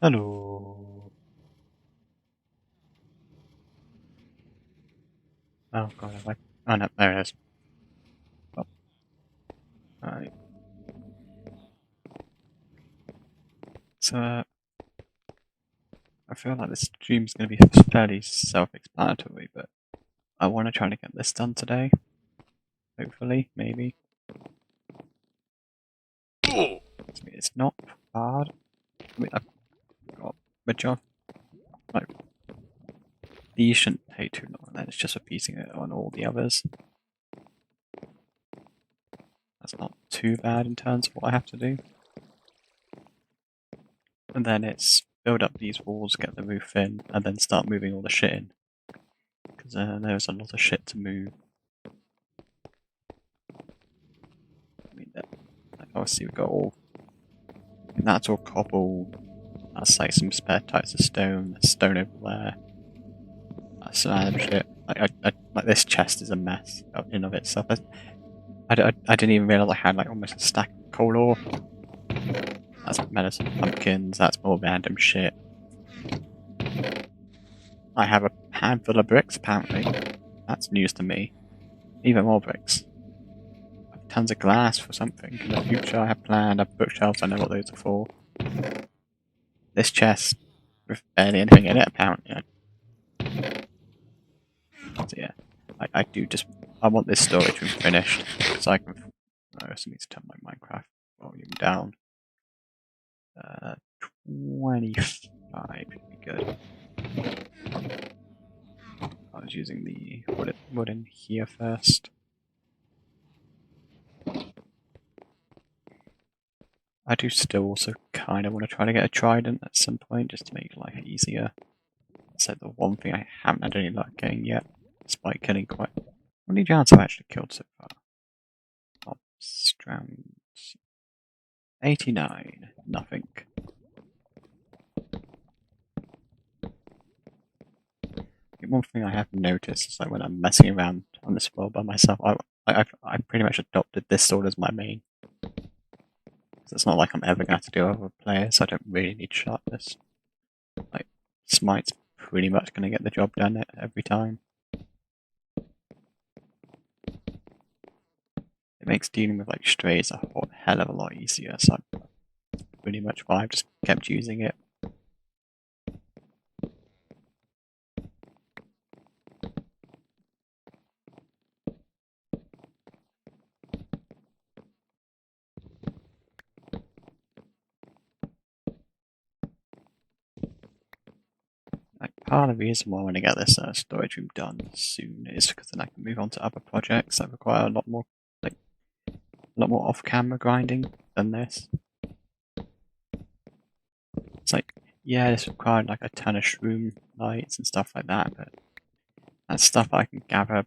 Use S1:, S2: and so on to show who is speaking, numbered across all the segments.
S1: Hello. Oh god, have I? Oh no, there it is. Oh, alright. So, I feel like this stream's going to be fairly self-explanatory, but I want to try to get this done today. Hopefully, maybe. It's not hard. I mean, I've got majority. Like, these shouldn't take too long, and then it's just repeating it on all the others. That's not too bad in terms of what I have to do. And then it's build up these walls, get the roof in, and then start moving all the shit in. Because there's a lot of shit to move. I mean, like obviously we've got all. That's all cobble. That's like some spare types of stone. There's stone over there. That's some random shit. Like this chest is a mess in of itself. I didn't even realize I had like almost a stack of coal ore. That's medicine pumpkins. That's more random shit. I have a handful of bricks apparently. That's news to me. Even more bricks. Tons of glass for something. In the future I have planned. I have bookshelves. I know what those are for. This chest with barely anything in it apparently. So yeah, I do just I want this storage room finished so I can. I also need to turn my Minecraft volume down. 25 would be good. I was using the wood in here first. I do still also kind of want to try to get a trident at some point just to make life easier. That's like the one thing I haven't had any luck getting yet, despite killing quite. How many giants have I actually killed so far? Strands. 89. Nothing. One thing I have noticed is like when I'm messing around on this world by myself, I pretty much adopted this sword as my main. So it's not like I'm ever going to have to do other players, so I don't really need sharpness. Like, Smite's pretty much going to get the job done every time. It makes dealing with like strays a hell of a lot easier, so pretty much why I've just kept using it. Like, part of the reason why I want to get this storage room done soon is because then I can move on to other projects that require a lot more off-camera grinding than this. It's like, yeah, this required like a ton of shroom lights and stuff like that, but that's stuff I can gather.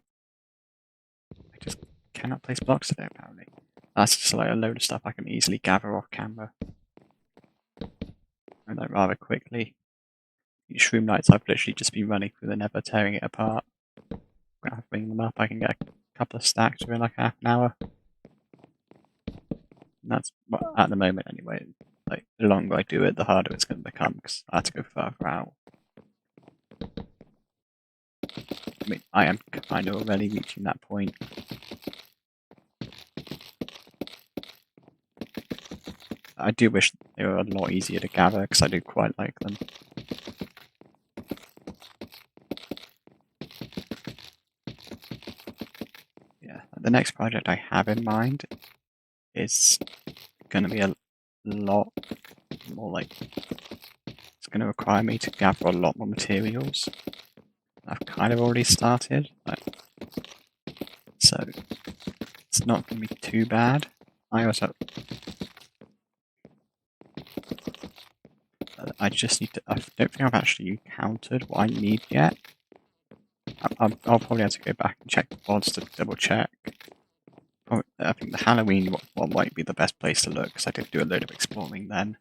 S1: I just cannot place blocks today, apparently. That's just like a load of stuff I can easily gather off camera. And like rather quickly. These shroom lights I've literally just been running through the nether, tearing it apart. Gathering them up, I can get a couple of stacks within like half an hour. And that's, well, at the moment anyway, like the longer I do it, the harder it's going to become because I have to go further out. I mean, I am kind of already reaching that point. I do wish they were a lot easier to gather because I do quite like them. Yeah, the next project I have in mind is going to be a lot more like, it's going to require me to gather a lot more materials. I've kind of already started, so it's not going to be too bad. I also, I just need to, I don't think I've actually encountered what I need yet. I'll probably have to go back and check the pods to double check. I think the Halloween one might be the best place to look because I did do a load of exploring then.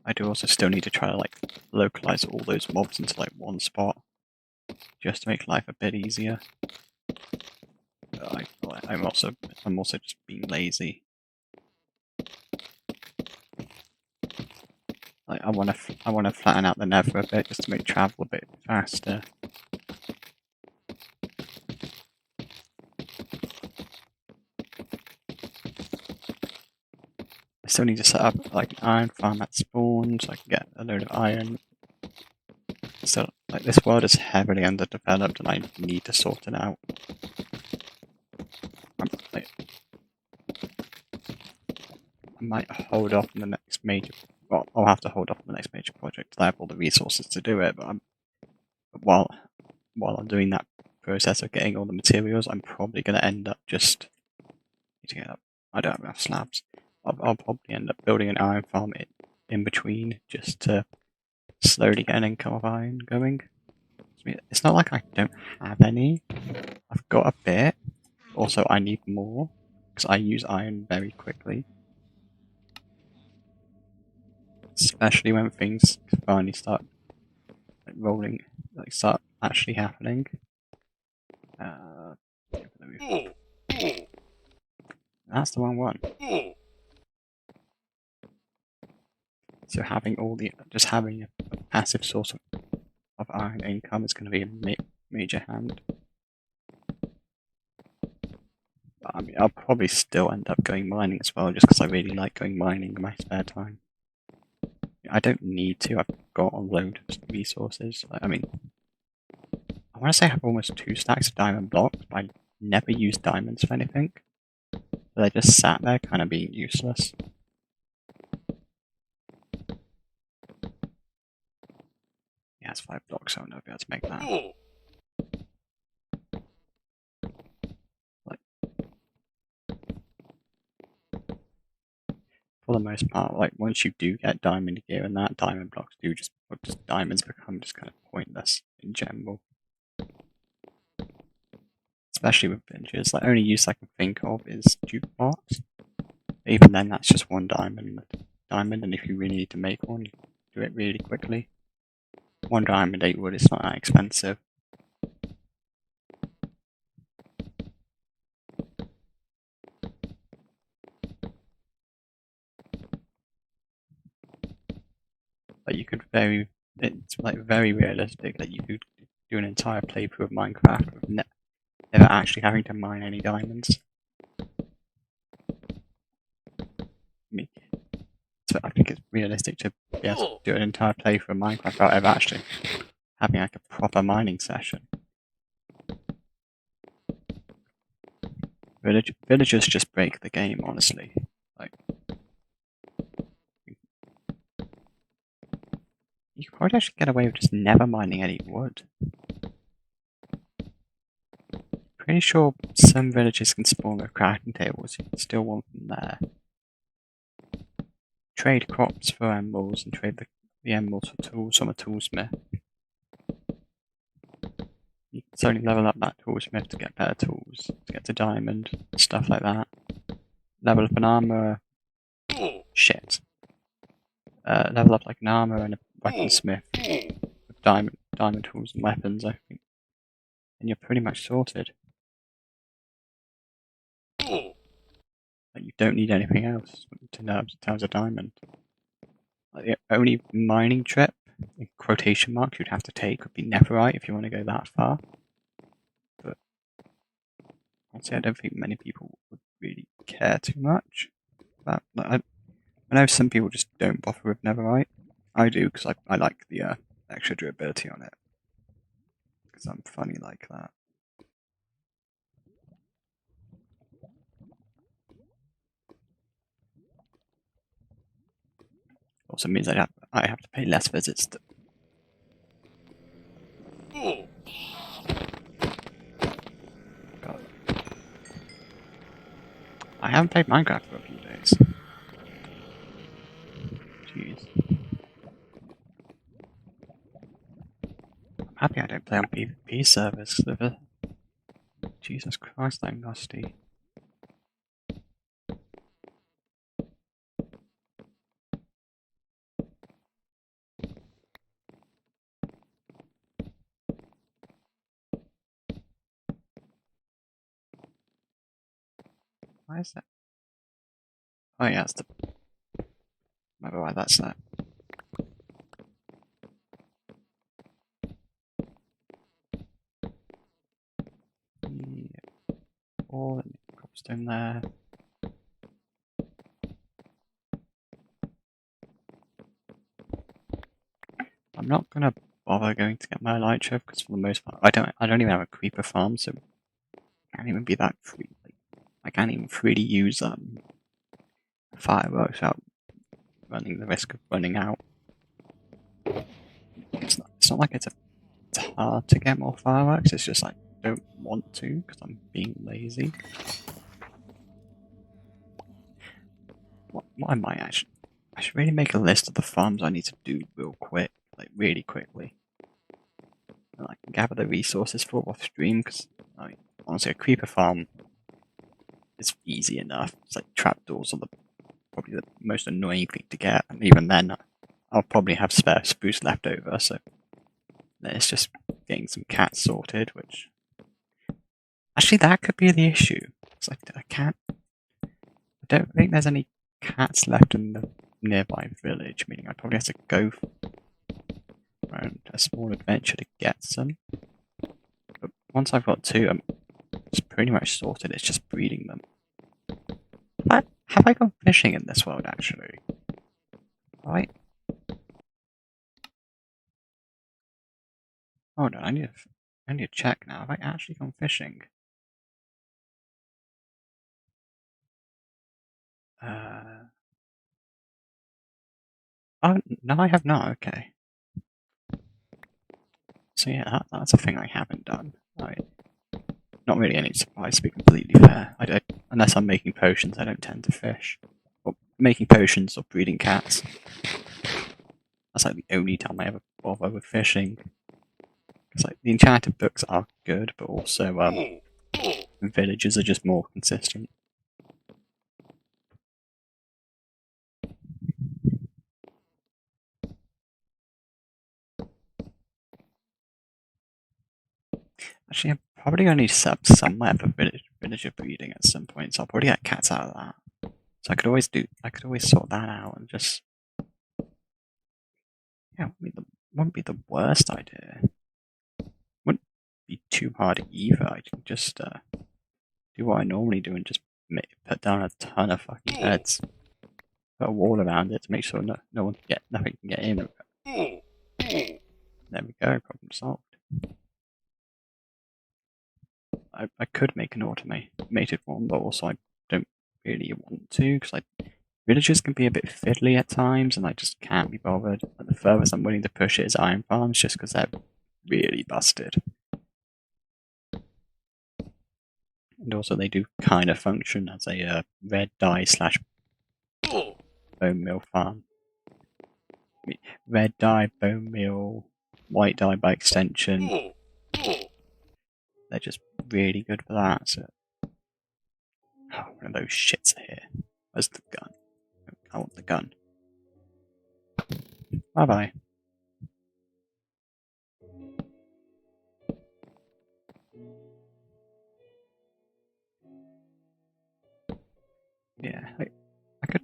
S1: I do also still need to try to like localize all those mobs into like one spot, just to make life a bit easier. I'm also just being lazy. Like I want to flatten out the nether a bit just to make travel a bit faster. I still need to set up like an iron farm at spawn so I can get a load of iron. So like this world is heavily underdeveloped and I need to sort it out. Like, I might hold off on the next major. Well, I'll have to hold off on the next major project. I have all the resources to do it, but while I'm doing that process of getting all the materials, I'm probably going to end up just heating it up. I don't have enough slabs. I'll probably end up building an iron farm in between just to slowly get an income of iron going. It's not like I don't have any. I've got a bit. Also, I need more because I use iron very quickly. Especially when things finally start like, rolling, like start actually happening. That's the wrong one. So having just having a passive source of iron income is going to be a major hand. But, I mean, I'll probably still end up going mining as well, just because I really like going mining in my spare time. I don't need to. I've got a load of resources. I mean, I want to say I have almost 2 stacks of diamond blocks, but I never use diamonds for anything. They just sat there, kind of being useless. Yeah, it's 5 blocks, so I'll never be able to make that. Like, for the most part, like once you do get diamond gear and that, diamond blocks do just diamonds become just kind of pointless in general. Especially with villagers. Like only use I can think of is jukebox. Even then, that's just 1 diamond. And if you really need to make one, you do it really quickly. 1 diamond, 8 wood. It's not that expensive. Like you could it's like very realistic that you could do an entire playthrough of Minecraft with never actually having to mine any diamonds. I think it's realistic to be able to do an entire playthrough of Minecraft without ever actually having like a proper mining session. Villagers just break the game, honestly. Like, you could probably actually get away with just never mining any wood. Pretty sure some villages can spawn with crafting tables. You can still want them there. Trade crops for emeralds and trade the emeralds for tools from a toolsmith. You can only level up that toolsmith to get better tools, to get to diamond, stuff like that. Level up an armor. Shit. Level up like an armor and a weaponsmith with diamond tools and weapons, I think. And you're pretty much sorted. Like, you don't need anything else to know in terms of diamond. Like, the only mining trip, in quotation marks, you'd have to take would be netherite if you want to go that far. But I'd say I don't think many people would really care too much. But I know some people just don't bother with netherite. I do because I like the extra durability on it. Because I'm funny like that. Also means I have to pay less visits. God. I haven't played Minecraft for a few days. Jeez. I'm happy I don't play on PvP servers. Jesus Christ, I'm nasty. Why is that? Oh yeah, it's the... Remember why that's that. ore and cobblestone there. I'm not gonna bother going to get my elytra because for the most part I don't even have a creeper farm, so I can't even be that free. Like, I can't even freely use fireworks without running the risk of running out. It's not like it's hard to get more fireworks. It's just like I don't want to because I'm being lazy. What I might actually, I should really make a list of the farms I need to do real quick, like really quickly. And I can gather the resources for off stream because, honestly, a creeper farm is easy enough. It's like trapdoors are probably the most annoying thing to get, and even then, I'll probably have spare spruce left over. So then it's just getting some cats sorted, which actually that could be the issue. It's like I don't think there's any cats left in the nearby village, meaning I'd probably have to go around a small adventure to get some. But once I've got two, it's pretty much sorted. It's just breeding them. Have I gone fishing in this world, actually? Right. Hold on, I need to check now. Have I actually gone fishing? Oh, no, I have not. Okay. So yeah, that's a thing I haven't done. Not really any surprise, to be completely fair. Unless I'm making potions, I don't tend to fish. Or making potions or breeding cats. That's like the only time I ever bother with fishing. Because like the enchanted books are good, but also villages are just more consistent. Actually, I'm probably going to need to set up somewhere for villager breeding at some point, so I'll probably get cats out of that. So I could always sort that out and just, yeah, wouldn't be the worst idea. Wouldn't be too hard either. I can just do what I normally do and just put down a ton of fucking beds, put a wall around it to make sure nothing can get in. There we go, problem solved. I could make an automated one, but also I don't really want to because like villagers can be a bit fiddly at times, and I just can't be bothered. But the furthest I'm willing to push it is iron farms, just because they're really busted. And also, they do kind of function as a red dye slash bone meal farm. I mean, red dye, bone meal, white dye by extension. They're just really good for that. So, oh, one of those shits are here. Where's the gun? I want the gun. Bye bye. Yeah, I could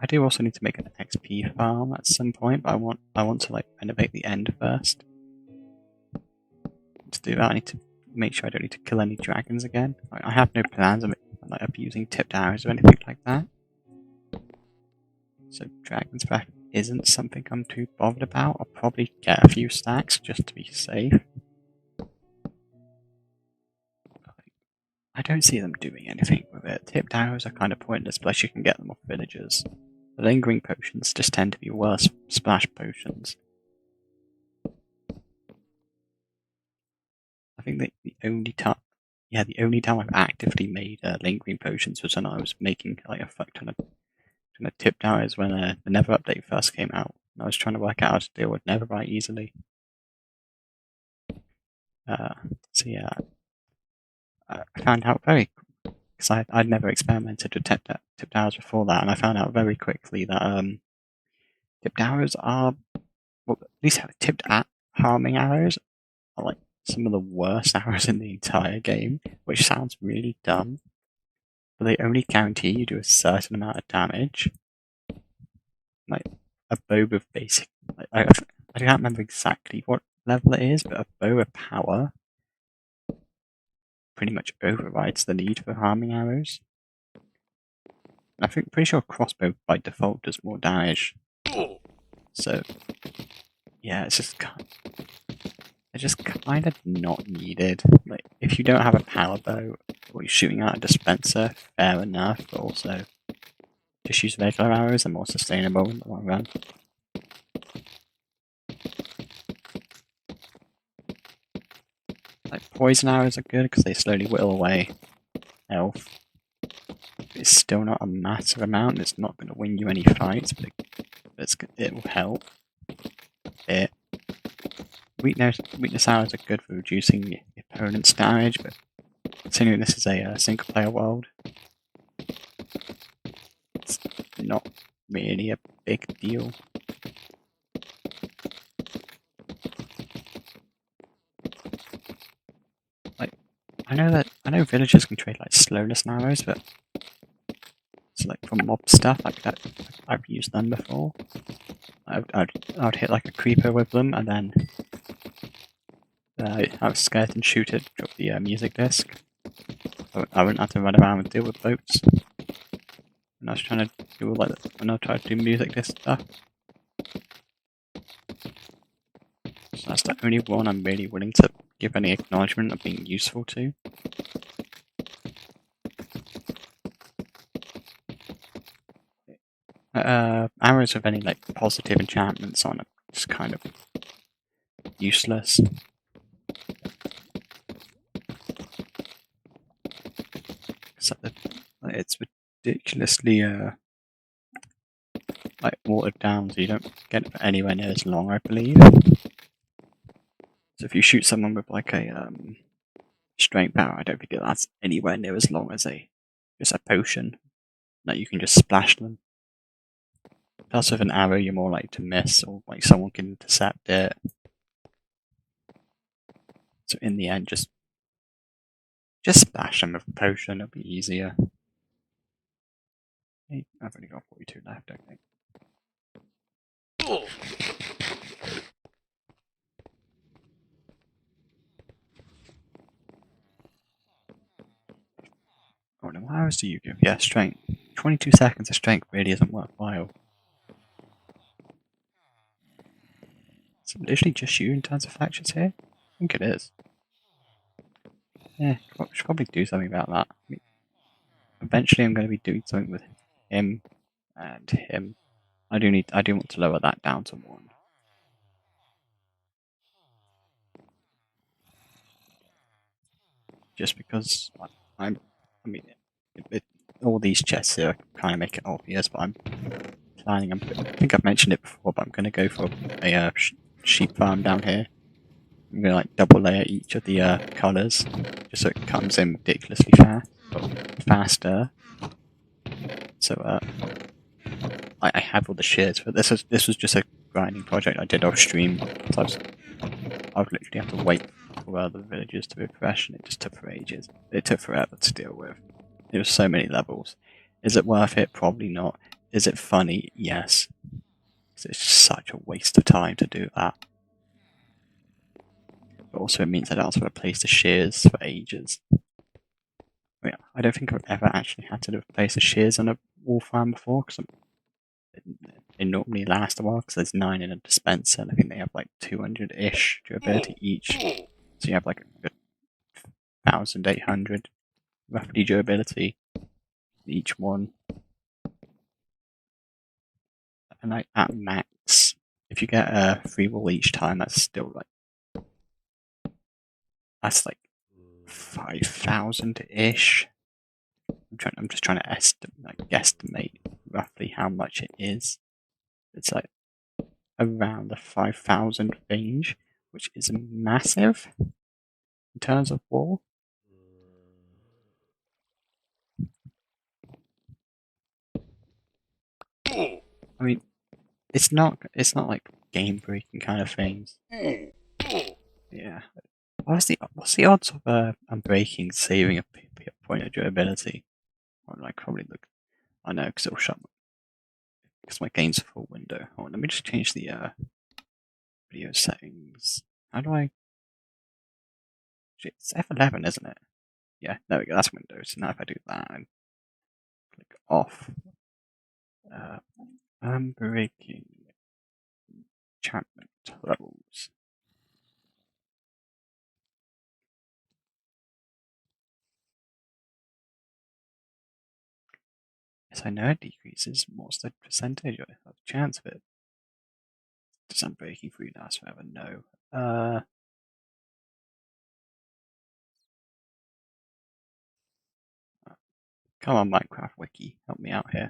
S1: I do also need to make an XP farm at some point, but I want to like renovate the end first. To do that, I need to make sure I don't need to kill any dragons again. I have no plans of using tipped arrows or anything like that. So dragon's breath isn't something I'm too bothered about. I'll probably get a few stacks just to be safe. I don't see them doing anything with it. Tipped arrows are kind of pointless, plus you can get them off villagers. The lingering potions just tend to be worse splash potions. I think the only time, I've actively made lingering potions was when I was making like a fuck ton of tipped arrows when the Nether update first came out. And I was trying to work out how to deal with Netherite easily. So yeah, I found out because I'd never experimented with tipped arrows before that, and I found out very quickly that tipped arrows are, well, at least tipped harming arrows are like some of the worst arrows in the entire game, which sounds really dumb, but they only guarantee you do a certain amount of damage. Like a bow with basic, I can't remember exactly what level it is, but a bow of power pretty much overrides the need for harming arrows. I think pretty sure crossbow by default does more damage. So yeah, it's just kind of not needed. Like if you don't have a power bow or you're shooting out a dispenser, fair enough. But also, just use regular arrows; they're more sustainable in the long run. Like poison arrows are good because they slowly whittle away health. It's still not a massive amount. It's not going to win you any fights, but it will help a bit. Weakness arrows are good for reducing the opponent's damage, but considering this is a single-player world, it's not really a big deal. Like, I know villagers can trade like slowness arrows, but it's like for mob stuff like that. I've used them before. I'd hit like a creeper with them, and then have a skeleton shoot it, drop the music disc. I wouldn't have to run around and deal with boats. When I was trying to do when I tried to do music disc stuff. So that's the only one I'm really willing to give any acknowledgement of being useful to. Arrows with any like positive enchantments on it is kind of useless. It's ridiculously like watered down, so you don't get it anywhere near as long, I believe. So if you shoot someone with like a strength arrow, I don't think it lasts anywhere near as long as just a potion that you can just splash them. Plus, with an arrow, you're more likely to miss, or like someone can intercept it. So in the end, just splash them with a potion. It'll be easier. I've only got 42 left, I think. Oh no, what arrows do you give? Yeah, strength. 22 seconds of strength really isn't worthwhile. So literally just you in terms of factions here? I think it is. Yeah, should probably do something about that. I mean, eventually I'm going to be doing something with him and him. I do want to lower that down to 1. Just because I mean, all these chests here kind of make it obvious, but I'm planning. I think I've mentioned it before, but I'm going to go for a sheep farm down here. I'm going to like double layer each of the colours, just so it comes in ridiculously faster. So I have all the shears, but this was just a grinding project I did off stream. So I would literally have to wait for other villagers to refresh, and it just took for ages. It took forever to deal with. There were so many levels. Is it worth it? Probably not. Is it funny? Yes. It's such a waste of time to do that. But also it means I don't have to replace the shears for ages. I don't think I've ever actually had to replace the shears on a wool farm before, because they normally last a while, because there's 9 in a dispenser, and I think they have like 200-ish durability each. So you have like 1,800 roughly durability each one. And like at max, if you get a free wool each time, that's like 5,000-ish. I'm just trying to guesstimate roughly how much it is. It's like around the 5,000 range, which is massive in terms of wool. I mean, it's not like game breaking kind of things. Yeah. What's the odds of unbreaking saving a point of durability? Or like probably look. I know because it'll shut because my game's a full window. Oh, let me just change the video settings. How do I? It's F11, isn't it? Yeah, there we go. That's Windows. Now if I do that and click off, unbreaking enchantment levels. Yes, I know it decreases. What's the percentage of the chance of it? Does unbreaking free last forever? No. Come on, Minecraft Wiki, help me out here.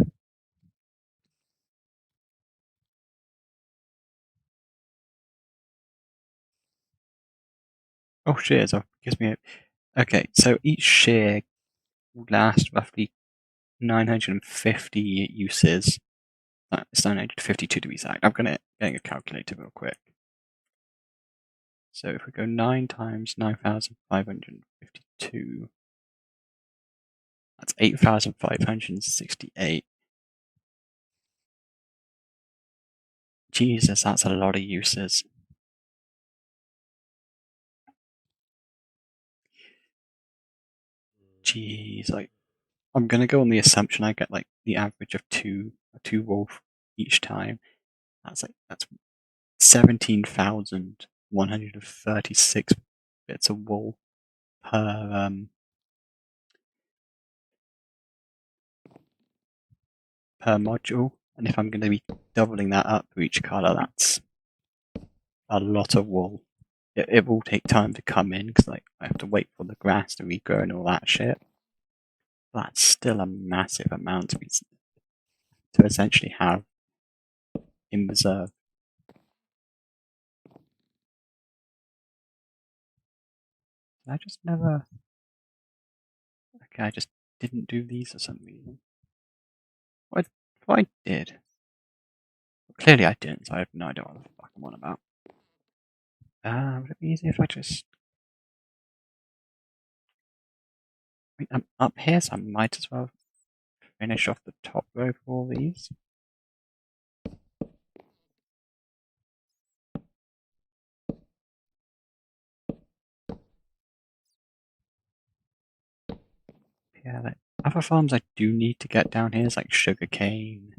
S1: Oh, shears. Oh, gives me a... Okay, so each shear will last roughly 950 uses. It's 952 to be exact. I'm getting a calculator real quick. So if we go 9 times 9,552, that's 8,568. Jesus, that's a lot of uses. Jeez, like I'm gonna go on the assumption I get like the average of two wool each time. That's 17,136 bits of wool per module, and if I'm going to be doubling that up for each color, that's a lot of wool. It will take time to come in because like I have to wait for the grass to regrow and all that shit. That's still a massive amount to essentially have in reserve. I just never. Okay, I just didn't do these for some reason. What I did? Clearly I didn't, so I have no idea what the fuck I'm on about. Would it be easy if I just... I mean, I'm up here, so I might as well finish off the top row for all these. Yeah, like, other farms I do need to get down here is like sugarcane,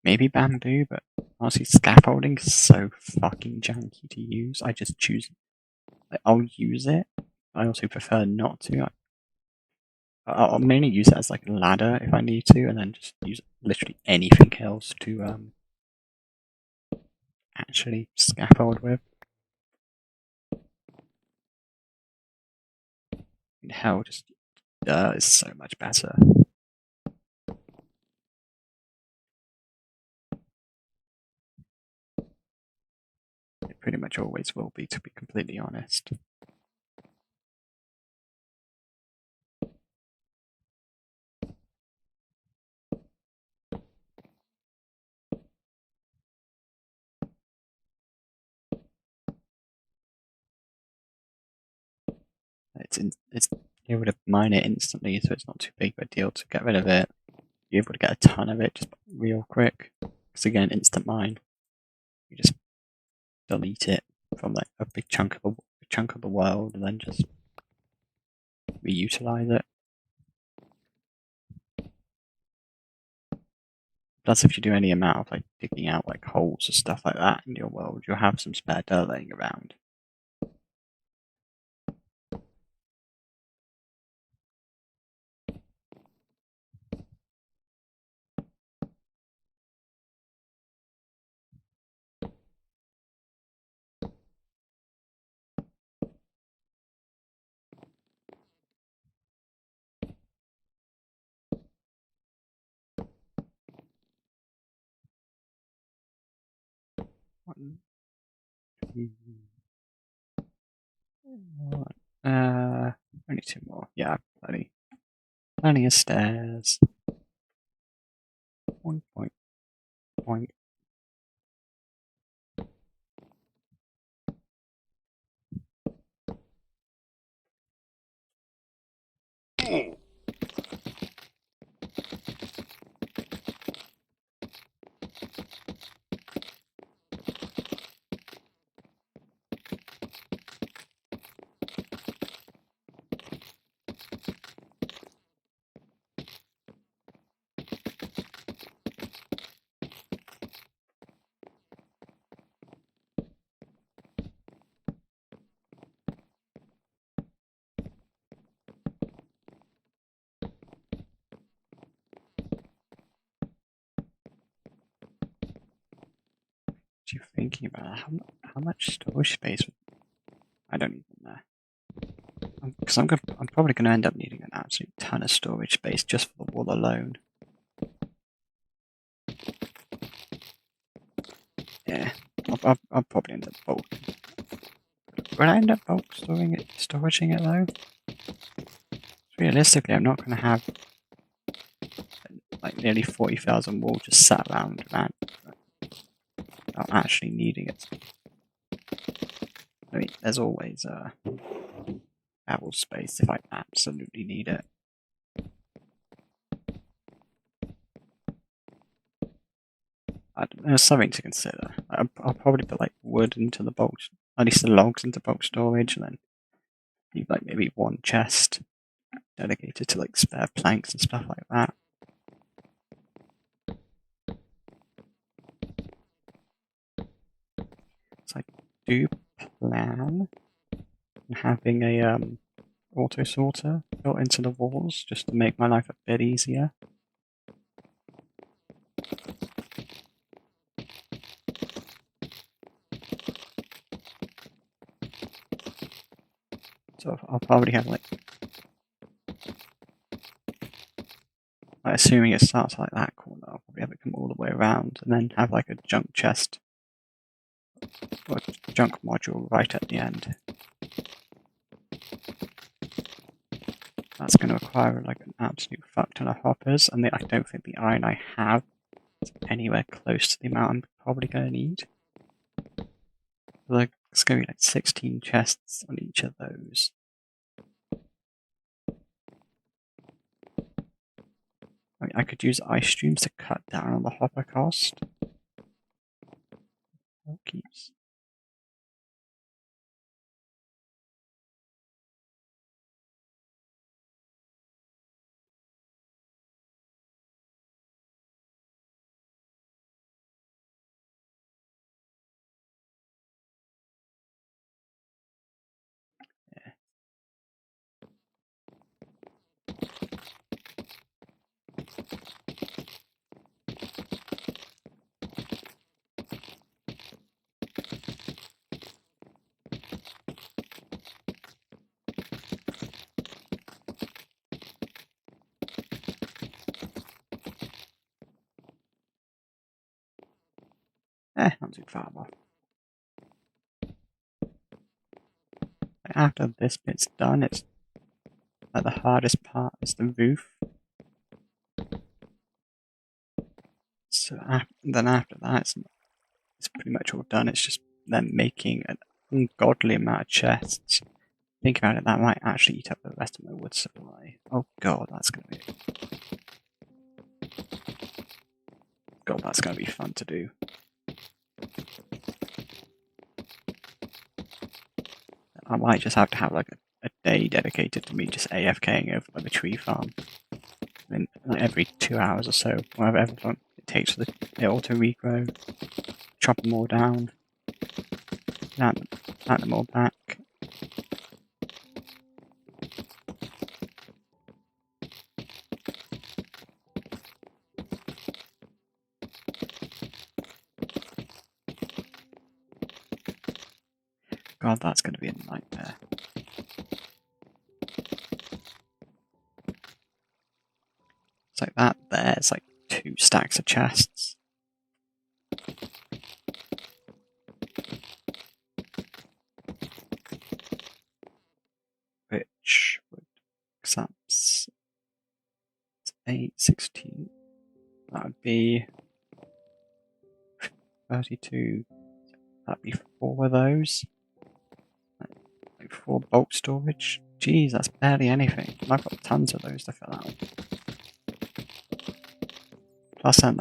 S1: maybe bamboo, but honestly, scaffolding is so fucking janky to use. I just choose... Like, I'll use it. I also prefer not to. I'll mainly use it as like a ladder if I need to, and then just use literally anything else to actually scaffold with. Hell, just is so much better. It pretty much always will be, to be completely honest. It's able to mine it instantly, so it's not too big of a deal to get rid of it. You're able to get a ton of it just real quick. Because again, instant mine. You just delete it from like a big chunk of the world, and then just reutilize it. Plus, if you do any amount of like digging out like holes or stuff like that in your world, you'll have some spare dirt laying around. Only two more. Yeah, plenty of stairs. Point, point, point. actually thinking about it, how much storage space I don't need them there. Because I'm probably going to end up needing an absolute ton of storage space just for the wall alone. Yeah, I'll probably end up bulk. Will I end up bulk storaging it though? Realistically, I'm not going to have like nearly 40,000 wool just sat around without actually needing it. I mean, there's always travel space if I absolutely need it. There's something to consider. I'll probably put like wood into the bulk, at least the logs into bulk storage, and then leave like maybe one chest dedicated to like spare planks and stuff like that. So I do plan on having a auto sorter built into the walls just to make my life a bit easier. So I'll probably have like, assuming it starts like that corner, I'll probably have it come all the way around and then have like a junk chest or junk module right at the end. That's going to require like an absolute fuck ton of hoppers, and I don't think the iron I have is anywhere close to the amount I'm probably going to need. Like, it's going to be like 16 chests on each of those. I mean, I could use ice streams to cut down on the hopper cost. Oh, keeps. Not too far off. After this bit's done, it's like the hardest part is the roof. So then after that, it's pretty much all done. It's just then making an ungodly amount of chests. Think about it, that might actually eat up the rest of my wood supply. Oh god, that's gonna be fun to do. I might just have to have like a day dedicated to me just AFKing over by the tree farm. And like every 2 hours or so, whatever long it takes for the auto regrow, chop them all down, plant them all back. God, that's going to be a nightmare. It's like that there, it's like 2 stacks of chests. Which would, because that's 8, 16, that would be 32, that'd be 4 of those. Like 4 bulk storage. Geez, that's barely anything. And I've got tons of those to fill out. Plus, then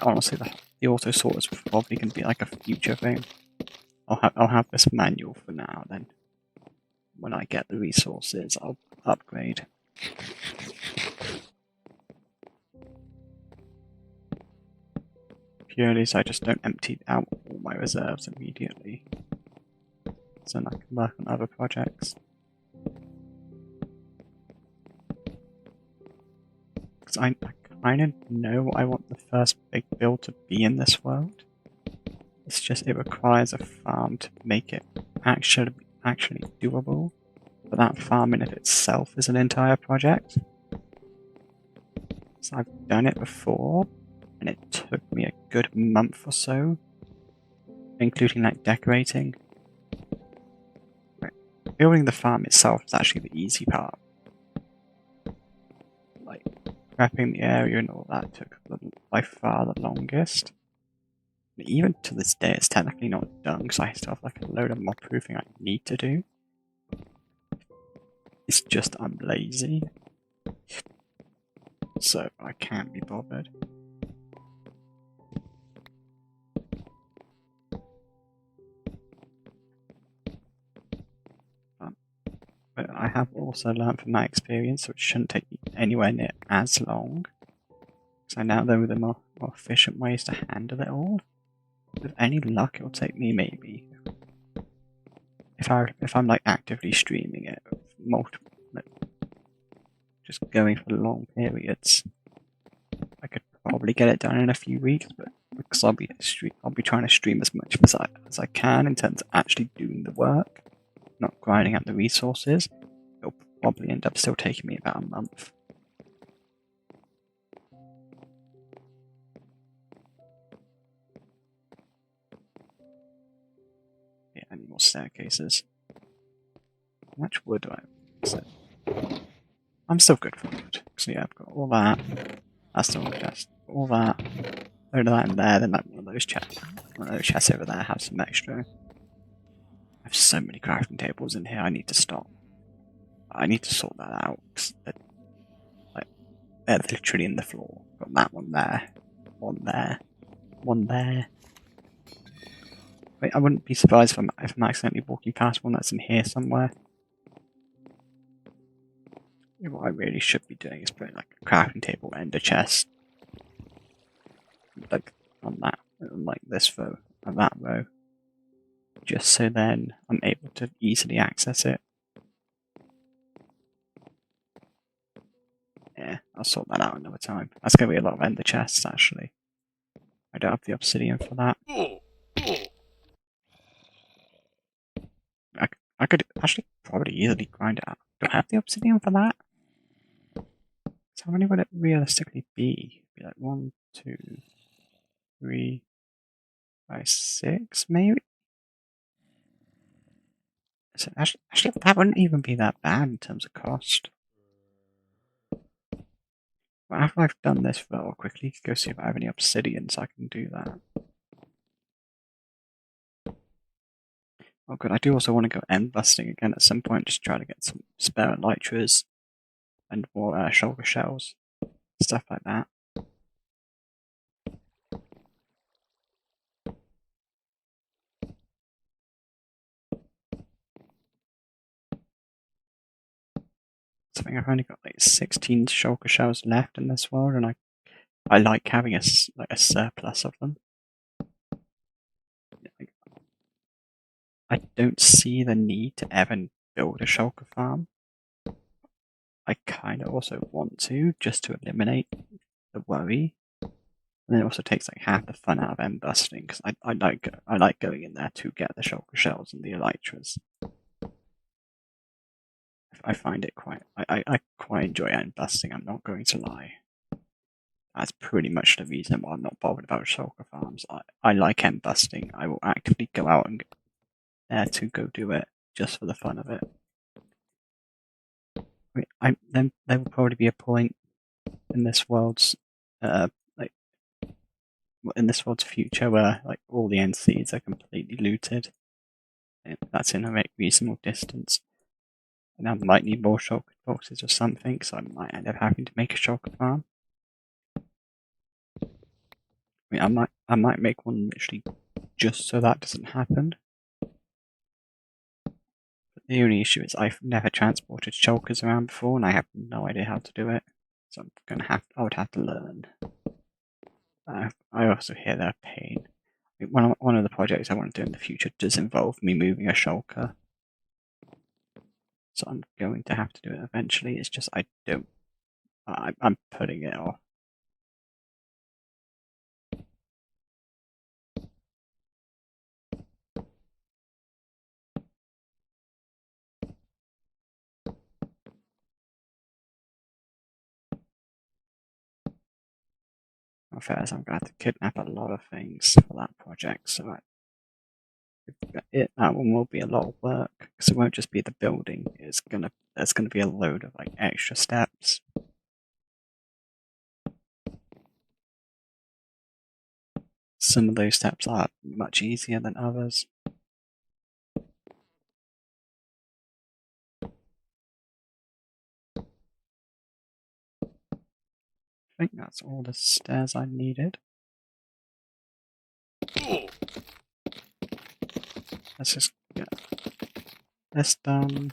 S1: honestly, the auto sort is probably going to be like a future thing. I'll have this manual for now. Then, when I get the resources, I'll upgrade. Purely so I just don't empty out all my reserves immediately, so then I can work on other projects. Because I kind of know what I want the first big build to be in this world. It's just it requires a farm to make it actually doable. But that farm in of itself is an entire project. So I've done it before, and it took me a good month or so, including like decorating. Building the farm itself is actually the easy part. Like prepping the area and all that took by far the longest. And even to this day, it's technically not done because I still have like a load of mob proofing I need to do. It's just I'm lazy, so I can't be bothered. But I have also learned from that experience, so it shouldn't take me anywhere near as long. Because I now know the more efficient ways to handle it all. With any luck, it'll take me maybe if I'm like actively streaming it, multiple, like, just going for long periods. I could probably get it done in a few weeks, but because I'll be trying to stream as much as I can in terms of actually doing the work, not grinding out the resources. It'll probably end up still taking me about a month. Yeah, I need more staircases. How much wood do I have? I'm still good for wood. So yeah, I've got all that. That's still just all that. Load of that in there, then like one of those chests over there have some extra. I have so many crafting tables in here, I need to stop. I need to sort that out. They're literally in the floor. Got that one there. One there. One there. Wait, I wouldn't be surprised if I'm accidentally walking past one that's in here somewhere. What I really should be doing is putting like a crafting table and a chest. Like on that, like this row and that row. Just so then I'm able to easily access it. Yeah, I'll sort that out another time. That's going to be a lot of ender chests, actually. I don't have the obsidian for that. I could actually probably easily grind it out. Do I have the obsidian for that? So how many would it realistically be? Be like 1, 2, 3, 5, 6, maybe? So actually, that wouldn't even be that bad in terms of cost. But after I've done this, I'll quickly go see if I have any obsidian so I can do that. Oh good, I do also want to go end busting again at some point, just try to get some spare elytras and more shulker shells, stuff like that. I think I've only got like 16 shulker shells left in this world, and I like having a surplus of them. I don't see the need to ever build a shulker farm. I kind of also want to, just to eliminate the worry. And then it also takes like half the fun out of end busting, because I like going in there to get the shulker shells and the elytras. I find it I quite enjoy end busting, I'm not going to lie. That's pretty much the reason why I'm not bothered about shulker farms. I like end busting. I will actively go out and there to go do it just for the fun of it. Then there will probably be a point in this world's like in this world's future where like all the NCs are completely looted. And that's in a reasonable distance. And I might need more shulker boxes or something, so I might end up having to make a shulker farm. I might make one literally just so that doesn't happen. But the only issue is I've never transported shulkers around before, and I have no idea how to do it. So I would have to learn. I also hear they're a pain. One of the projects I want to do in the future does involve me moving a shulker. So I'm going to have to do it eventually. It's just I'm putting it off. First, I'm going to have to kidnap a lot of things for that project, so that one will be a lot of work, because it won't just be the building, there's gonna be a load of like extra steps. Some of those steps are much easier than others. I think that's all the stairs I needed. Let's just get this done.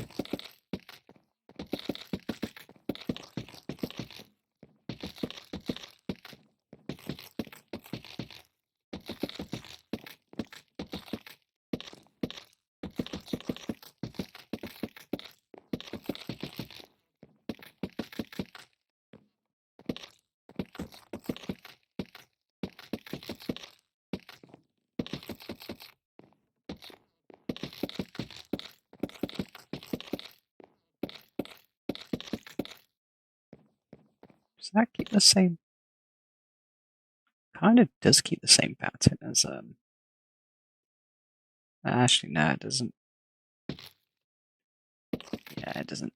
S1: Does that keep the same? Kind of does keep the same pattern as Actually, no, it doesn't. Yeah, it doesn't.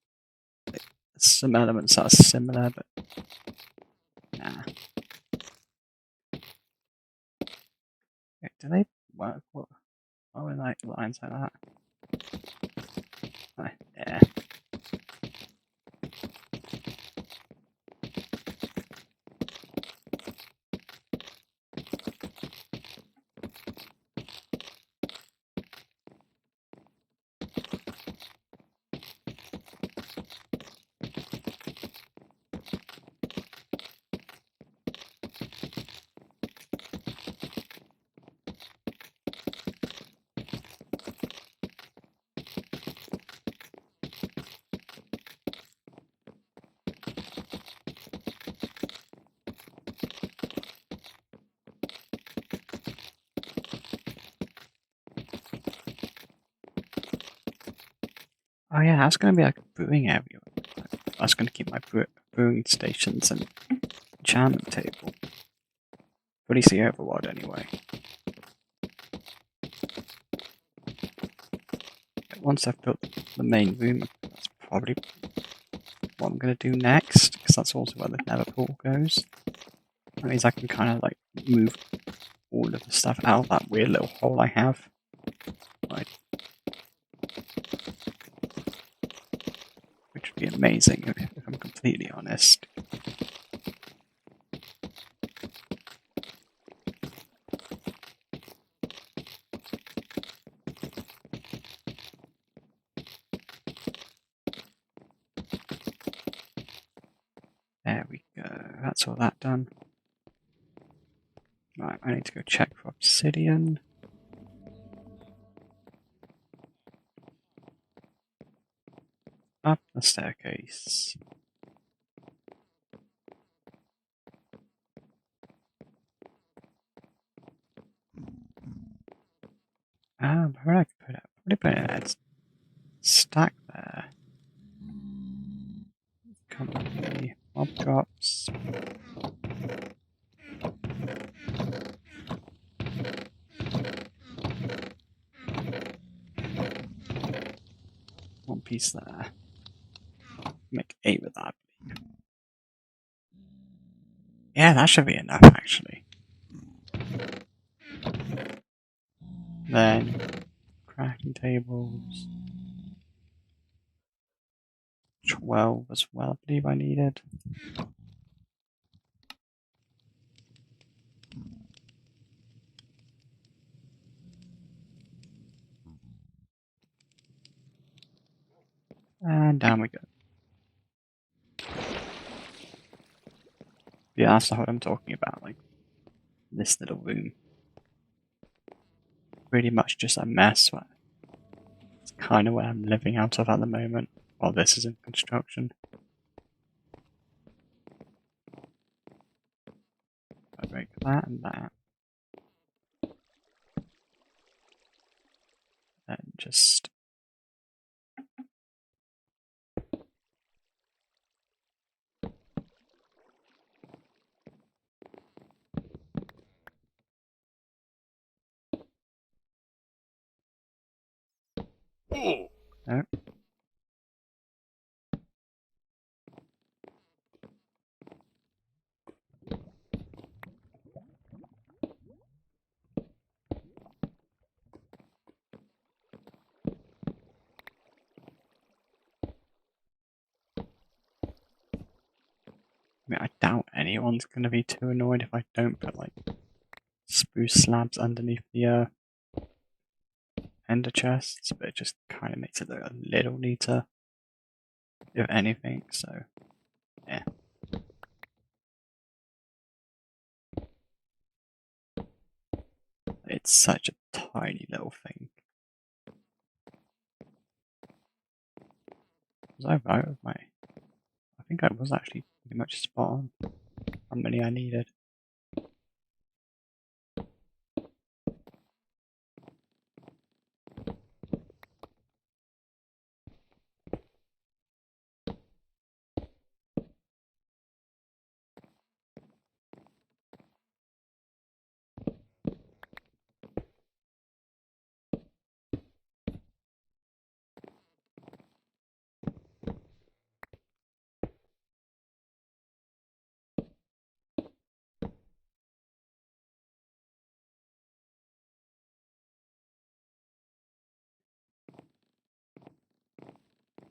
S1: Some elements are similar, but nah. Wait, do they work? What are like lines like that? Oh, yeah. Oh yeah, that's going to be like a brewing area. I was going to keep my brewing stations and enchantment table. Pretty see overworld anyway. But once I've built the main room, that's probably what I'm going to do next, because that's also where the nether portal goes. That means I can kind of like move all of the stuff out of that weird little hole I have. Right. Which would be amazing if I'm completely honest. There we go. That's all that done. Right, I need to go check for obsidian. Up the staircase. Where did I put it? Probably put it in a stack there. Come on, the mob drops. One piece there. Make 8 with that. Yeah, that should be enough actually. Then crafting tables. 12 as well, I believe I needed. And down we go. Yeah, that's what I'm talking about, like this little room. Pretty much just a mess. It's kind of where I'm living out of at the moment while this is in construction. I break that and that. And just No. I mean, I doubt anyone's going to be too annoyed if I don't put, like, spruce slabs underneath the ender chests, but it just kind of makes it look a little neater, if anything, so, yeah. It's such a tiny little thing. Was I right with my... I think I was actually pretty much spot on how many I needed.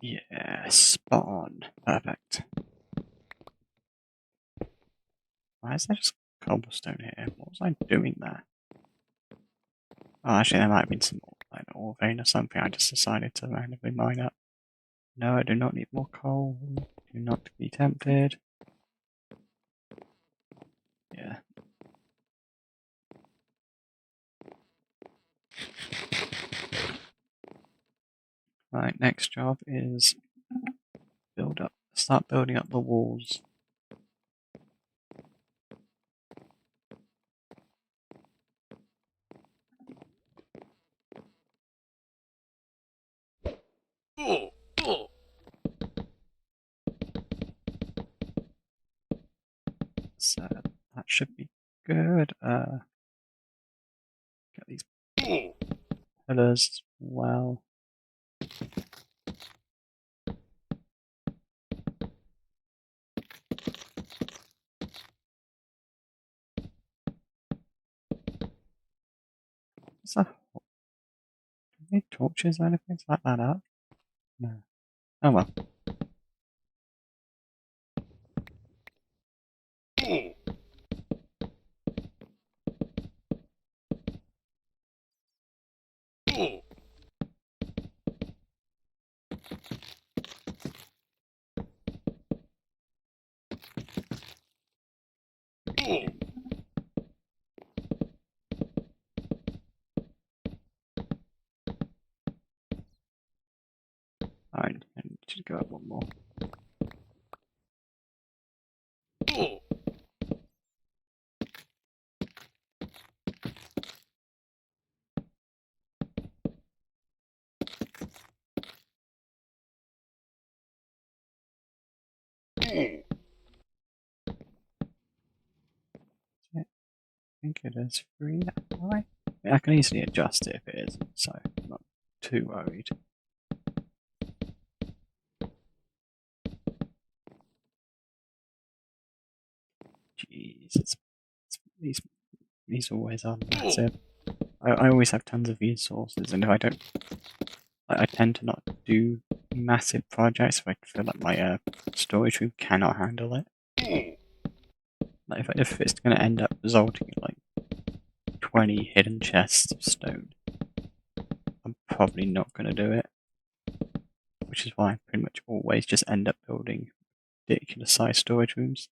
S1: Yeah, spot on. Perfect. Why is there just cobblestone here? What was I doing there? Oh, actually, there might have been some like ore vein or something. I just decided to randomly mine up. No, I do not need more coal. Do not be tempted. Yeah. Right, next job is start building up the walls. So that should be good. Get these pillars as well. Is that any torches or anything to light that up? No. Oh well. I need to go up one more. I think it is free. I can easily adjust it if it isn't, so I'm not too worried. Jeez, these always are massive. I always have tons of resources, and if I don't, I tend to not do massive projects if I feel like my storage room cannot handle it. Like if it's going to end up resulting in like 20 hidden chests of stone, I'm probably not going to do it. Which is why I pretty much always just end up building ridiculous sized storage rooms.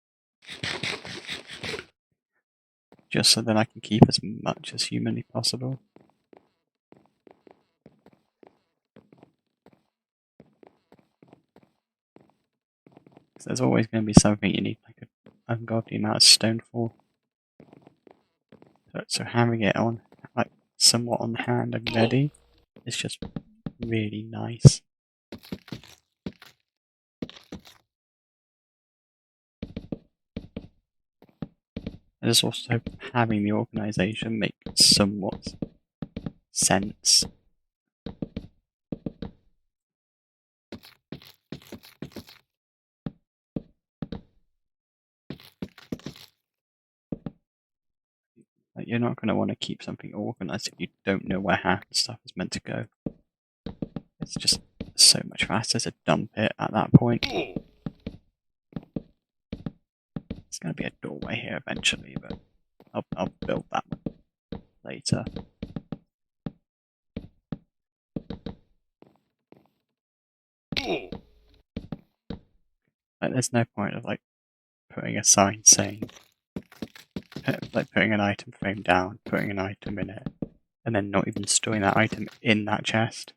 S1: Just so that I can keep as much as humanly possible. Because there's always going to be something you need like an ungodly amount of stone for. So having it on, like, somewhat on hand and ready is just really nice. There's also having the organisation make somewhat sense. you're not going to want to keep something organized if you don't know where half the stuff is meant to go. It's just so much faster to dump it at that point. It's going to be a doorway here eventually, but I'll build that one later. Like, there's no point of like putting a sign saying, like putting an item frame down, putting an item in it, and then not even storing that item in that chest.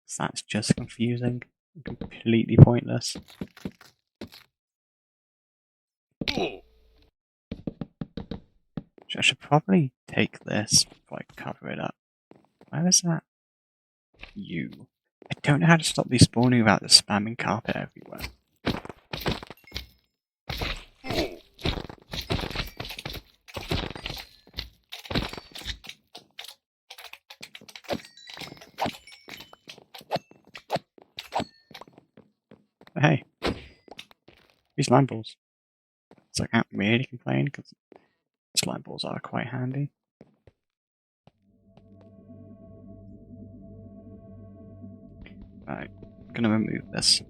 S1: So that's just confusing and completely pointless. I should probably take this before I cover it up. Where is that? You. I don't know how to stop these spawning without the spamming carpet everywhere. But hey, these slime balls. So I can't really complain because slime balls are quite handy. Right, I'm gonna remove this.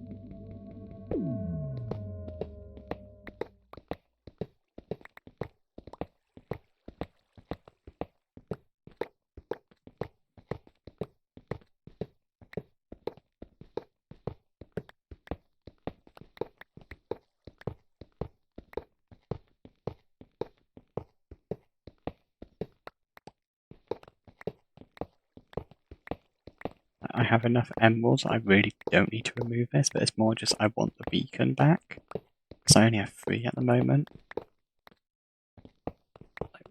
S1: I have enough emeralds, I really don't need to remove this, but it's more just I want the beacon back. Because I only have 3 at the moment.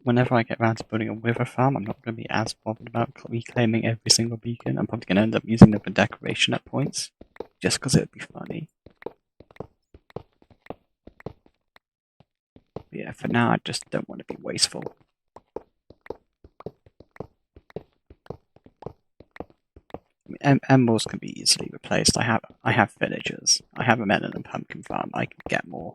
S1: Whenever I get around to building a wither farm, I'm not going to be as bothered about reclaiming every single beacon. I'm probably going to end up using them for decoration at points, just because it would be funny. But yeah, for now I just don't want to be wasteful. Emeralds can be easily replaced. I have villagers. I have a melon and pumpkin farm. I can get more.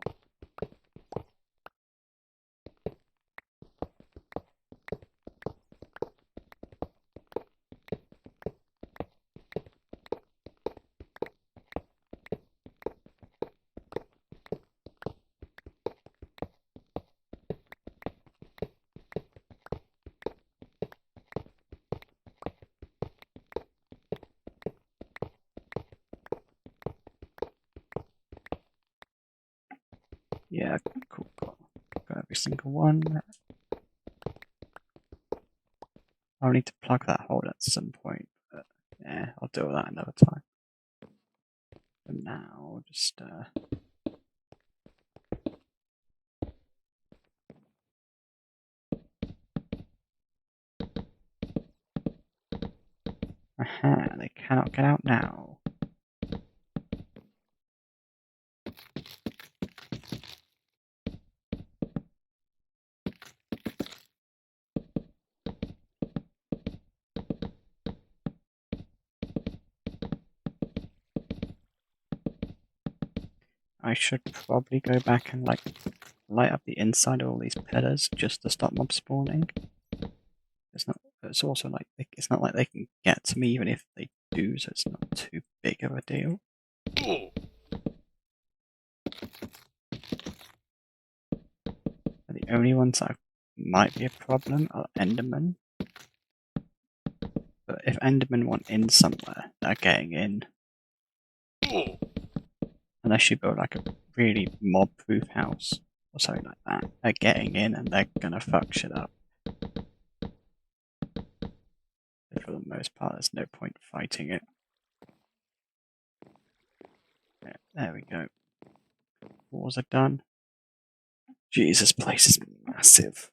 S1: Yeah, cool. Got every single one. I'll need to plug that hole at some point, but yeah, I'll do that another time. For now, just aha, they cannot get out now. I should probably go back and like light up the inside of all these pillars just to stop mob spawning. It's also like it's not like they can get to me even if they do, so it's not too big of a deal. And the only ones that might be a problem are Endermen. But if Endermen want in somewhere, they're getting in. Unless you build like a really mob-proof house or something like that, they're getting in and they're gonna fuck shit up. But for the most part, there's no point fighting it. Yeah, there we go. Walls are done. Jesus, place is massive.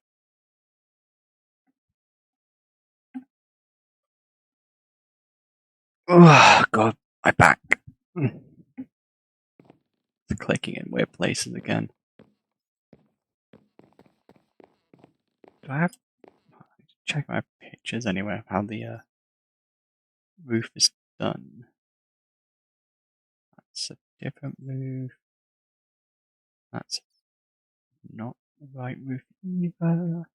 S1: Oh god, my back. It's clicking in weird places again. Do I have to check my pictures anyway of how the roof is done? That's a different roof. That's not the right roof either.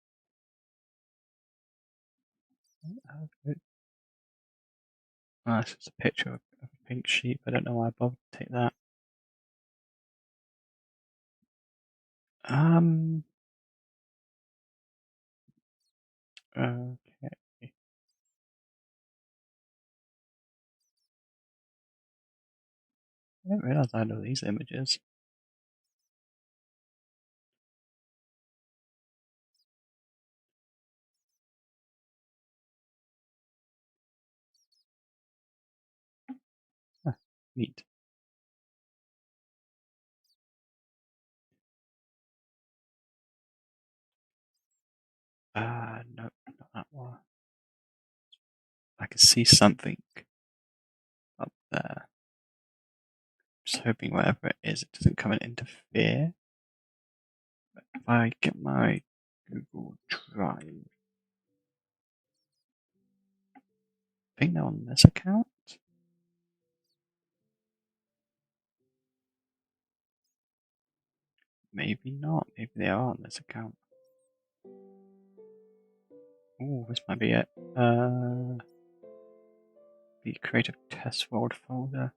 S1: It's just a picture of a pink sheep. I don't know why I bothered to take that. Okay. I didn't realise I had all these images. Huh, neat. No, not that one. I can see something up there. Just hoping whatever it is, it doesn't come and interfere. But if I get my Google Drive, I think they're on this account. Maybe not. Maybe they are on this account. Oh, this might be it. The creative test world folder.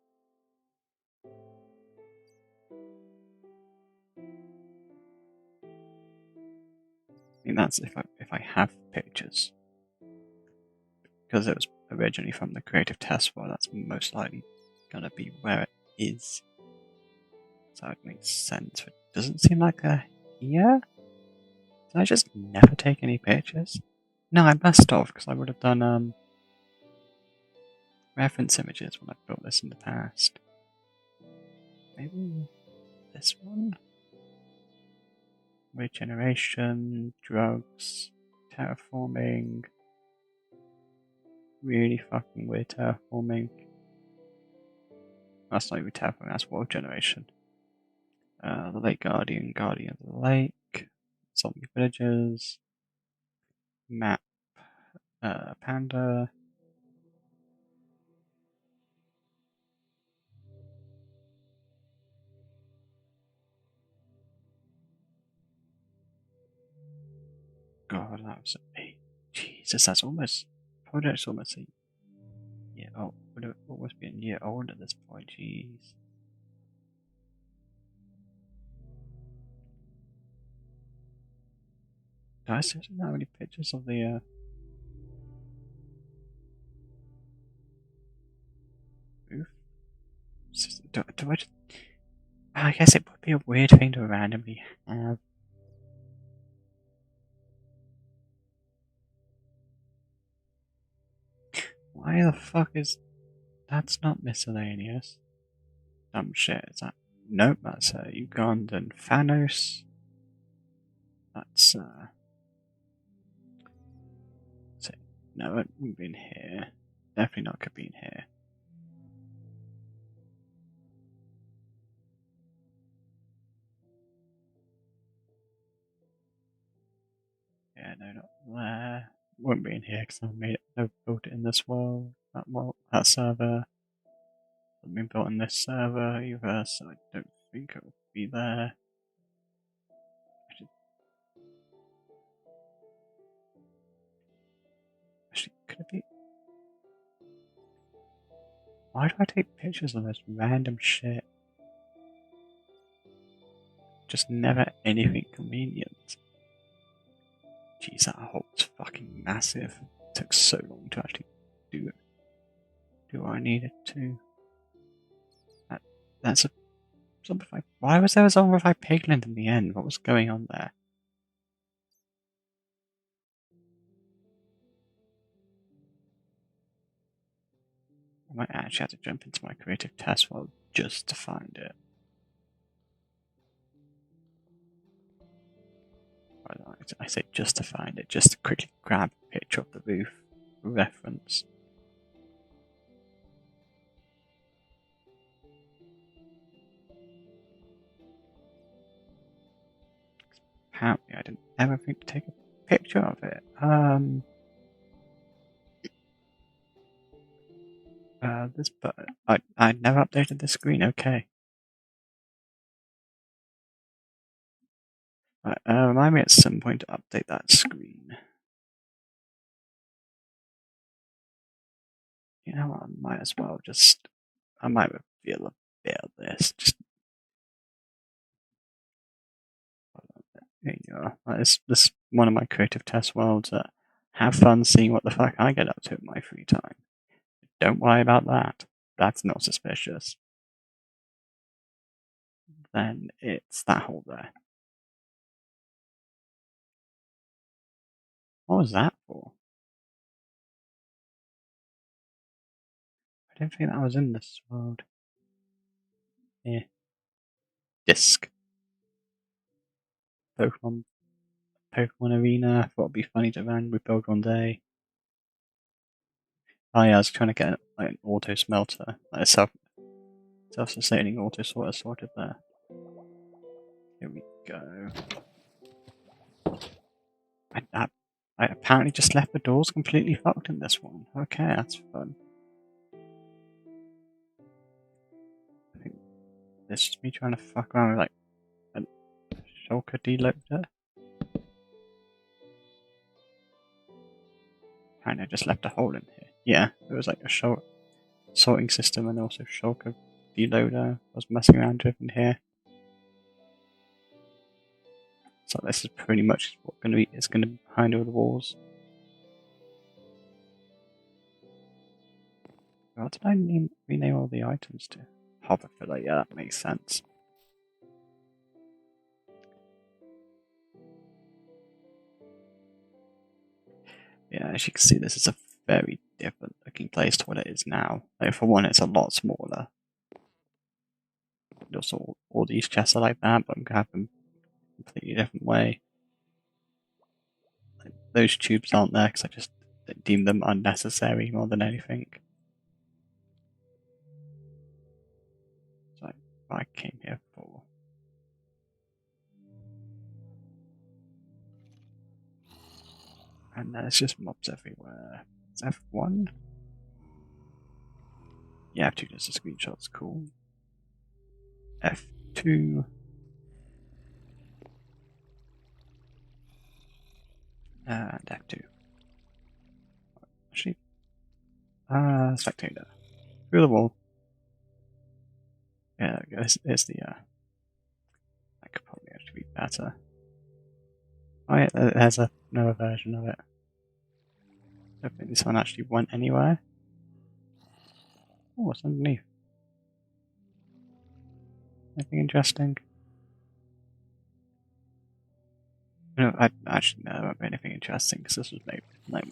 S1: I mean, that's if I have pictures, because it was originally from the creative test world. That's most likely gonna be where it is. So it makes sense. But it doesn't seem like they're here. Did I just never take any pictures? No, I must have, because I would have done reference images when I built this in the past. Maybe this one? Regeneration, drugs, terraforming. Really fucking weird terraforming. That's not even terraforming, that's world generation. The Lake Guardian, Guardian of the Lake, zombie villages, map, panda. God, that was Jesus, that's almost. Project's almost a year old. Would have almost be a year old at this point, jeez. Do I seriously not have any pictures of the roof? Do I just. I guess it would be a weird thing to randomly have. Why the fuck is. That's not miscellaneous. Dumb shit, is that? Nope, that's Ugandan Thanos. That's so, no, it wouldn't be in here. Definitely not could be in here. Yeah, no, not there. Wouldn't be in here because I built it in this world. That server hasn't been built in this server either, so I don't think it would be there. Actually, could it be? Why do I take pictures of this random shit? Just never anything convenient. Jeez, that hole's fucking massive. It took so long to actually do it. Do what I needed to. That's a zombified. Why was there a zombified piglet in the end? What was going on there? I might actually have to jump into my creative test world just to find it. I say just to find it, just to quickly grab a picture of the roof for reference. Apparently, I didn't ever think to take a picture of it. This button. I never updated the screen. Okay. Right, remind me at some point to update that screen. You know what? I might as well just. I might reveal a bit of this. Just there you go. Like, this one of my creative test worlds. Have fun seeing what the fuck I get up to in my free time. Don't worry about that. That's not suspicious. Then it's that hole there. What was that for? I don't think that was in this world. Yeah. Disc. Pokemon Arena. I thought it'd be funny to run with Pokemon Day. Oh yeah, I was trying to get like an auto smelter, like a self-sustaining auto sorter sorted there. Here we go. I apparently just left the doors completely fucked in this one. Okay, that's fun. I think this is me trying to fuck around with like a shulker deloader. Apparently I just left a hole in here. Yeah, there was like a sorting system and also shulker deloader. I was messing around with in here. So this is pretty much what it's gonna be behind all the walls. What did I rename all the items to? Hover filler, yeah, that makes sense. Yeah, as you can see, this is a very different looking place to what it is now. Like, for one, it's a lot smaller. And also, all these chests are like that, but I'm gonna have them a completely different way. Like, those tubes aren't there because I just deem them unnecessary more than anything. So I came here for. And there's just mobs everywhere. Is F1? Yeah, F2 does the screenshots, cool. F2. And F2. Actually, spectator. Through the wall. Yeah, there we go. Here's the, that could probably actually be better. Oh yeah, there's another version of it. I don't think this one actually went anywhere. Oh, what's underneath? Anything interesting? No, I actually no, there won't be anything interesting because this was made like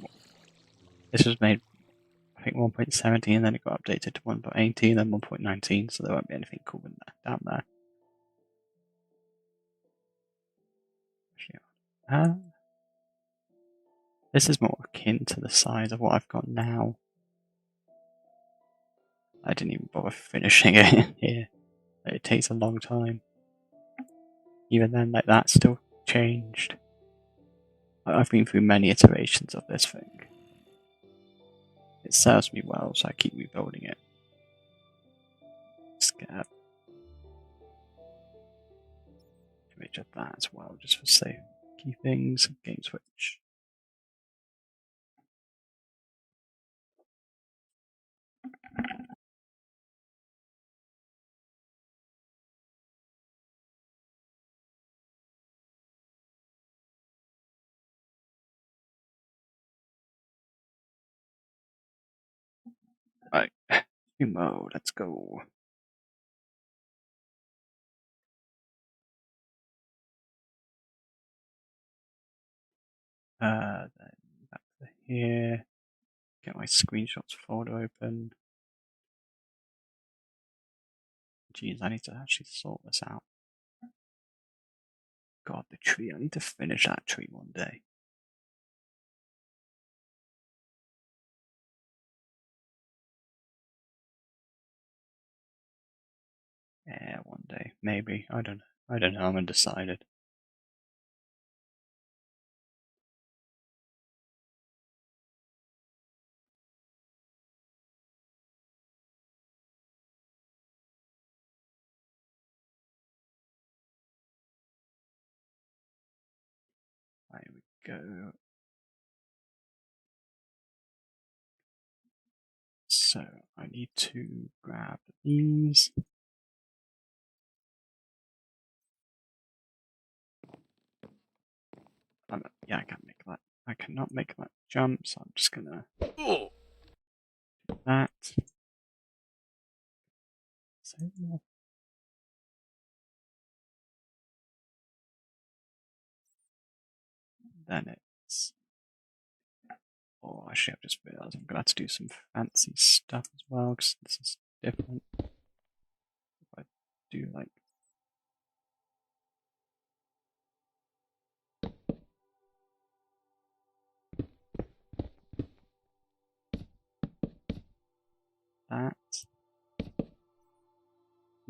S1: this was made I think 1.17, then it got updated to 1.18, then 1.19, so there won't be anything cool in there, down there. This is more akin to the size of what I've got now. I didn't even bother finishing it in here. It takes a long time. Even then, like that still changed. I've been through many iterations of this thing. It serves me well, so I keep rebuilding it. Just get an image of that as well, just for safe key things. Game switch. Right, new mode. Let's go. Then back to here. Get my screenshots folder open. Jeez, I need to actually sort this out. God, the tree. I need to finish that tree one day. Yeah, one day. Maybe. I don't know. I don't know. I'm undecided. Right, here we go. So I need to grab these. Yeah, I can't make that. I cannot make that jump, so I'm just gonna do that. So then it's. Oh, actually, I've just realised I'm gonna have to do some fancy stuff as well because this is different. If I do like that,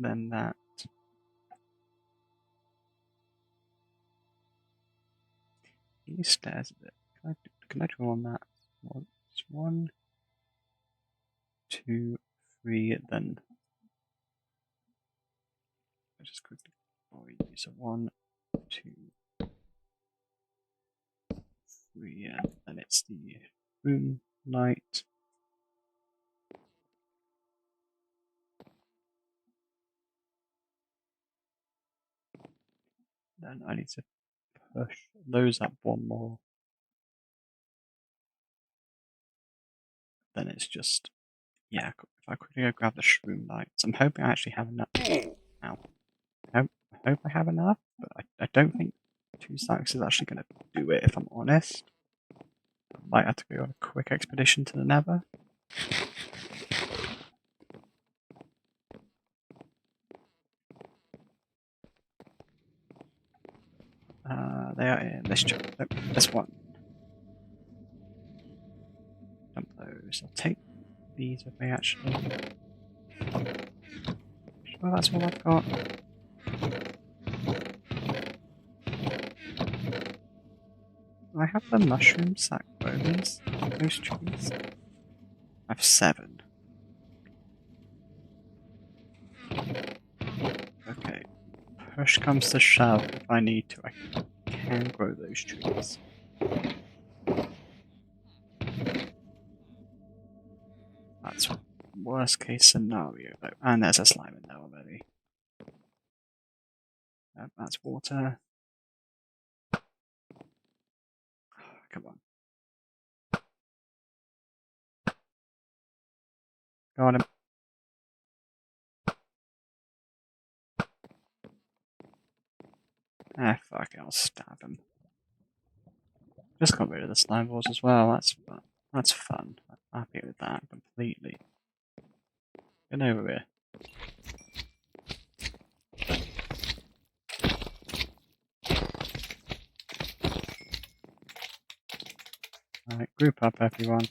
S1: then that. These stairs a bit. Can I draw on that? One, two, three, then I just quickly use a 1, 2, 3, and then it's the room light. Then I need to push those up one more. Then it's just, yeah, if I quickly go grab the shroom lights. I'm hoping I actually have enough. Ow. I hope I have enough, but I don't think 2 stacks is actually going to do it, if I'm honest. I might have to go on a quick expedition to the Nether. They are in this chunk. Nope, this one. Dump those. I'll take these with me, actually. Sure, that's all I've got. I have the mushroom sack bones. Those trees. I have 7. Okay. Push comes to shove. If I need to, I can grow those trees. That's worst case scenario, though. And there's a slime in there already. That's water. Come on. Got him. Ah, fuck it, I'll stab him. Just got rid of the slime balls as well. That's fun. I'm happy with that completely. Get over here. Alright, group up, everyone.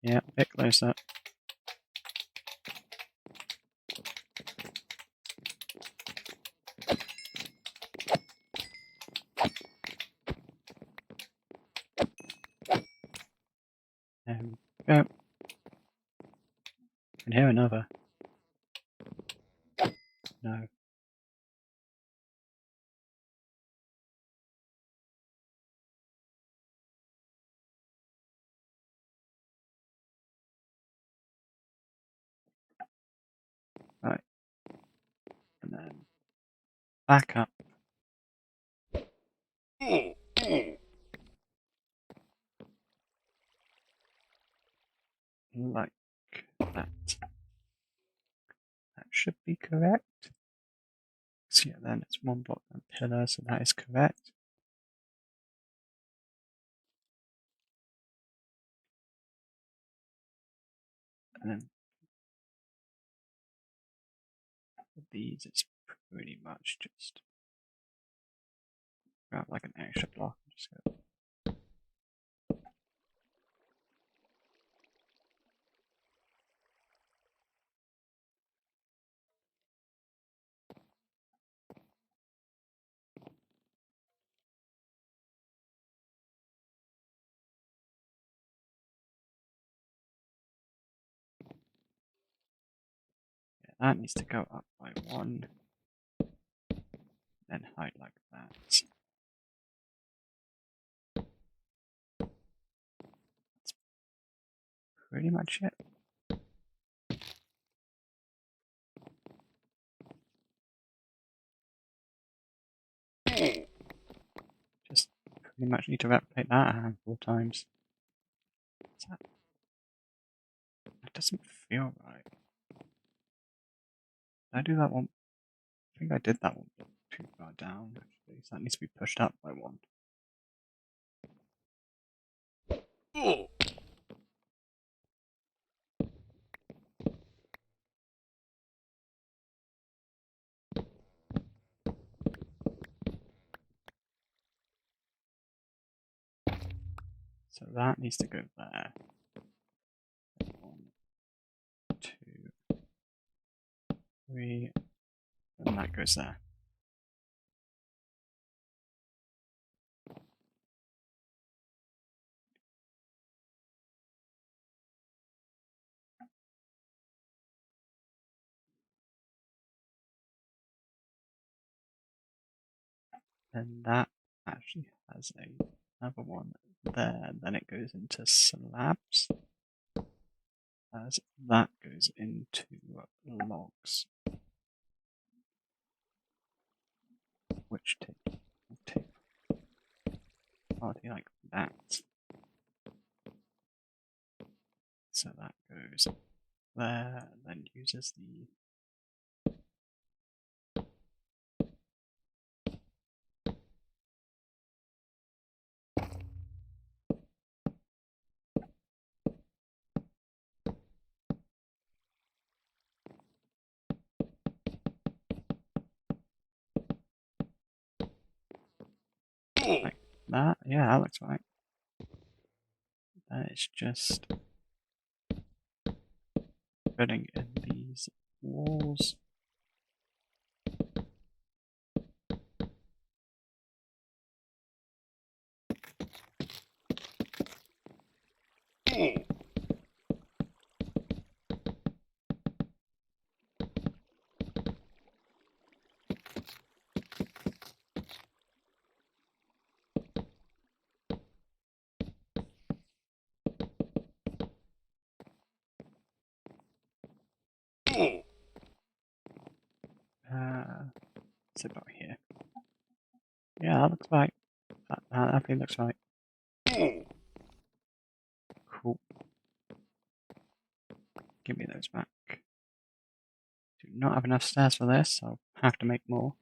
S1: Yeah, a bit closer. There we go. Can hear another. No. Right. And then back up. Like that. That should be correct. So yeah, then it's 1 block and pillar, so that is correct. And then for these, it's pretty much just grab like an extra block and just go. Yeah, that needs to go up by 1. Then hide like that. pretty much it. Just pretty much need to replicate that a handful of times. That doesn't feel right. Did I do that one? I think I did that one too far down, actually. So that needs to be pushed up by one. So that needs to go there. 1, 2, 3, and that goes there. And that actually has another one there, and then it goes into slabs, as that goes into logs, which take partly like that. So that goes there, and then uses the like that. Yeah, that looks right. Then it's just filling in these walls. It's about here. Yeah, that looks right. That definitely looks right. Cool. Give me those back. Do not have enough stairs for this, so I'll have to make more.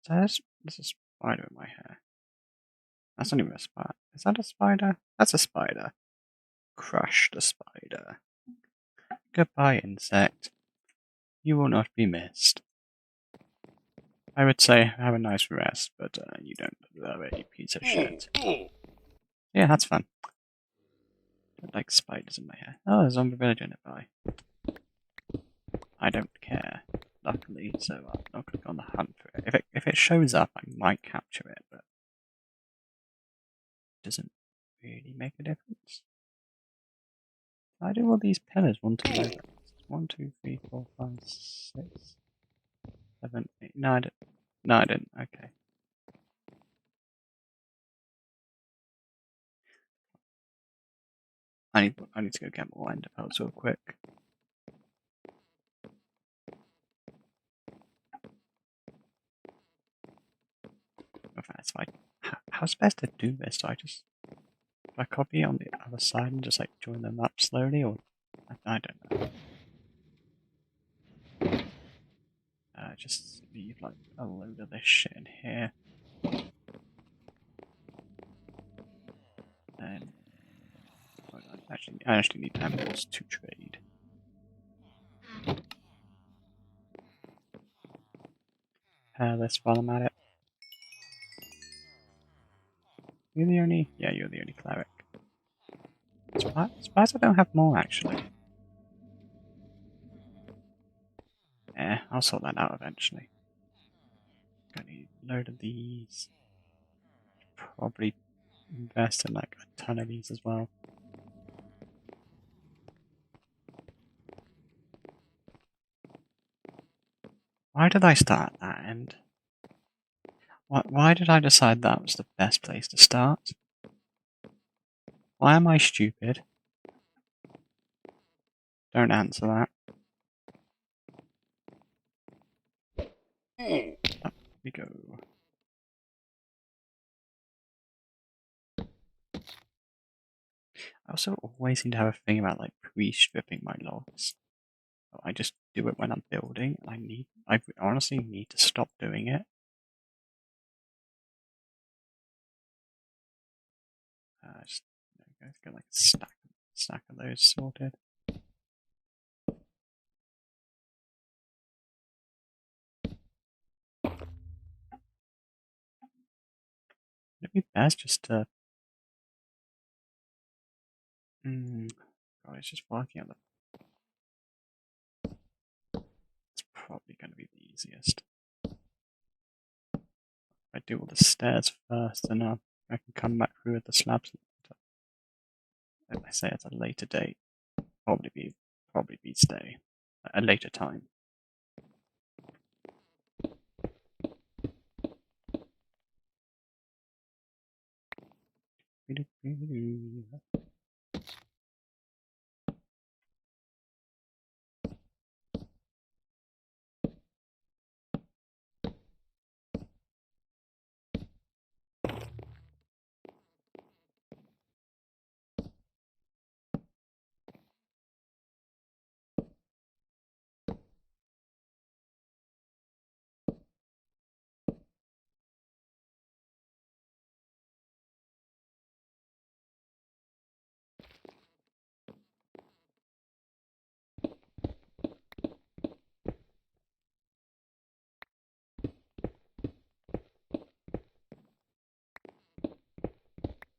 S1: There's a spider in my hair. That's not even a spider. Is that a spider? That's a spider. Crush the spider. Goodbye, insect. You will not be missed. I would say have a nice rest, but you don't deserve it, you piece of shit. Yeah, that's fun. Don't like spiders in my hair. Oh, there's a zombie villager nearby. I don't care, luckily, so I'm not going to go on the hunt for it. If it shows up, I might capture it, but it doesn't really make a difference. I do all these pillars 1, 2, 1, 2, 3, 4, 5, 6, 7, 8. No, I didn't. No, I didn't. Okay. I need to go get more ender pearls real quick. In fact, how's best to do this? Do I copy on the other side and just like join them up slowly, or I don't know. Just leave like a load of this shit in here. And I actually need animals to trade. This while I'm at it. You're the only. Yeah, you're the only cleric. Surprised I don't have more actually. Yeah, I'll sort that out eventually. Gonna need a load of these. Probably invest in like a ton of these as well. Why did I start at that end? Why did I decide that was the best place to start? Why am I stupid? Don't answer that. Up we go. I also always seem to have a thing about like pre-stripping my logs. I just do it when I'm building. I honestly need to stop doing it. Just get like a stack of those sorted. It'd be best just to. God, it's just working on the. It's probably going to be the easiest. I do all the stairs first, and I can come back through with the slabs. If I say at a later date, probably be stay at a later time.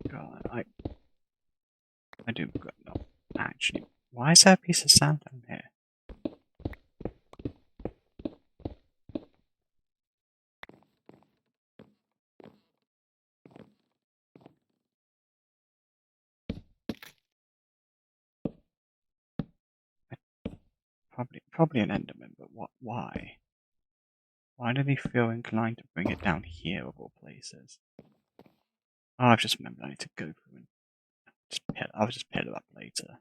S1: God, I do regret not actually. Why is there a piece of sand down here? Probably an Enderman, but what? Why? Why do they feel inclined to bring it down here of all places? Oh, I've just remembered I need to go through and I'll just pit it up later.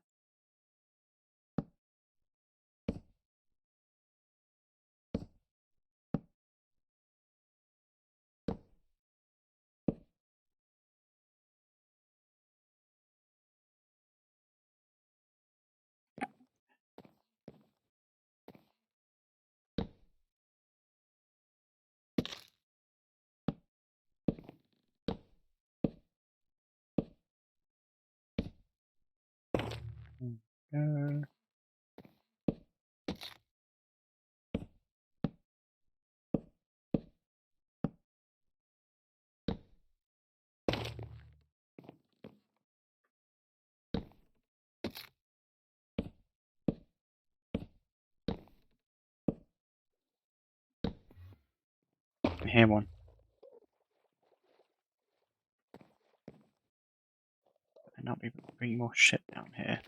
S1: Go. I hear one. And not be bringing more shit down here.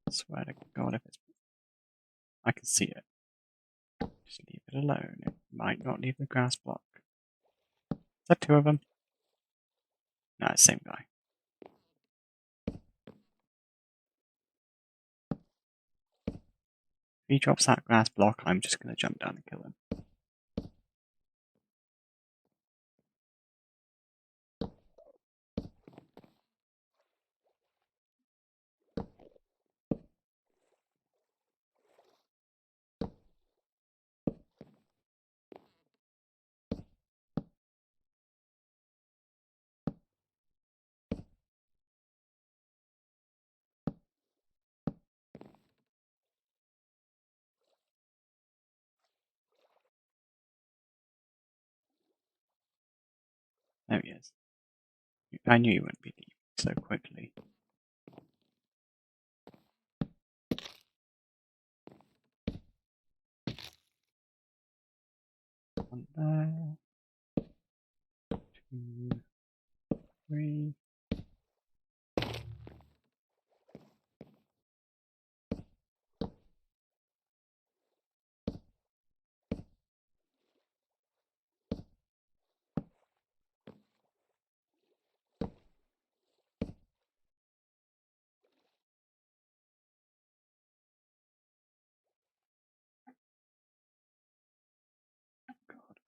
S1: I swear to God, if it's. I can see it. Just leave it alone. It might not leave the grass block. Is that two of them? No, it's the same guy. If he drops that grass block, I'm just gonna jump down and kill him. There he is. I knew you wouldn't be leaving so quickly. One there. 2, 3.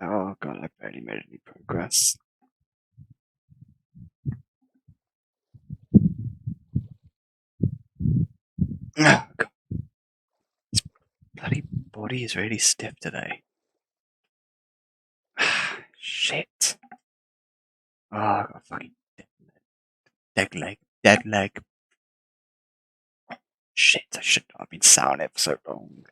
S1: Oh god, I barely made any progress. Oh god, this bloody body is really stiff today. Shit. Oh, I got a fucking dead leg. Dead leg. Shit, I should not have been sound it for so long.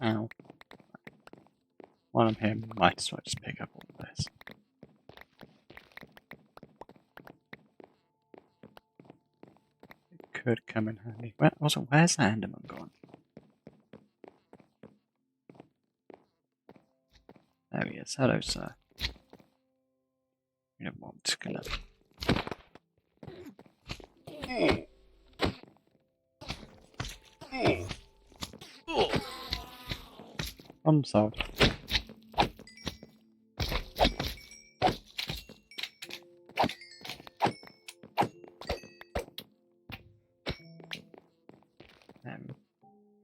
S1: Ow. While I'm here, might as well just pick up all of this. It could come in handy. Where's that Enderman gone? There he is. Hello, sir. You know what, I'm just gonna... I'm sorry.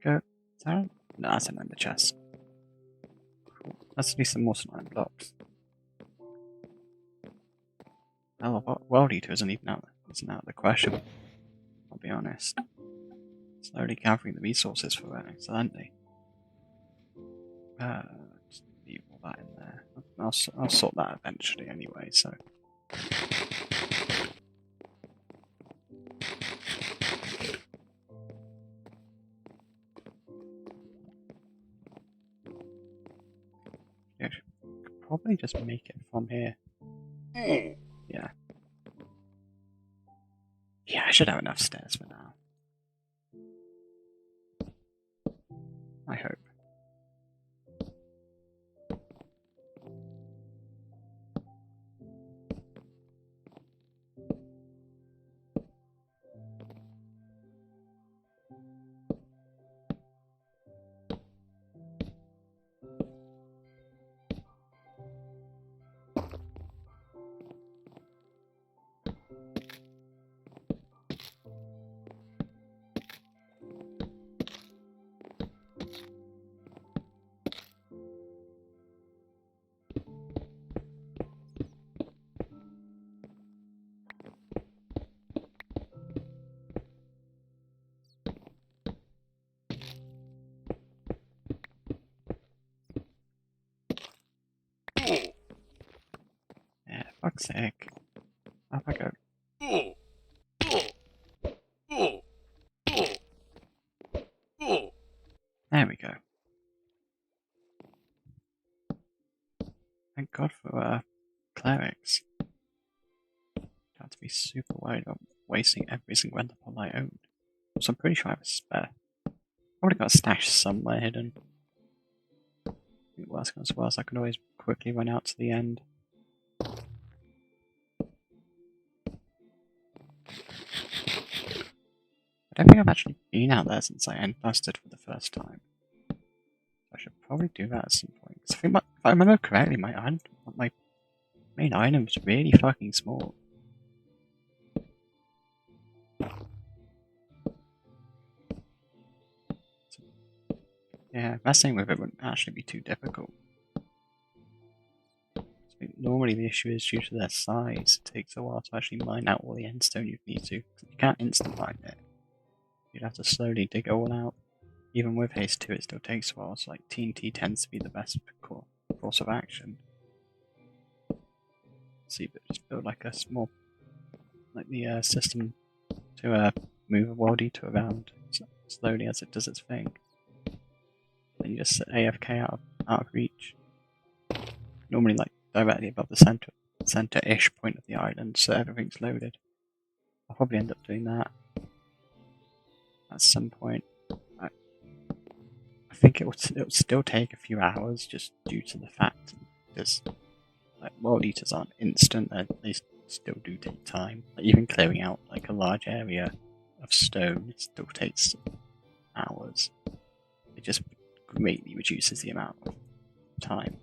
S1: Go. Is that? No, that's an ender chest. Cool. Let's do some more slime blocks. Oh, World Eater isn't out of the question. I'll be honest. Slowly gathering the resources for it, excellently. Just leave all that in there. I'll sort that eventually anyway, so. Yeah, could probably just make it from here. Yeah. Yeah, I should have enough stairs for now. I hope. Yeah, fuck's sake. Off I go. There we go. Thank God for clerics. Don't have to be super worried about wasting every single ender pearl I own. So I'm pretty sure I have a spare. Probably got a stash somewhere hidden. Worst comes to worst, I can always quickly run out to the end. I don't think I've actually been out there since I end busted for the first time. I should probably do that at some point. I think if I remember correctly, my main item is really fucking small. Yeah, messing with it wouldn't actually be too difficult. Normally the issue is due to their size. It takes a while to actually mine out all the endstone you need to. You can't instant mine it. You'd have to slowly dig it all out. Even with haste 2, it still takes a while, so like TNT tends to be the best course of action. So you just build like a small, like the system to move a world eater around slowly as it does its thing. Then you just set AFK out of reach. Normally like directly above the center-ish point of the island, so everything's loaded. I'll probably end up doing that at some point. I think it'll still take a few hours just due to the fact there's like world eaters aren't instant, they still do take time. Like, even clearing out like a large area of stone still takes hours. It just greatly reduces the amount of time.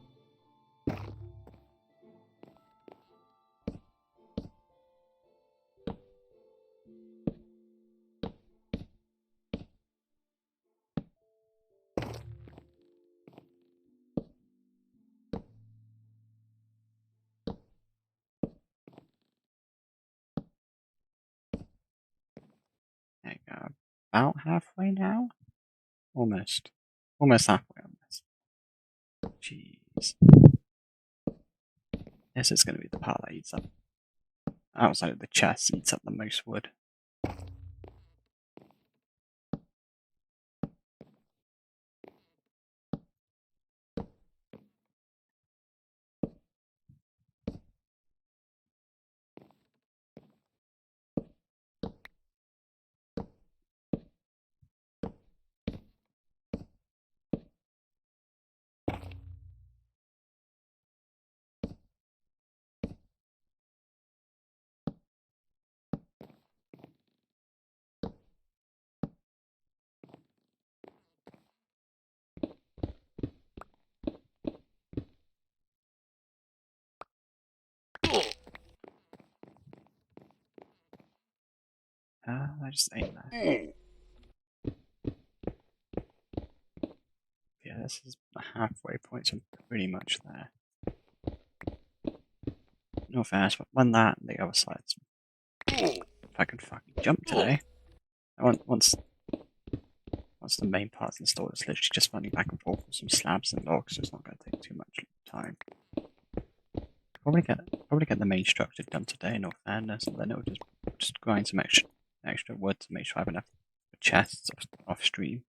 S1: There you go. About halfway now? Almost. Almost halfway on this. Jeez. This is going to be the part that eats up. Outside of the chest, eats up the most wood. I just ate that. Yeah, this is the halfway point, so I'm pretty much there. No offense, but when that and the other side's. If I can fucking jump today. Once the main part's installed, it's literally just running back and forth with some slabs and logs, so it's not going to take too much time. Probably get the main structure done today in all fairness, and then it'll just grind some extra wood to make sure I have enough chests off stream.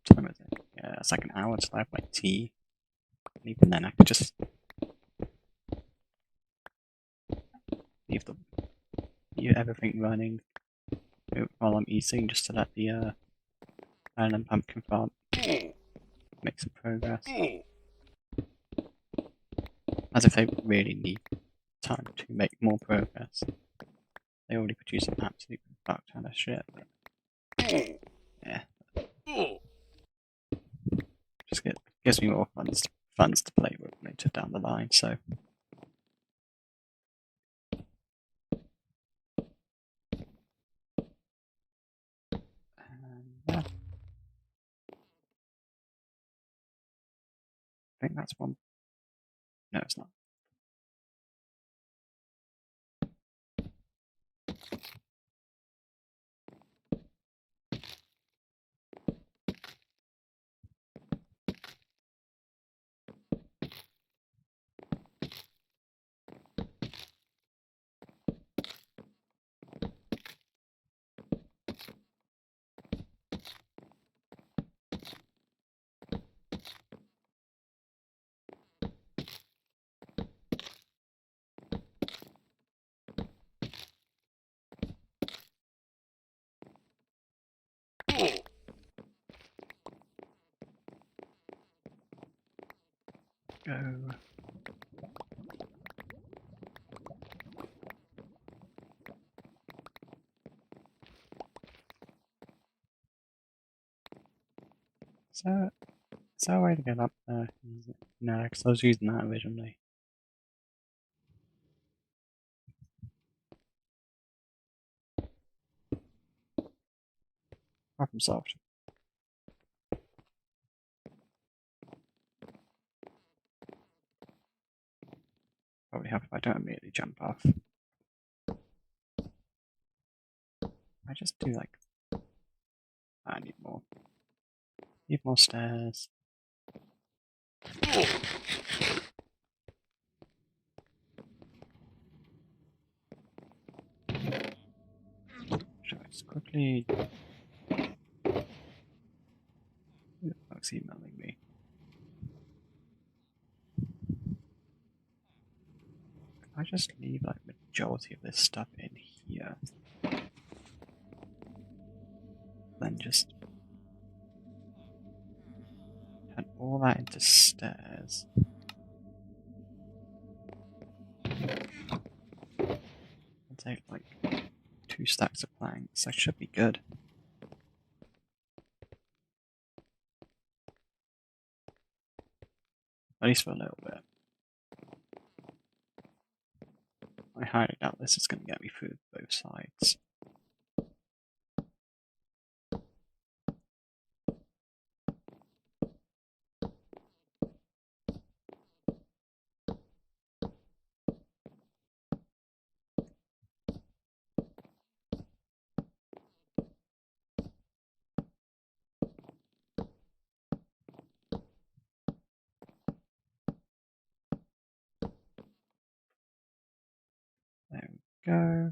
S1: Time is it? Yeah, it's like an hour until I have my tea. And even then, I could just leave everything running while I'm eating, just to let the island pumpkin farm make some progress. As if they really need time to make more progress. They already produce an absolute fuck ton of shit. Yeah. Just gives me more funds to play with later down the line, so. Yeah. I think that's one. No, it's not. Go. So, is there a way to get up there? No, because I was using that originally. Problem solved. Probably have if I don't immediately jump off. I just do like. I need more. Need more stairs. Should I just quickly. Who the fuck's emailing me? If I just leave like majority of this stuff in here, then just turn all that into stairs. take like 2 stacks of planks. I should be good. At least for a little bit. I highly doubt this is going to get me through both sides. There we go.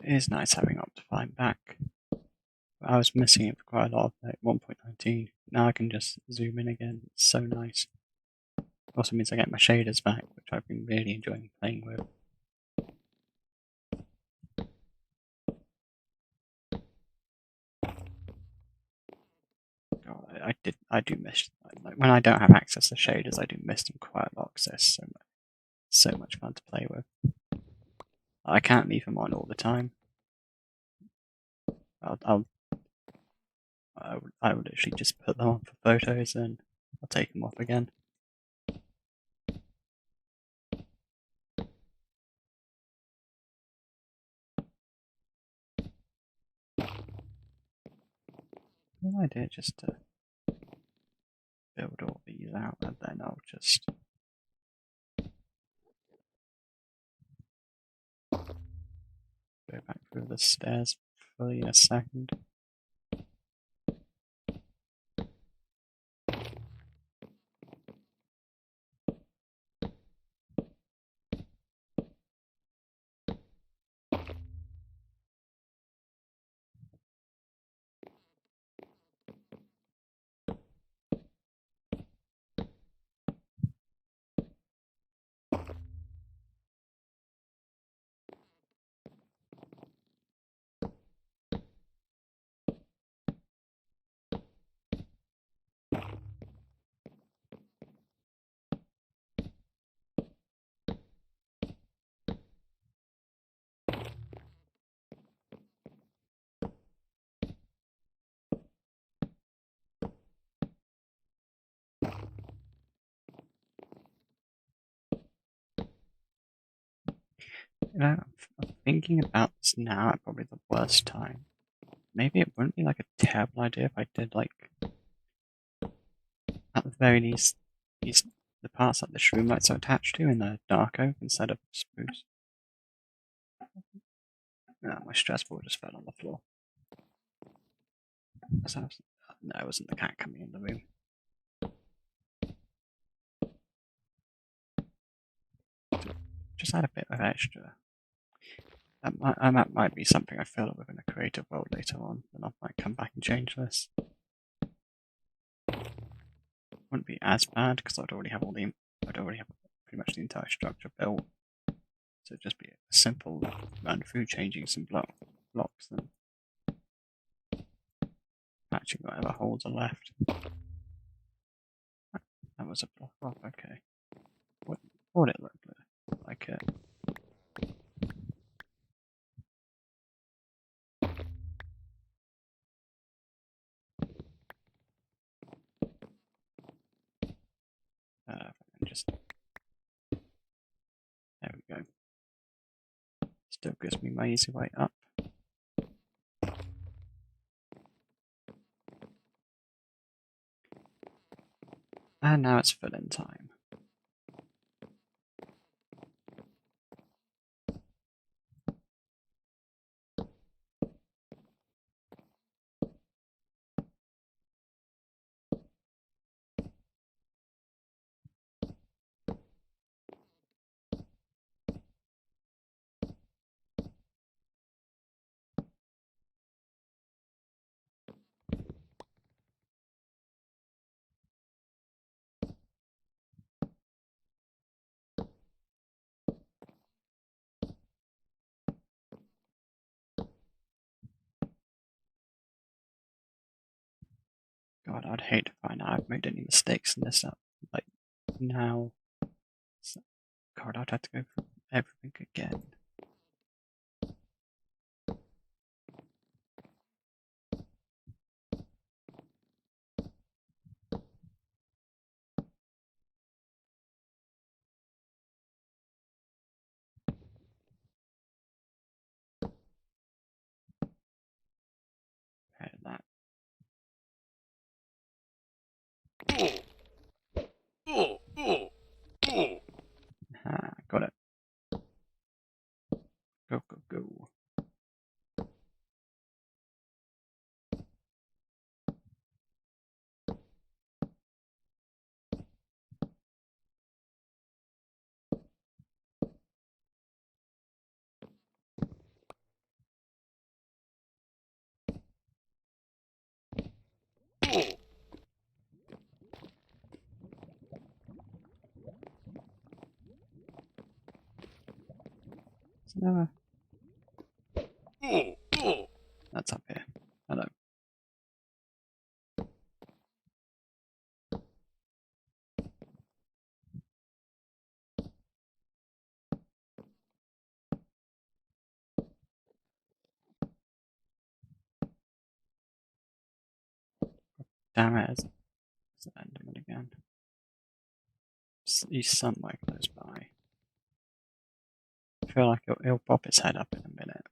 S1: It is nice having Optifine back. I was missing it for quite a lot of like 1.19. Now I can just zoom in again. It's so nice. Also means I get my shaders back, which I've been really enjoying playing with. God, I do miss, like, when I don't have access to shaders, I do miss them quite a lot because they're so much fun to play with. I can't leave them on all the time. I'll I would actually just put them on for photos and I'll take them off again. Good idea just to build all these out and then I'll just go back through the stairs fully in a second. You know, I'm thinking about this now at probably the worst time. Maybe it wouldn't be like a terrible idea if I did like at the very least these the parts that the shroom lights are attached to in the dark oak instead of spruce. No, my stress ball just fell on the floor. No, it wasn't the cat coming in the room. Just add a bit of extra. That might be something I fill up with in a creative world later on, and I might come back and change this. Wouldn't be as bad because I'd already have pretty much the entire structure built. So it'd just be a simple run through changing some blocks and patching whatever holes are left. That was a block off, okay. What would it look like? Just there we go. Still gives me my easy way up. And now it's fill-in time. God, I'd hate to find out I've made any mistakes in this, like, now. So, God, I'd have to go through everything again. Right, that. Got it. Go, go, go. It's never. That's up here. Hello. Damn it, it's an Enderman again. He's somewhere close by. I feel like he'll pop his head up in a minute.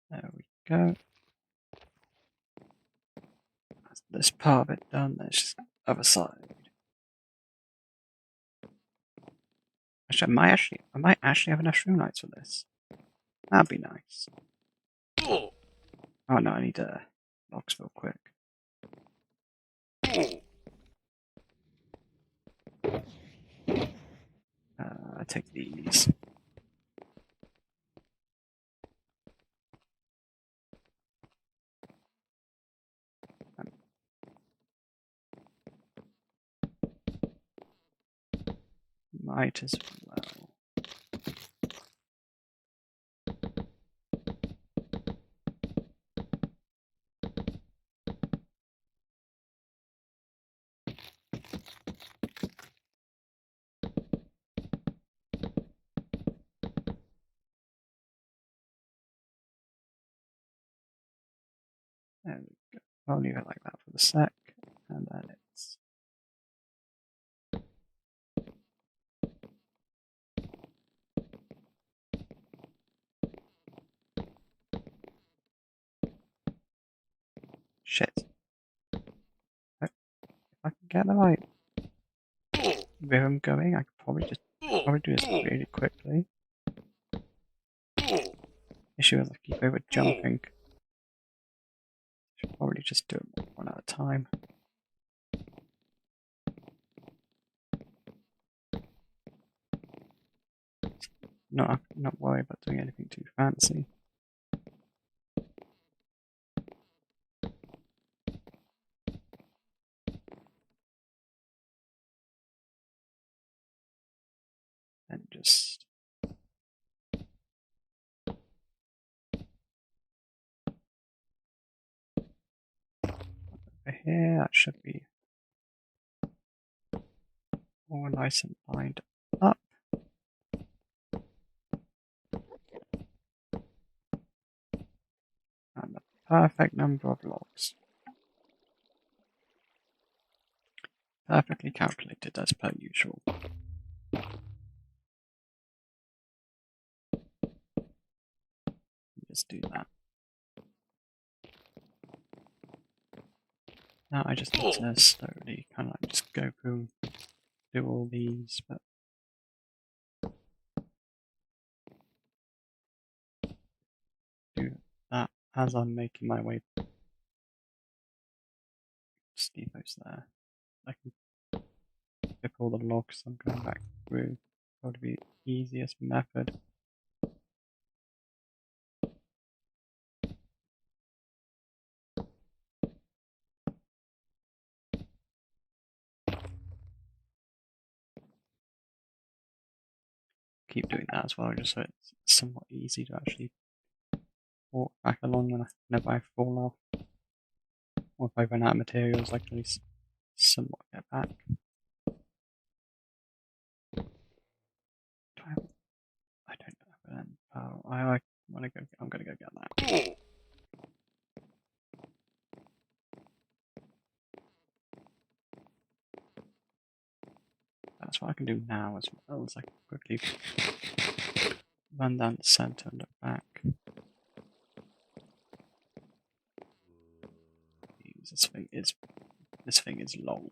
S1: There we go. That's this part of it done. There's just the other side. Actually, I might actually have enough shroom lights for this. That'd be nice. Oh no, I need logs real quick. I take these. Might as well. There we go. I'll leave it like that for the sec, and then it's shit. If I can get the right rhythm going, I could probably do this really quickly. Issue is I keep over jumping. Should probably just do it one at a time. not worry about doing anything too fancy. And just over here, that should be all nice and lined up. And the perfect number of logs. Perfectly calculated as per usual. Just do that. Now I just need to slowly kind of like just go through, do all these, but do that as I'm making my way. Just leave those there. I can pick all the logs I'm going back through. Probably be the easiest method. Keep doing that as well, just so it's somewhat easy to actually walk back along whenever I fall off. Or if I run out of materials, I can at least somewhat get back. Do I have, I don't have an I want to go. I'm gonna go get that. That's what I can do now as well as I can quickly run down the center and look back. This thing is long.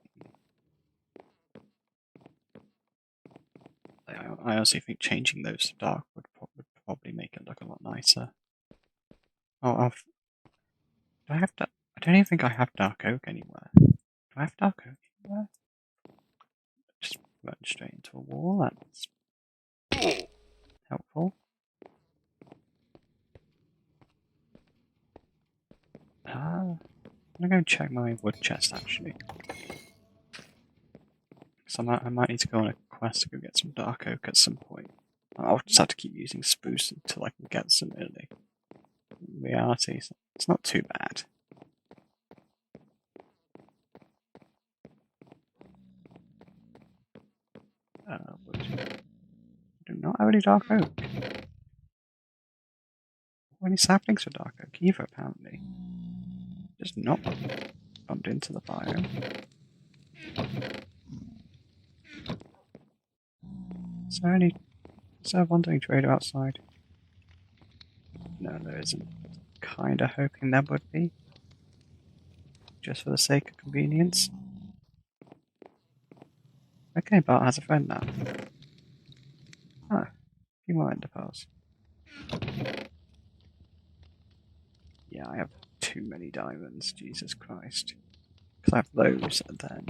S1: I honestly think changing those to dark would probably make it look a lot nicer. Oh, do I have to? I don't even think I have dark oak anywhere. Do I have dark oak anywhere? Just run straight into a wall. That's helpful. I'm gonna go and check my wood chest actually. Because I might need to go on a quest to go get some dark oak at some point. I'll just have to keep using spruce until I can get some early. In reality, it's not too bad. Do not have any dark oak. Or any saplings for dark oak either, apparently. Just not bumped into the biome. Is there a wandering trader outside? No, there isn't. Kinda hoping there would be. Just for the sake of convenience. Okay, Bart has a friend now. Ah, a few more ender pearls. Yeah, I have too many diamonds, Jesus Christ. Because I have those and then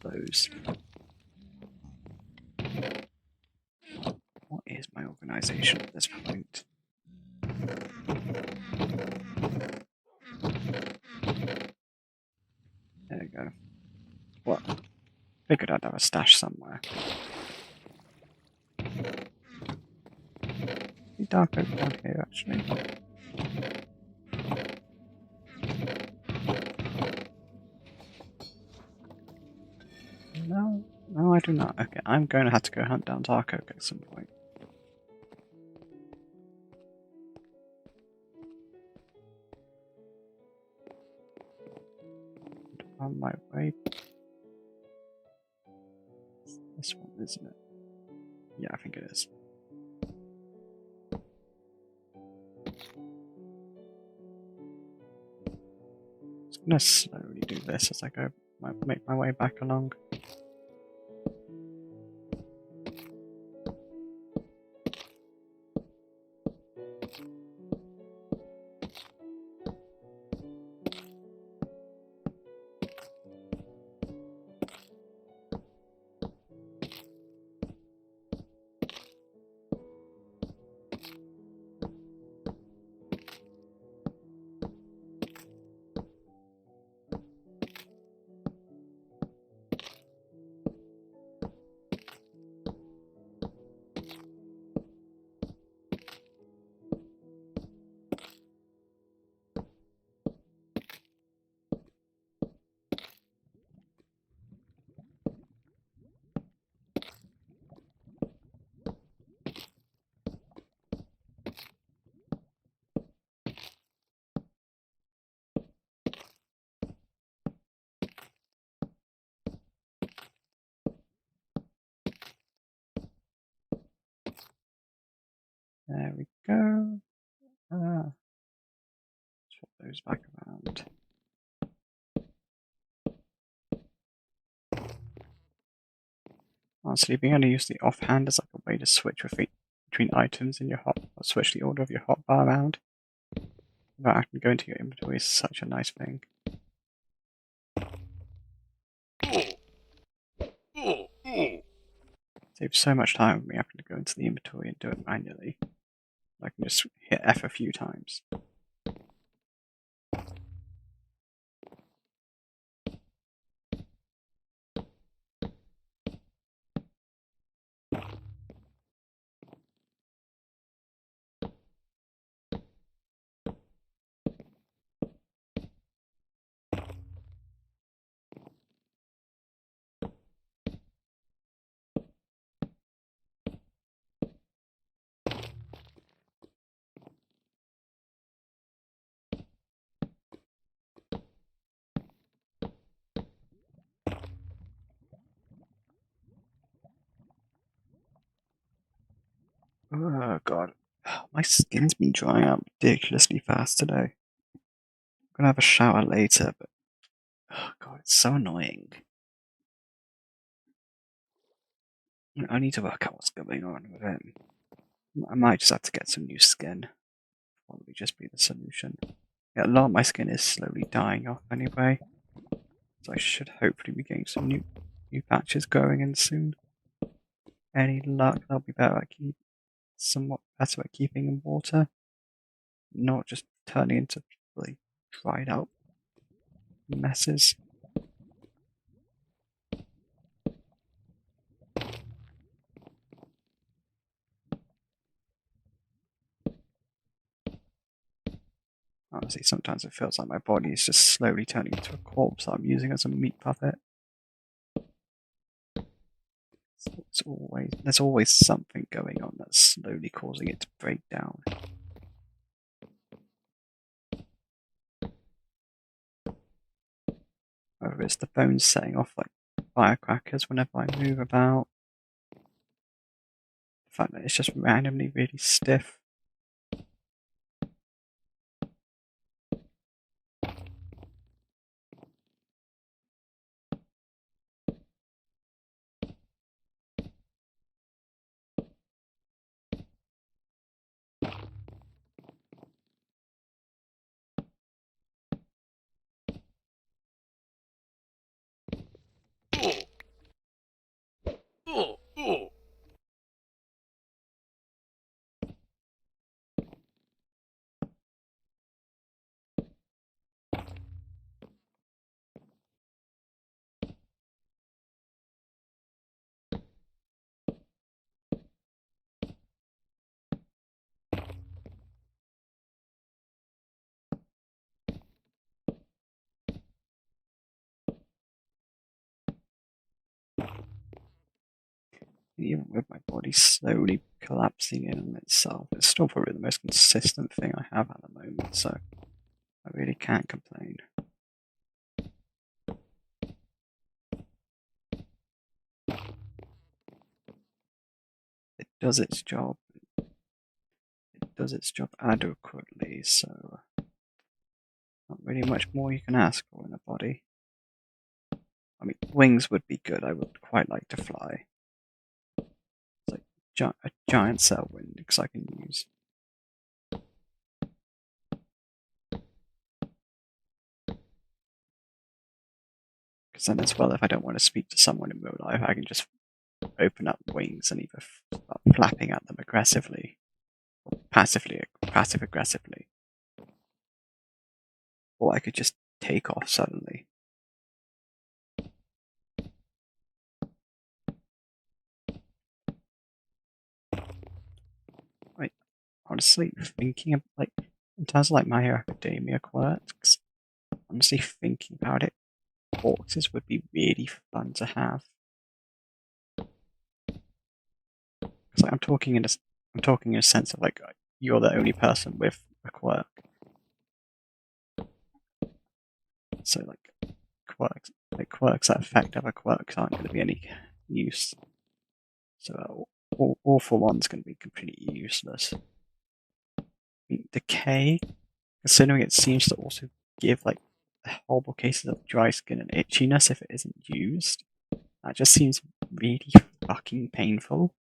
S1: those. What is my organisation at this point? There we go. Well, figured I'd have a stash somewhere. The dark oak one here, actually. No, I do not. Okay, I'm going to have to go hunt down dark oak at some point. On my way. This one, isn't it? Yeah, I think it is. I'm going to slowly do this as I go, make my way back along. There we go. Swap those back around. Honestly, being able to use the offhand is like a way to switch between items in your hot, or switch the order of your hotbar around without having to go into your inventory is such a nice thing. Saves so much time with me having to go into the inventory and do it manually. I can just hit F a few times. Oh god, my skin's been drying out ridiculously fast today. I'm gonna have a shower later, but oh god, it's so annoying. I need to work out what's going on with it. I might just have to get some new skin. Probably just be the solution. Yeah, a lot of my skin is slowly dying off anyway, so I should hopefully be getting some new patches going in soon. Any luck, they'll be somewhat better at keeping in water, not just turning into really dried out messes. Honestly, sometimes it feels like my body is just slowly turning into a corpse that I'm using as a meat puppet. There's always something going on that's slowly causing it to break down. Whether it's the bones setting off like firecrackers whenever I move about, the fact that it's just randomly really stiff. Even with my body slowly collapsing in on itself, it's still probably the most consistent thing I have at the moment, so I really can't complain. It does its job. It does its job adequately, so not really much more you can ask for in a body. I mean, wings would be good. I would quite like to fly. It's like a giant sail wing because I can use. Because then as well, if I don't want to speak to someone in real life, I can just open up wings and either start flapping at them aggressively, or passive aggressively, or I could just take off suddenly. Like, honestly, thinking of like in terms of like My Hero Academia quirks, honestly thinking about it, boxes would be really fun to have. Because like, I'm talking in a sense of like you're the only person with a quirk. So quirks that affect other quirks aren't going to be any use. So all for one's going to be completely useless. Decay, considering it seems to also give like horrible cases of dry skin and itchiness if it isn't used. That just seems really fucking painful.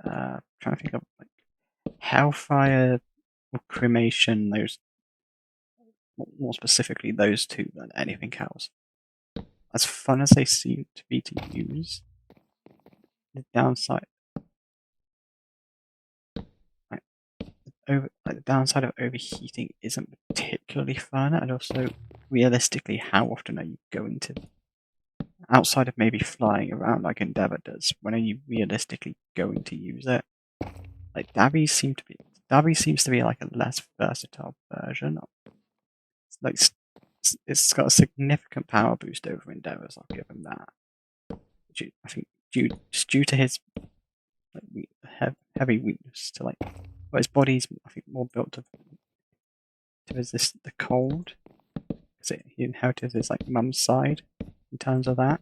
S1: Trying to think of like hellfire or cremation. Those more specifically, those two than anything else. As fun as they seem to be to use, the downside, like, the downside of overheating isn't particularly fun, and also realistically, how often are you going to, outside of maybe flying around like Endeavour does, when are you realistically going to use it? Like Dabby seems to be like a less versatile version. Like it's got a significant power boost over Endeavour's. I'll give him that. I think due to his like heavy weakness to like, well, his body's I think more built to resist the cold because he inherited his like mum's side in terms of that.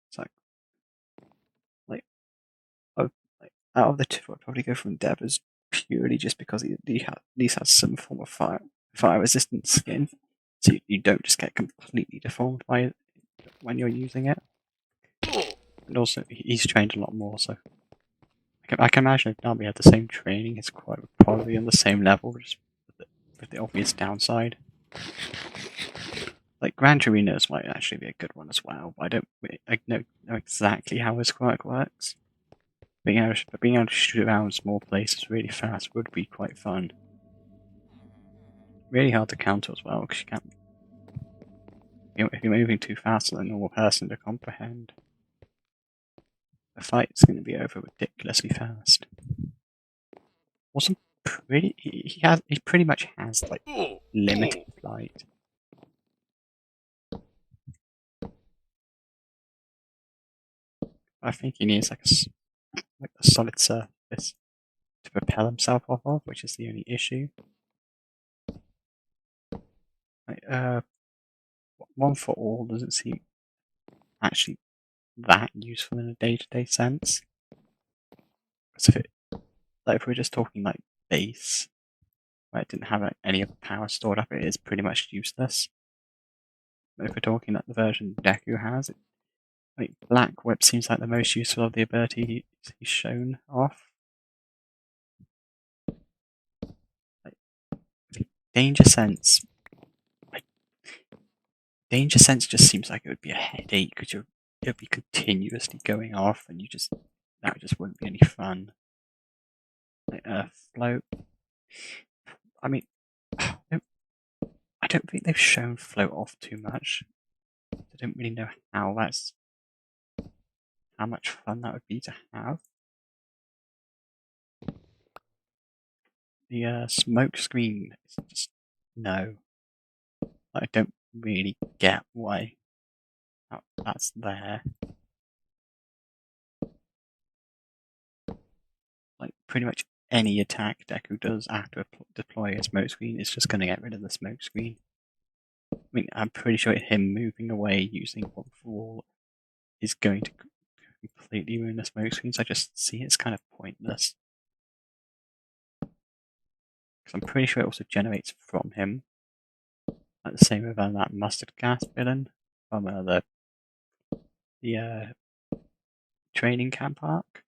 S1: It's like, oh, like out of the two, I'd probably go for Endeavour's purely just because he at least has some form of fire resistant skin, so you don't just get completely deformed by it when you're using it. And also, he's trained a lot more, so I can imagine if Darby had the same training, it's quite probably on the same level, just with the obvious downside. Like Gran Torino's might actually be a good one as well, but I don't know exactly how his quirk works. Being able to shoot around small places really fast would be quite fun. Really hard to counter as well, because you can't. If you're moving too fast for a normal person to comprehend, the fight's going to be over ridiculously fast. Wasn't pretty. He pretty much has like limited flight. I think he needs like a solid surface to propel himself off of, which is the only issue. Like, one for all doesn't seem actually that useful in a day-to-day sense. Because if we're just talking like base, where it didn't have like, any of the power stored up, it is pretty much useless. But if we're talking like the version Deku has, like Black Whip seems like the most useful of the ability he's shown off. Like, Danger Sense. Danger Sense just seems like it would be a headache because it would be continuously going off, and that just wouldn't be any fun. Like Float. I mean, I don't think they've shown Float off too much. I don't really know how much fun that would be to have. The smoke screen is just no. I don't really get why that's there. Like pretty much any attack Deku does after deploy a smoke screen is just going to get rid of the smoke screen. I mean, I'm pretty sure him moving away using one for all is going to completely ruin the smoke screens. I just see it's kind of pointless. Because I'm pretty sure it also generates from him. Like the same with that mustard gas villain from the training camp arc.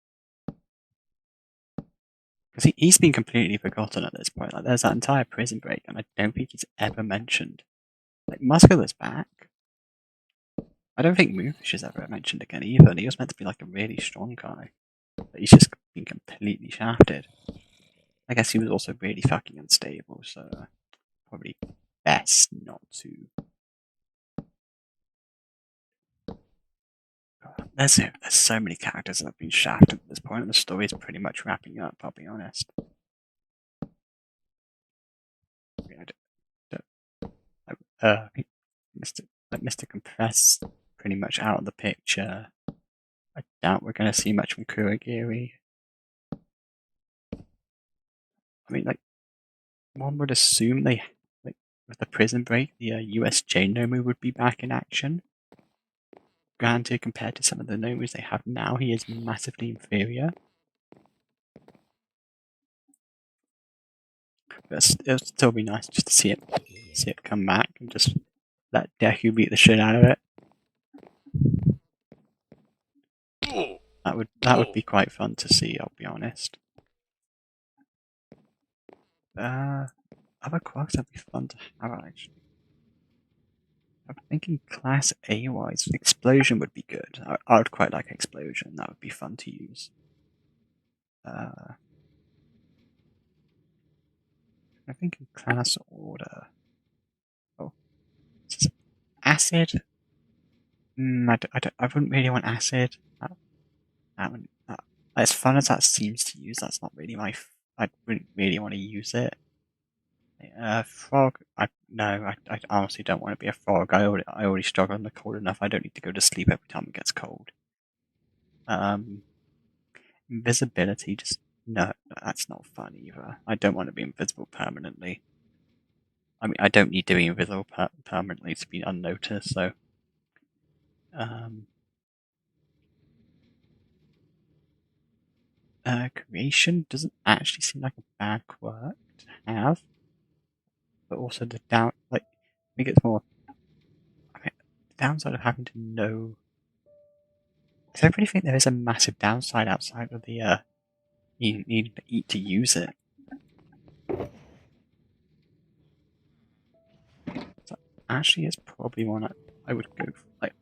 S1: Because he's been completely forgotten at this point. Like, there's that entire prison break, and I don't think he's ever mentioned. Like, Muscular's back. I don't think Moonfish is ever mentioned again either, and he was meant to be like a really strong guy. But he's just been completely shafted. I guess he was also really fucking unstable, so probably best not to. There's so many characters that have been shafted at this point, and the story's pretty much wrapping up, I'll be honest. I think Mr. Compress pretty much out of the picture. I doubt we're going to see much from Kurogiri. I mean, like, one would assume like, with the prison break, the USJ Nomu would be back in action. granted, compared to some of the nobles they have now, he is massively inferior. But it'll still be nice just to see it come back and just let Deku beat the shit out of it. That would be quite fun to see, I'll be honest. Other quirks that'd be fun to have actually. I'm thinking class A wise, explosion would be good. I would quite like explosion. That would be fun to use. I think in class order. Oh, acid. I wouldn't really want acid. As fun as that seems to use, that's not really I wouldn't really want to use it. Frog. No, I honestly don't want to be a frog. I already struggle in the cold enough. I don't need to go to sleep every time it gets cold. Invisibility, just no, that's not fun either. I don't want to be invisible permanently. I mean, I don't need to be invisible permanently to be unnoticed. So, creation doesn't actually seem like a bad quirk to have, but also the I think it's more. I mean, the downside of having to know. Because I really think there is a massive downside outside of the you need to eat to use it. So actually, it's probably one I would go for. Like,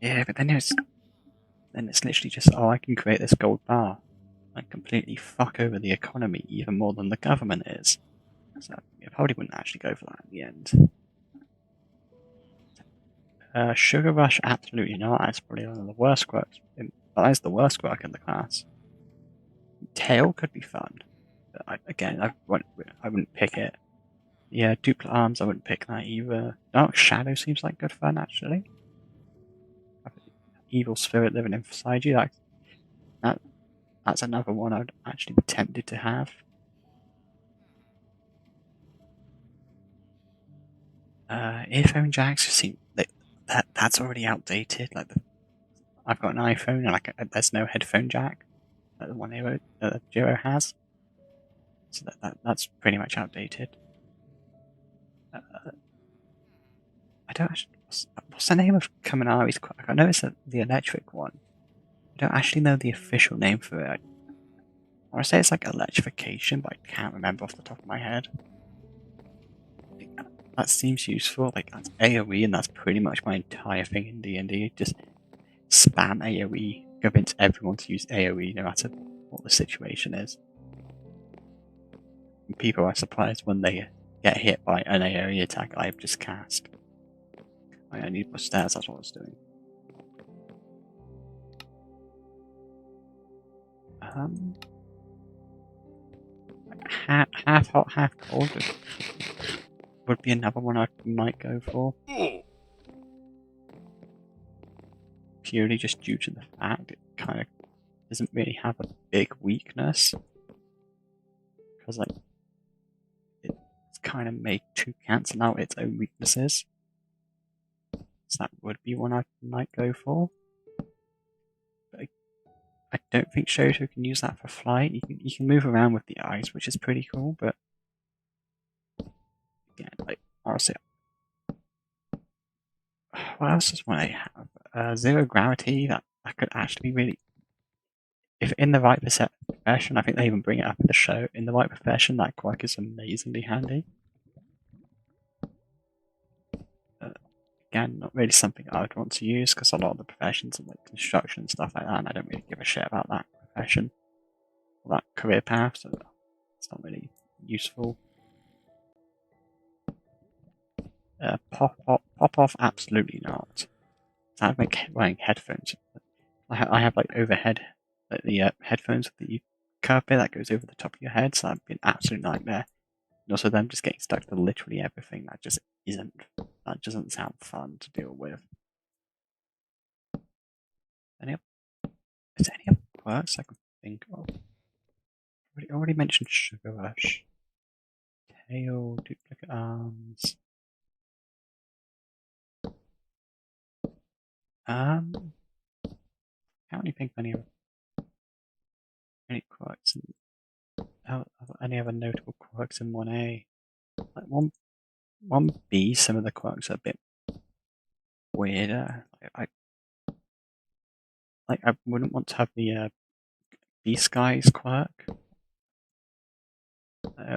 S1: yeah, but then it's literally just, oh, I can create this gold bar and completely fuck over the economy even more than the government is. So I probably wouldn't actually go for that in the end. Sugar Rush, absolutely not. That's probably one of the worst quirks. That is the worst quirk in the class. Tail could be fun. But I wouldn't pick it. Yeah, duplicate arms, I wouldn't pick that either. Dark Shadow seems like good fun, actually. Evil Spirit living inside you, that's another one I'd actually be tempted to have. Earphone jacks seem that's already outdated. I've got an iPhone and there's no headphone jack. Like the one Jiro has, so that's pretty much outdated. I don't actually. What's the name of Kaminari's quirk? I know it's the electric one. I don't actually know the official name for it. I want to say it's like electrification, but I can't remember off the top of my head. That seems useful. Like that's AOE, and that's pretty much my entire thing in D&D. Just spam AOE, convince everyone to use AOE, no matter what the situation is. And people are surprised when they get hit by an AOE attack I've just cast. I need more stairs. That's what I was doing. Half hot, half cold would be another one I might go for. Purely just due to the fact it kind of doesn't really have a big weakness. Because like it's kind of made to cancel out its own weaknesses. So that would be one I might go for. But I don't think Shoto can use that for flight. You can move around with the eyes, which is pretty cool, but yeah, like honestly, what else does one I have? Zero gravity. That could actually be really, if in the right profession, I think they even bring it up in the show. In the right profession, that quirk is amazingly handy. Again, not really something I would want to use because a lot of the professions are like construction and stuff like that, and I don't really give a shit about that profession or that career path, so it's not really useful. Pop off, absolutely not. So I'd make wearing headphones. I have like overhead, like the headphones with the curve bit that goes over the top of your head, so that'd be an absolute nightmare. And also them just getting stuck to literally everything. That doesn't sound fun to deal with. Is there any other quirks I can think of? I already mentioned Sugar Rush. Tail, duplicate arms. Can't really think of any quirks in any other notable quirks in 1A. Like 1B, some of the quirks are a bit weirder. I wouldn't want to have the Beast Guy's quirk.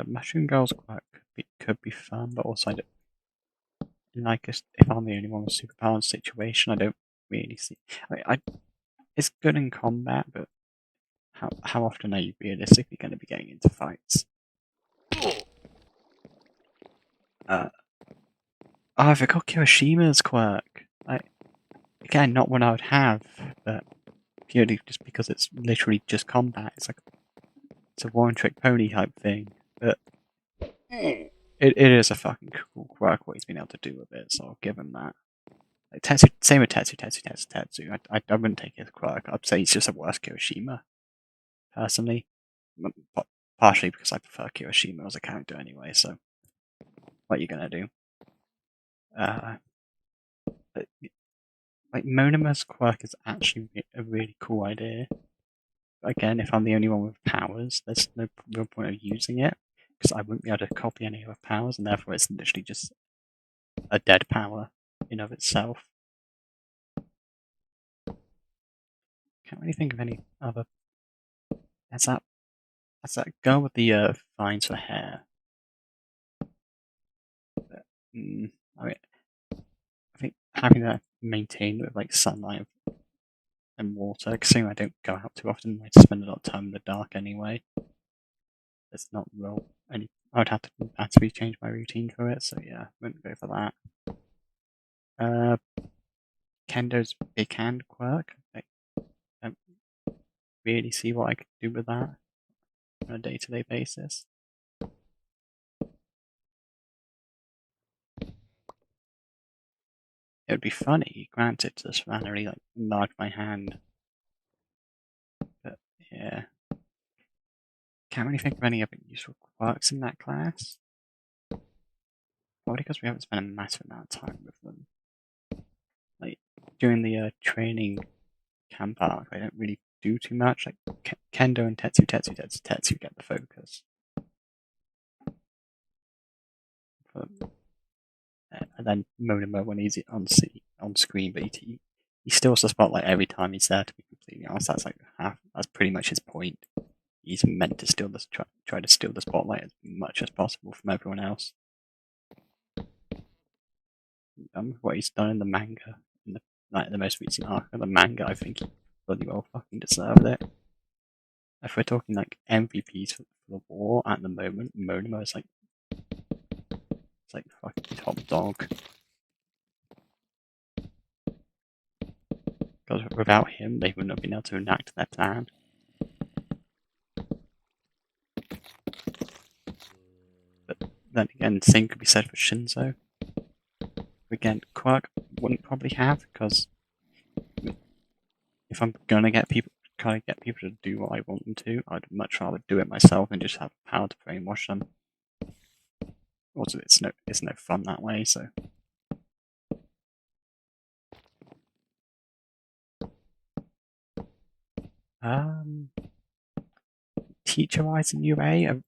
S1: Mushroom Girl's quirk could be fun, but also if I'm the only one with superpower in the situation, I don't really see. It's good in combat, but how often are you realistically going to be getting into fights? I forgot Kirishima's quirk. Again, not one I would have, but purely just because it's literally just combat. It's a one-trick pony type thing, but it is a fucking cool quirk what he's been able to do with it. So I'll give him that. Like same with Tetsu. I wouldn't take his quirk. I'd say he's just a worse Kirishima, personally. Partially because I prefer Kirishima as a character anyway. So what are you gonna do? But, like Monima's quirk is actually a really cool idea. Again, if I'm the only one with powers, there's no real point of using it because I wouldn't be able to copy any other powers, and therefore it's literally just a dead power in of itself. Can't really think of any other. That's that girl with the vines for hair. But, I think having that maintained with like sunlight and water, considering I don't go out too often, I spend a lot of time in the dark anyway. There's not real any. I would have to actually change my routine for it, so yeah, wouldn't go for that. Kendo's big hand quirk. I don't really see what I could do with that on a day-to-day basis. It would be funny, granted, to just randomly like enlarge my hand, but yeah, can't really think of any other useful quirks in that class. Probably because we haven't spent a massive amount of time with them. Like during the training camp arc, they don't really do too much. Like Kendo and Tetsu get the focus. And then Monoma when he's on screen, but he steals the spotlight every time he's there. To be completely honest, that's pretty much his point. He's meant to try to steal the spotlight as much as possible from everyone else. What he's done in the manga, in the most recent arc of the manga, I think he bloody well fucking deserved it. If we're talking like MVPs for the war at the moment, Monoma is like fucking top dog. Because without him, they wouldn't have been able to enact their plan. But then again, the same could be said for Shinzo. Again, quirk wouldn't probably have, because if I'm gonna get people to do what I want them to, I'd much rather do it myself and just have power to brainwash them. Also, it's no fun that way. So, teacher-wise in UA,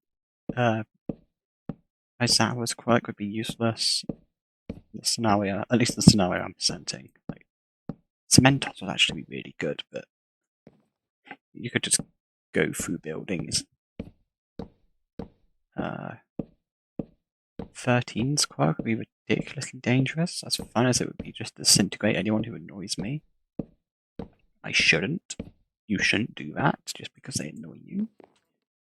S1: Aizawa's quirk would be useless. The scenario, at least the scenario I'm presenting, like Cementos would actually be really good, but you could just go through buildings. 13's quirk would be ridiculously dangerous, as fun as it would be just to disintegrate anyone who annoys me. I shouldn't. You shouldn't do that just because they annoy you.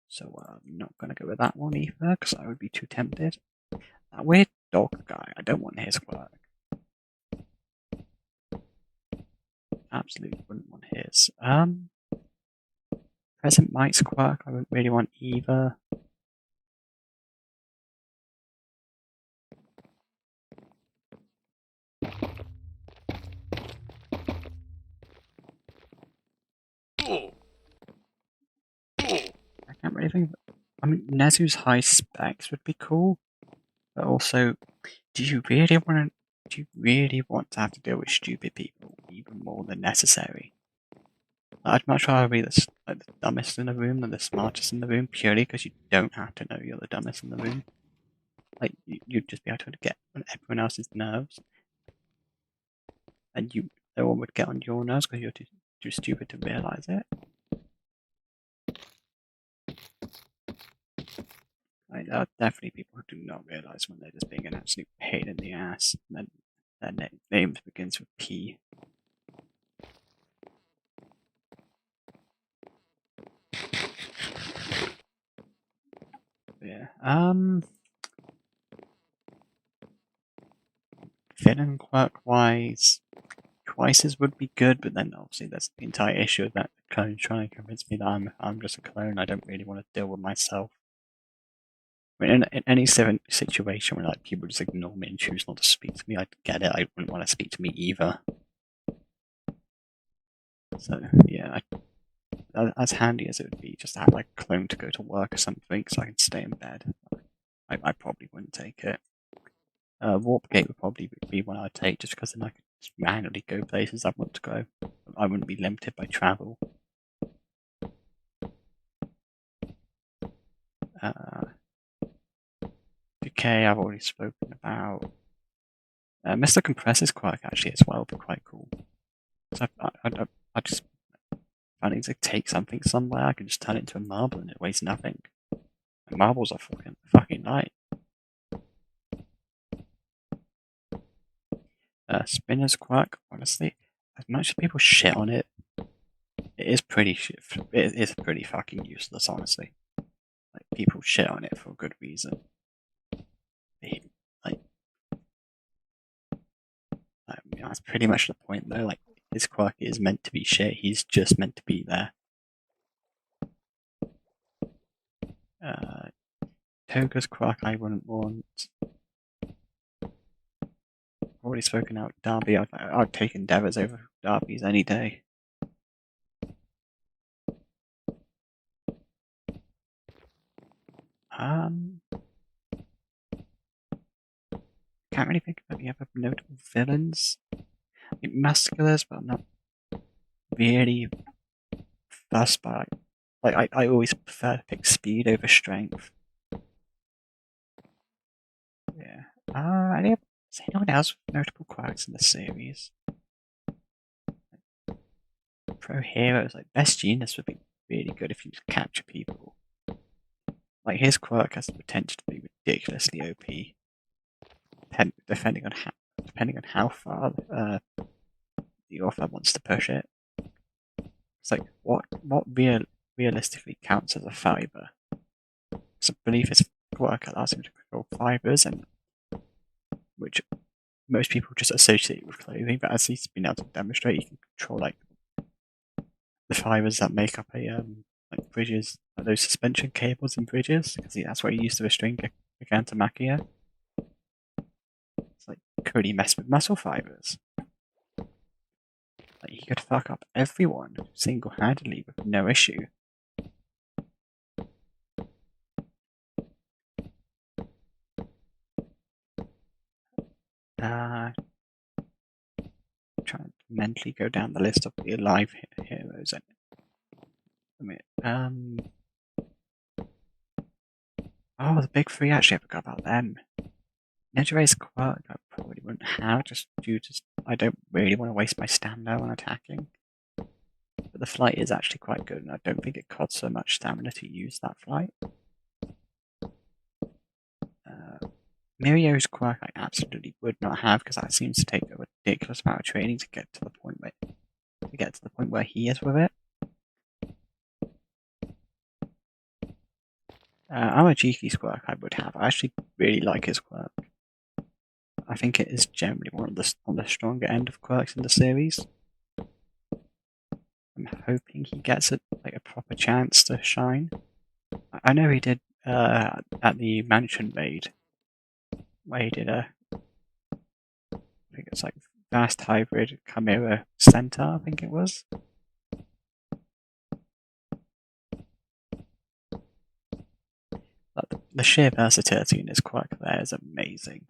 S1: So I'm not going to go with that one either, because I would be too tempted. That weird dog guy, I don't want his quirk. Absolutely wouldn't want his. Present Mike's quirk, I wouldn't really want either. I can't really think of it. I mean, Nezu's high specs would be cool, but also, do you really want to Do you really want to have to deal with stupid people even more than necessary? I'd much rather be the dumbest in the room than the smartest in the room, purely because you don't have to know you're the dumbest in the room. Like, you'd just be able to get on everyone else's nerves, and no one would get on your nerves because you're too stupid to realize it. Like, there are definitely people who do not realize when they're just being an absolute pain in the ass, and then their name begins with P. Yeah. Villain quirk wise, Twices would be good, but then obviously that's the entire issue of that clone trying to convince me that I'm just a clone. I don't really want to deal with myself. I mean, in any situation where like people just ignore me and choose not to speak to me, I'd get it. I wouldn't want to speak to me either. So yeah, as handy as it would be just to have like a clone to go to work or something, so I can stay in bed, I probably wouldn't take it. Warp gate would probably be one I'd take just because then I could just manually go places I want to go. I wouldn't be limited by travel. Decay I've already spoken about. Mr. Compressor's quirk actually as well would be quite cool. So I just, if I need to take something somewhere, I can just turn it into a marble and it weighs nothing. And marbles are fucking light. Spinner's quirk, honestly, as much as people shit on it, it is pretty fucking useless, honestly. Like, people shit on it for a good reason. Like, that's pretty much the point though. Like, his quirk is meant to be shit. He's just meant to be there. Toga's quirk I wouldn't want. Already spoken out Derby. I'd take Endeavours over Derby's any day. Can't really think of any other notable villains. I mean, Musculars, but I'm not really fussed by. Like, I always prefer to pick speed over strength. Yeah. Is anyone else with notable quirks in the series? Pro heroes, like Best Genius would be really good if you just capture people. Like, his quirk has the potential to be ridiculously OP, depending on how far the author wants to push it. It's like, what realistically counts as a fiber? Because I believe his quirk allows him to control fibers, and which most people just associate with clothing, but as he's been able to demonstrate, he can control like the fibers that make up like bridges, like those suspension cables in bridges, because that's what he used to restrain Gigantomachia. It's like, could he mess with muscle fibers? Like, he could fuck up everyone single-handedly with no issue. Trying to mentally go down the list of the alive heroes. The big three, actually, I forgot about them. Nejire's quirk I probably wouldn't have, just due to I don't really want to waste my stamina when attacking. But the flight is actually quite good, and I don't think it costs so much stamina to use that flight. Mirio's quirk I absolutely would not have, because that seems to take a ridiculous amount of training to get to the point where he is with it. Amajiki's quirk I would have. I actually really like his quirk. I think it is generally on the stronger end of quirks in the series. I'm hoping he gets a proper chance to shine. I know he did at the mansion raid, where he did I think it's like Vast Hybrid Chimera Centaur, I think it was. Like, the sheer versatility in his quirk there is amazing.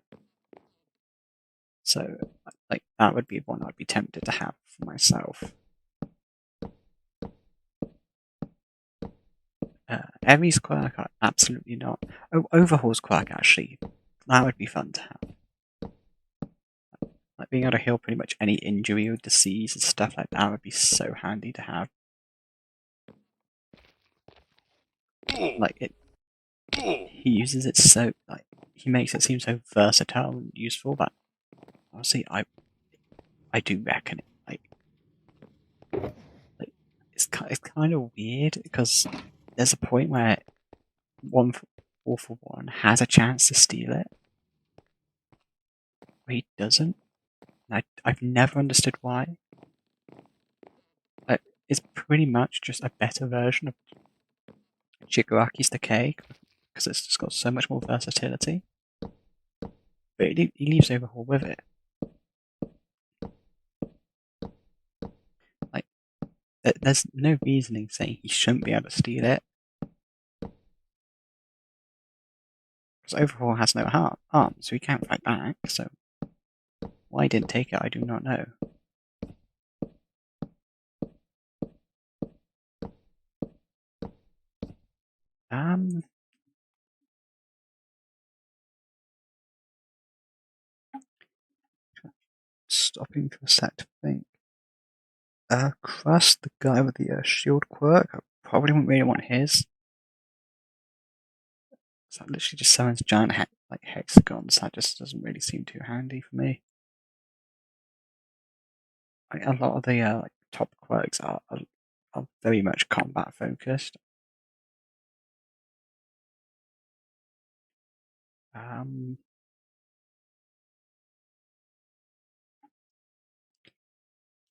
S1: So, like, that would be one I'd be tempted to have for myself. Emmy's quirk, absolutely not. Oh, Overhaul's quirk, actually. That would be fun to have. Like, being able to heal pretty much any injury or disease and stuff like that would be so handy to have. Like, he uses it so, like, he makes it seem so versatile and useful, but honestly, I do reckon it, like it's kind of weird because there's a point where All for One has a chance to steal it, but he doesn't. I've never understood why. Like, it's pretty much just a better version of Shigaraki's Decay because it's just got so much more versatility. But he leaves Overhaul with it. Like, there's no reasoning saying he shouldn't be able to steal it. Because Overhaul has no arm, so he can't fight back, so why he didn't take it, I do not know. Stopping for a sec to think. Crust, the guy with the shield quirk, I probably wouldn't really want his. So that literally just summons giant hexagons. That just doesn't really seem too handy for me. A lot of the top quirks are very much combat focused.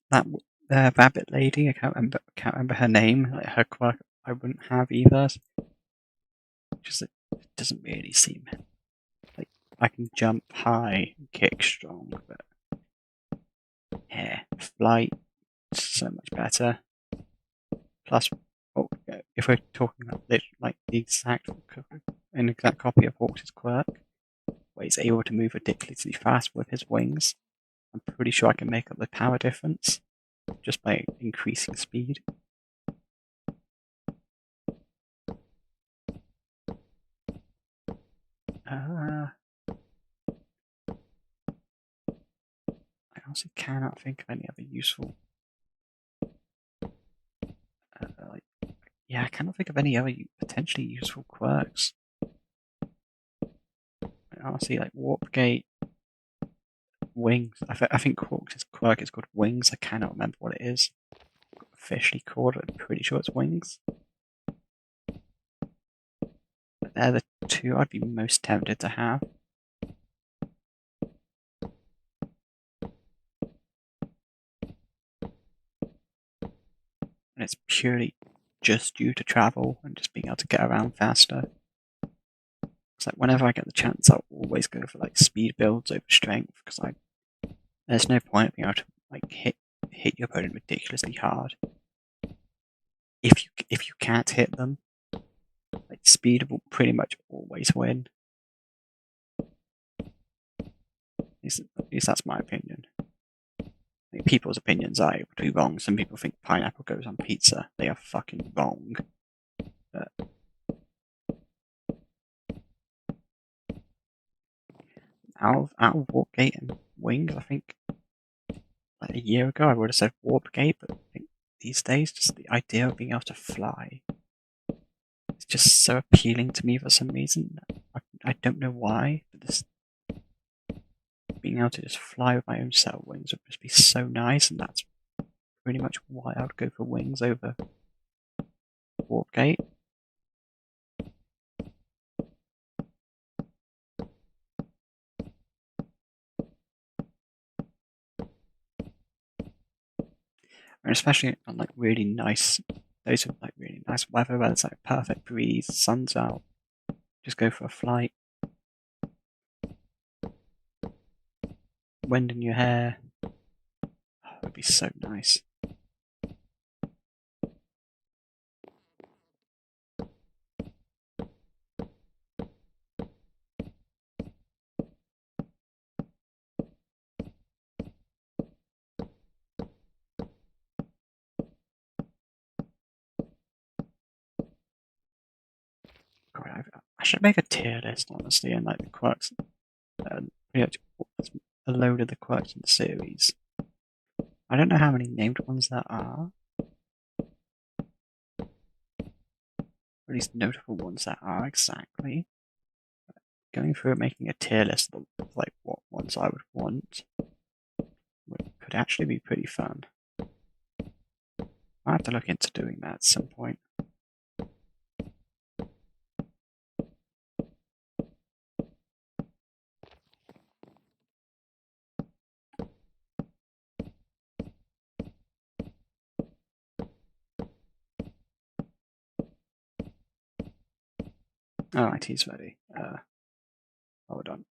S1: That rabbit lady, I can't remember her name. Like, her quirk, I wouldn't have either. Just it doesn't really seem like I can jump high, and kick strong, but yeah, flight so much better. Plus, if we're talking about like the an exact copy of Hawk's quirk, where he's able to move ridiculously fast with his wings, I'm pretty sure I can make up the power difference just by increasing speed. I honestly cannot think of any other useful. I cannot think of any other potentially useful quirks. Honestly, like Warp Gate, Wings. I think Hawk's quirk is called Wings. I cannot remember what it is officially called. I'm pretty sure it's Wings. But they're the two I'd be most tempted to have. And it's purely just due to travel and just being able to get around faster. It's like whenever I get the chance, I'll always go for like speed builds over strength because there's no point being able to like hit your opponent ridiculously hard. If you can't hit them, like speed will pretty much always win. At least that's my opinion. Like, people's opinions are able to be wrong. Some people think pineapple goes on pizza. They are fucking wrong. But out of Warpgate and Wings, I think like a year ago I would have said Warpgate, but I think these days just the idea of being able to fly is just so appealing to me for some reason. I don't know why, but this being able to just fly with my own set of wings would just be so nice, and that's pretty much why I would go for Wings over Warpgate. And especially on like really nice days of like really nice weather where it's like perfect breeze, sun's out, just go for a flight. Wind in your hair. Oh, it would be so nice. God, I should make a tier list, honestly, and like the quirks, pretty much a load of the quirks in the series. I don't know how many named ones there are, or at least notable ones there are exactly. Going through it, making a tier list of like what ones I would want could actually be pretty fun. I have to look into doing that at some point. Alright, he's ready. Hold on.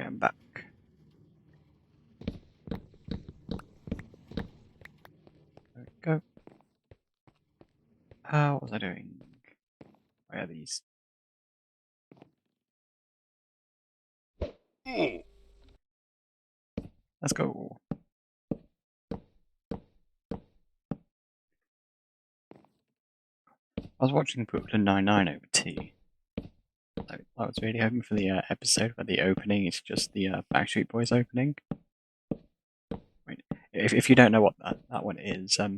S1: I'm back. There we go. What was I doing? Where are these? Let's go. I was watching Brooklyn Nine-Nine over tea. I was really hoping for the episode where the opening is just the Backstreet Boys opening. Wait, if you don't know what that one is, so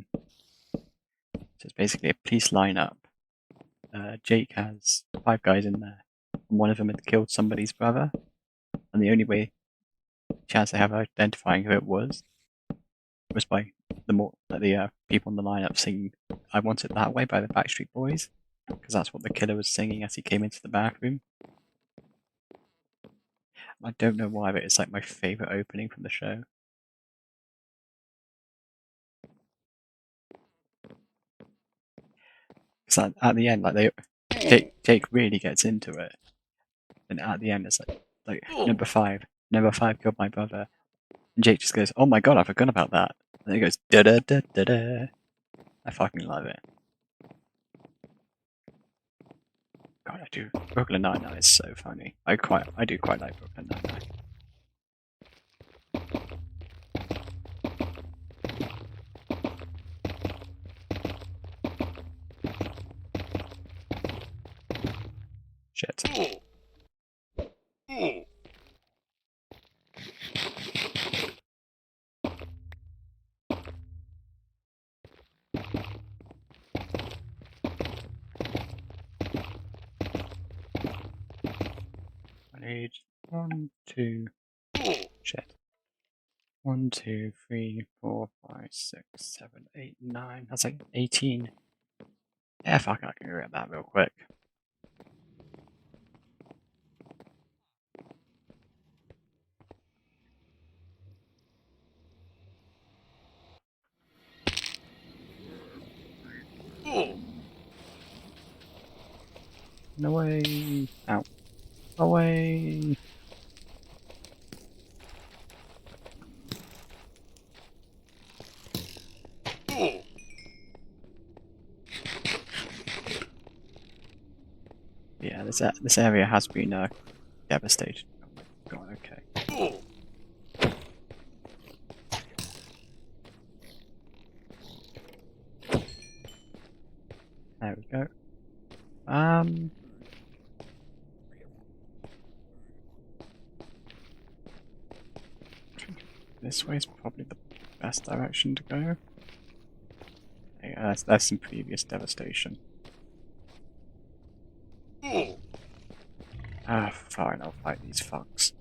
S1: it's basically a police lineup. Jake has 5 guys in there, and one of them had killed somebody's brother, and the only chance they have of identifying who it was by the people in the lineup singing "I Want It That Way" by the Backstreet Boys, because that's what the killer was singing as he came into the bathroom. I don't know why, but it's like my favorite opening from the show. Because at the end, like Jake really gets into it, and at the end it's like number 5 killed my brother, and Jake just goes, "Oh my god, I forgot about that," and he goes da da da da da. I fucking love it. God, I do. Brooklyn Nine-Nine is so funny. I do quite like Brooklyn Nine-Nine. Shit. I need 1, 2. Shit. 1, 2, 3, 4, 5, 6, 7, 8, 9. That's like 18. Yeah, fuck, I can get that real quick. No way! Ow. Away! Yeah, this area has been devastated. Oh my god, okay. There we go. This way is probably the best direction to go. Yeah, that's some previous devastation. Ah, fine, I'll fight these fucks.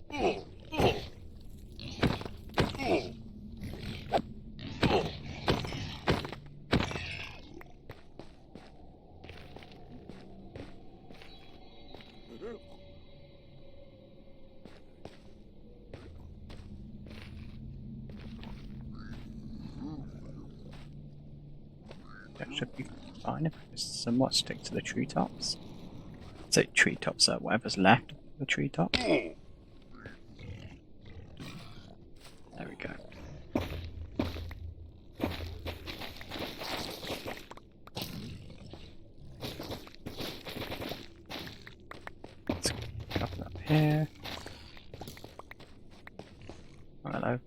S1: That should be fine if I just somewhat stick to the treetops. Say treetops, whatever's left of the treetops. There we go. Let's couple up here. Oh, hello.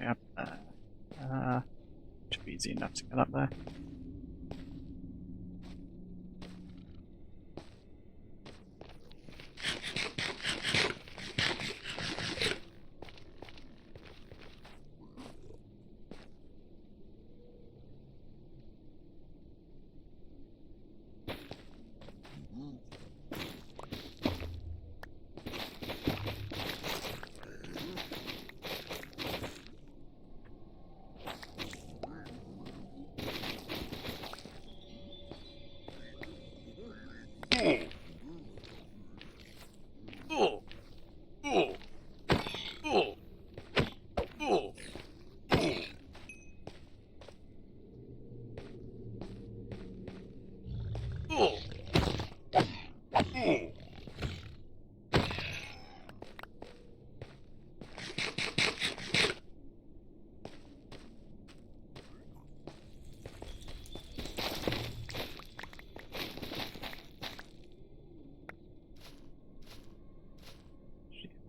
S1: Okay, up there. Should be easy enough to get up there.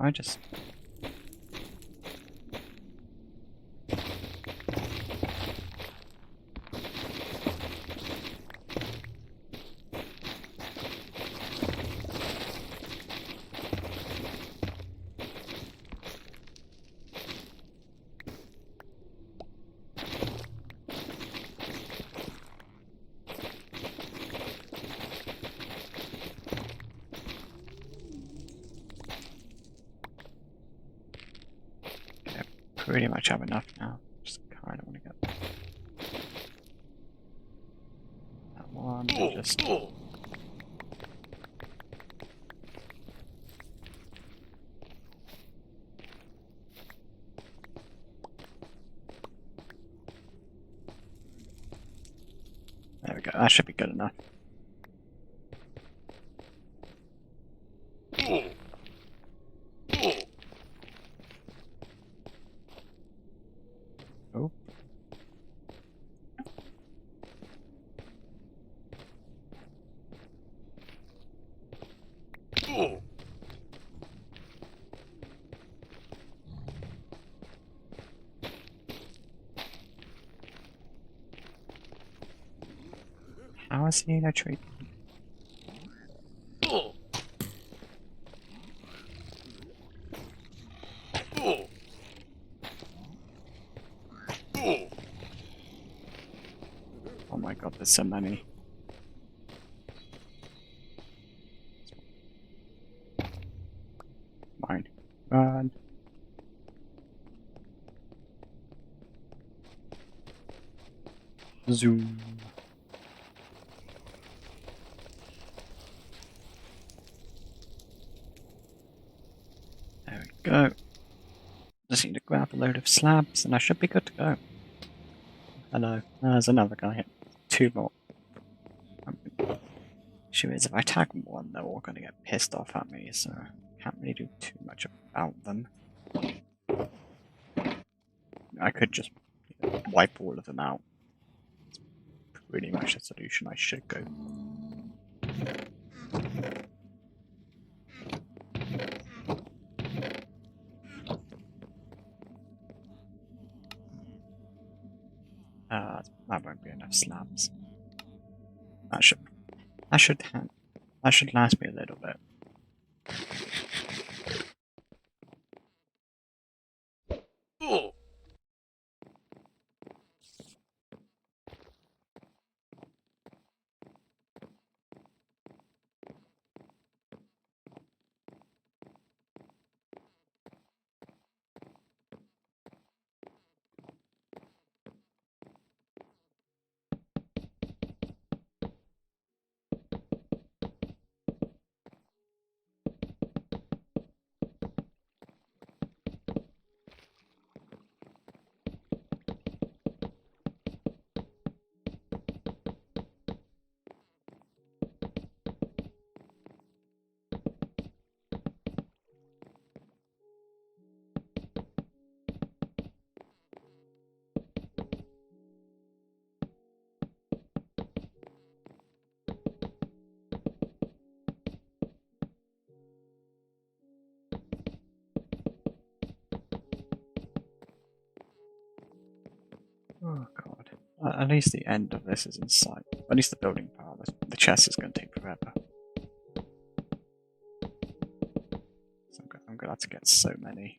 S1: I just... pretty much have enough now. Just kind of want to get that one. And just there we go. That should be good enough. Oh. How is he in a tree? Oh my god, there's so many. Mine. Run. Zoom. There we go. Just need to grab a load of slabs and I should be good to go. Hello. There's another guy. 2 more. Issue is, if I tag one, they're all going to get pissed off at me, so I can't really do too much about them. I could just wipe all of them out. It's pretty much the solution I should go. That won't be enough slabs. That should last me a little bit. Oh god. At least the end of this is in sight. At least the building part. The chest is going to take forever. So I'm going to have to get so many.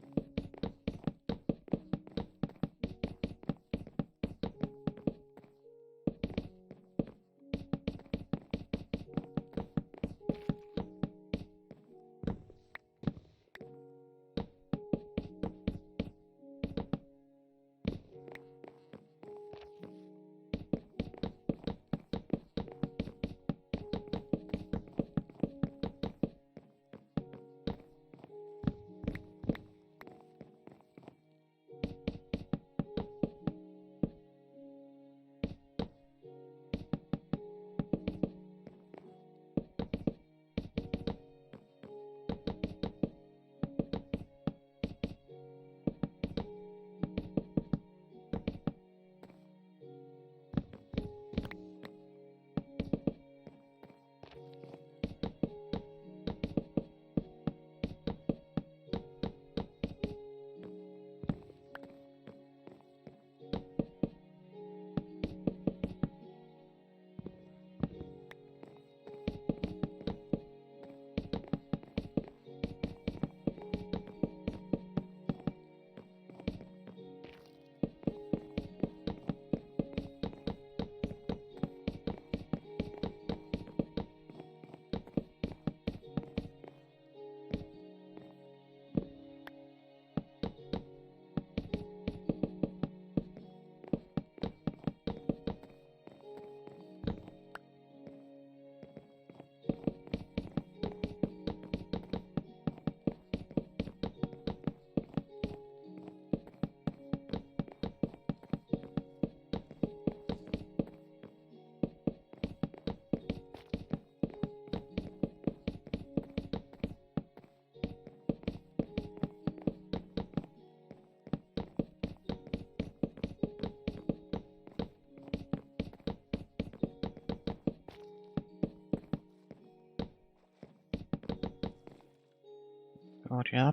S1: God, yeah.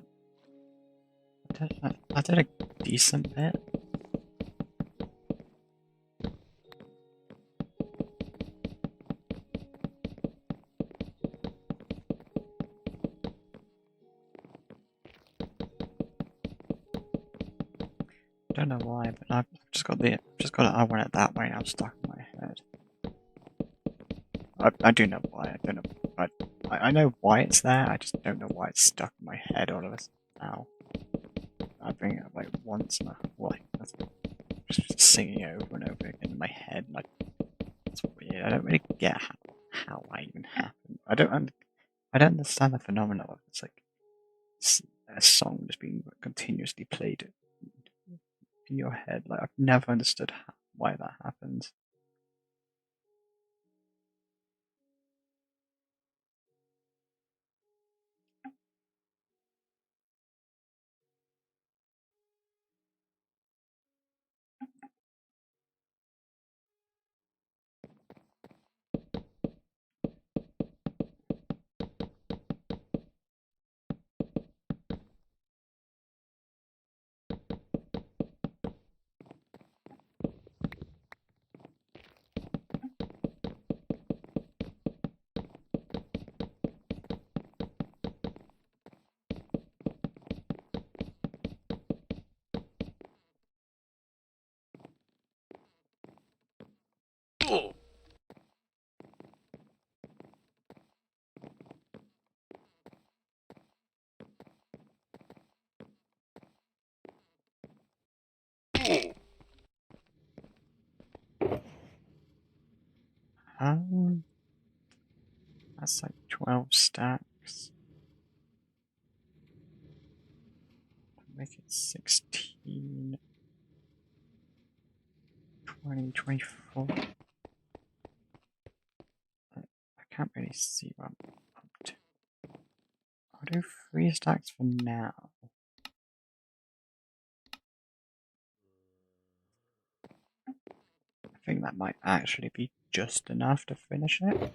S1: I did a decent bit. I don't know why, but I've just got it. I want it that way. Now stuck in my head. I do know why. I don't know. I know why it's there. I just don't know why it's stuck in my head all of a sudden now. I bring it up like once and that's just singing it over and over again in my head. Like it's weird. I don't really get how that even happened. I don't understand the phenomenon of it's like a song just being continuously played in your head. Like I've never understood why that happens. Um, that's like 12 stacks. Make it 16, 20, 24. I can't really see what I'm up to. I'll do 3 stacks for now. I think that might actually be just enough to finish it.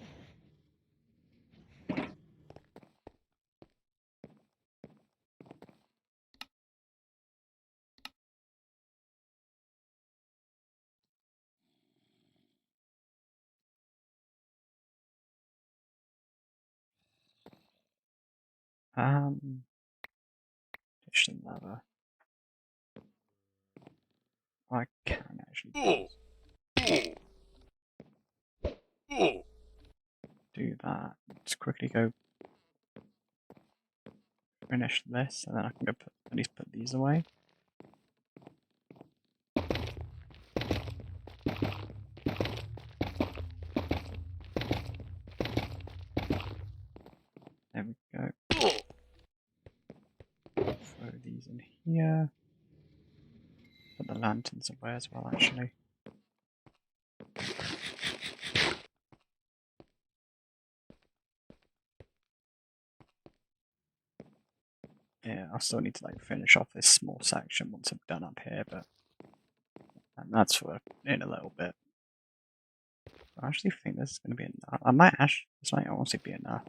S1: Dish and leather. I can actually do that. Just quickly go finish this, and then I can go at least put these away. There we go. Throw these in here. Put the lanterns away as well, actually. Yeah, I'll still need to like finish off this small section once I'm done up here, but that's for in a little bit. I actually think this is going to be enough. This might honestly be enough.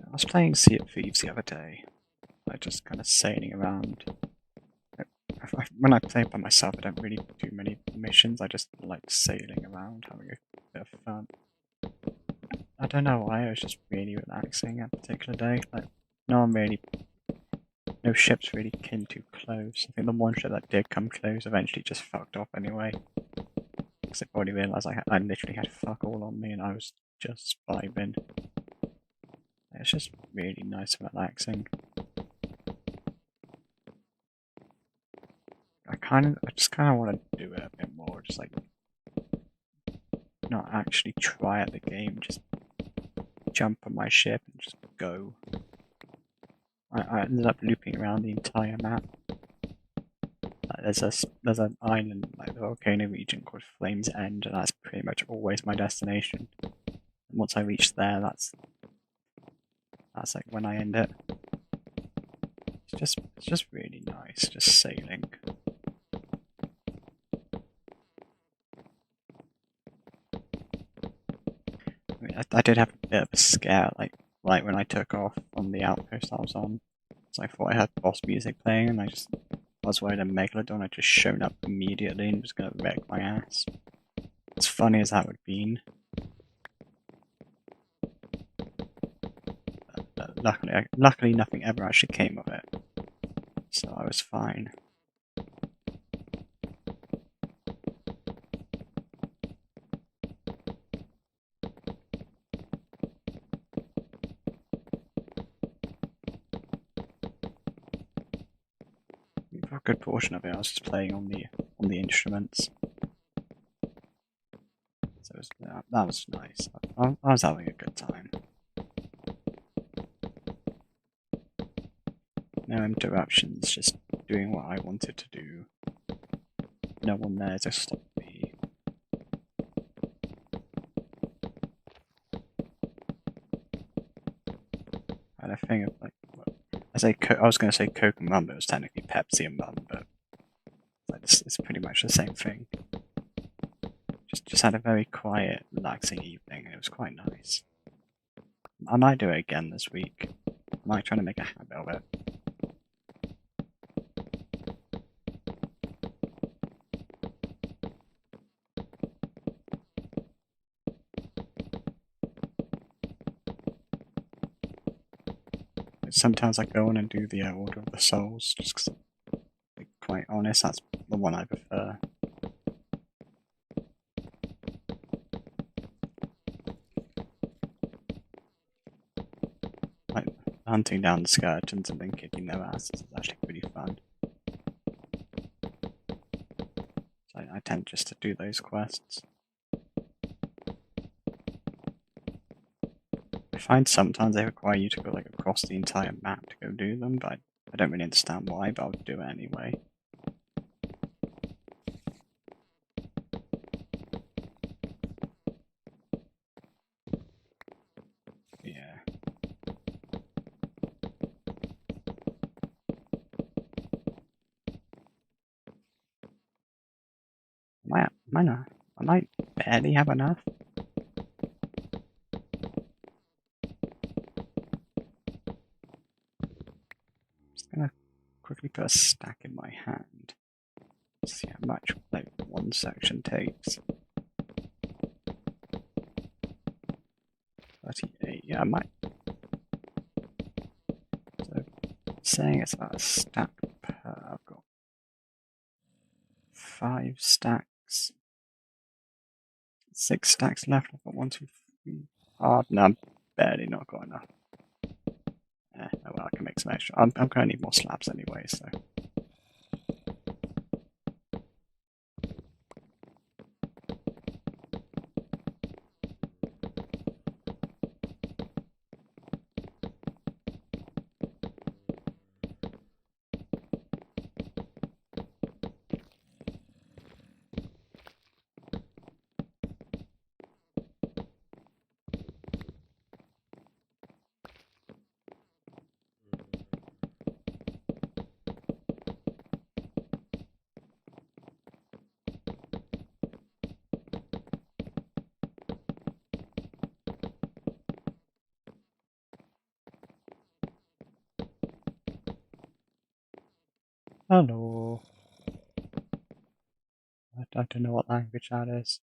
S1: I was playing Sea of Thieves the other day, like just kind of sailing around. When I play by myself, I don't really do many missions. I just like sailing around, having a bit of fun. I don't know why. It was just really relaxing that particular day. Like no ships really came too close. I think the one ship that did come close eventually just fucked off anyway. Because I already realised I literally had fuck all on me and I was just vibing. It's just really nice and relaxing. I just kind of want to do it a bit more, just like not actually try at the game, just jump on my ship and just go. I ended up looping around the entire map. there's an island, like the volcano region called Flames End, and that's pretty much always my destination. And once I reach there, that's like when I end it. It's just really nice, just sailing. I mean, I did have a bit of a scare, like when I took off on the outpost I was on. So I thought I had boss music playing, and I was worried a megalodon had just shown up immediately and was gonna wreck my ass. As funny as that would have been, luckily nothing ever actually came of it, so I was fine. For a good portion of it, I was just playing on the instruments, so that was nice. I was having a good time. No interruptions, just doing what I wanted to do. No one there to stop me. And I think of like, I was going to say Coke and Rum, but it was technically Pepsi and Rum, but it's pretty much the same thing. Just had a very quiet, relaxing evening, and it was quite nice. I might do it again this week. I might try to make a habit of it. Sometimes I go on and do the Order of the Souls, just 'cause, to be quite honest, that's the one I prefer. Like, hunting down the skeletons and then kicking their asses is actually pretty fun. So I tend just to do those quests. I find sometimes they require you to go like across the entire map to go do them, but I don't really understand why, but I'll do it anyway. Yeah. I might barely have enough. Just gonna quickly put a stack in my hand. See how much like one section takes. 38, yeah, I might. So saying it's about a stack per. I've got 5 stacks. 6 stacks left. I've got 1, 2, 3. Oh, no, I'm barely not got enough. Oh well, I can make some extra. I'm gonna need more slabs anyway, so. Hello. I don't know what language that is.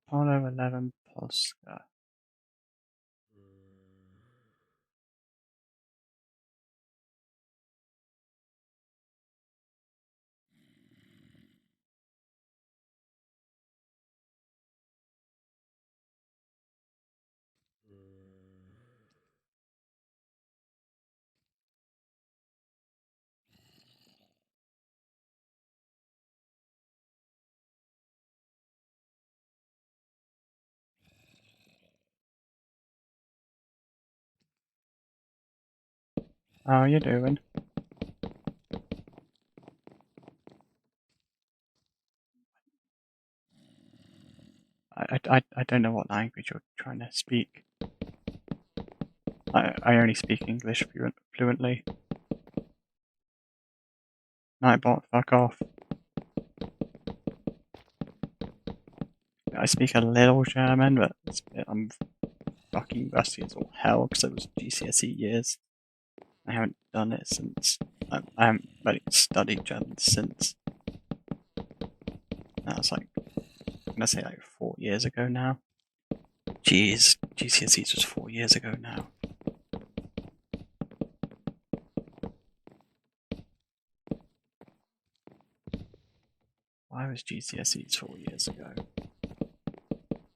S1: Apollo 11 Polska. How are you doing? I don't know what language you're trying to speak. I only speak English fluently. Nightbot, fuck off. I speak a little German, but I'm fucking rusty as all hell because it was GCSE years. I haven't done it since. I haven't really studied German since. That was like, I'm gonna say like 4 years ago now. Jeez, GCSEs was 4 years ago now. Why was GCSEs 4 years ago?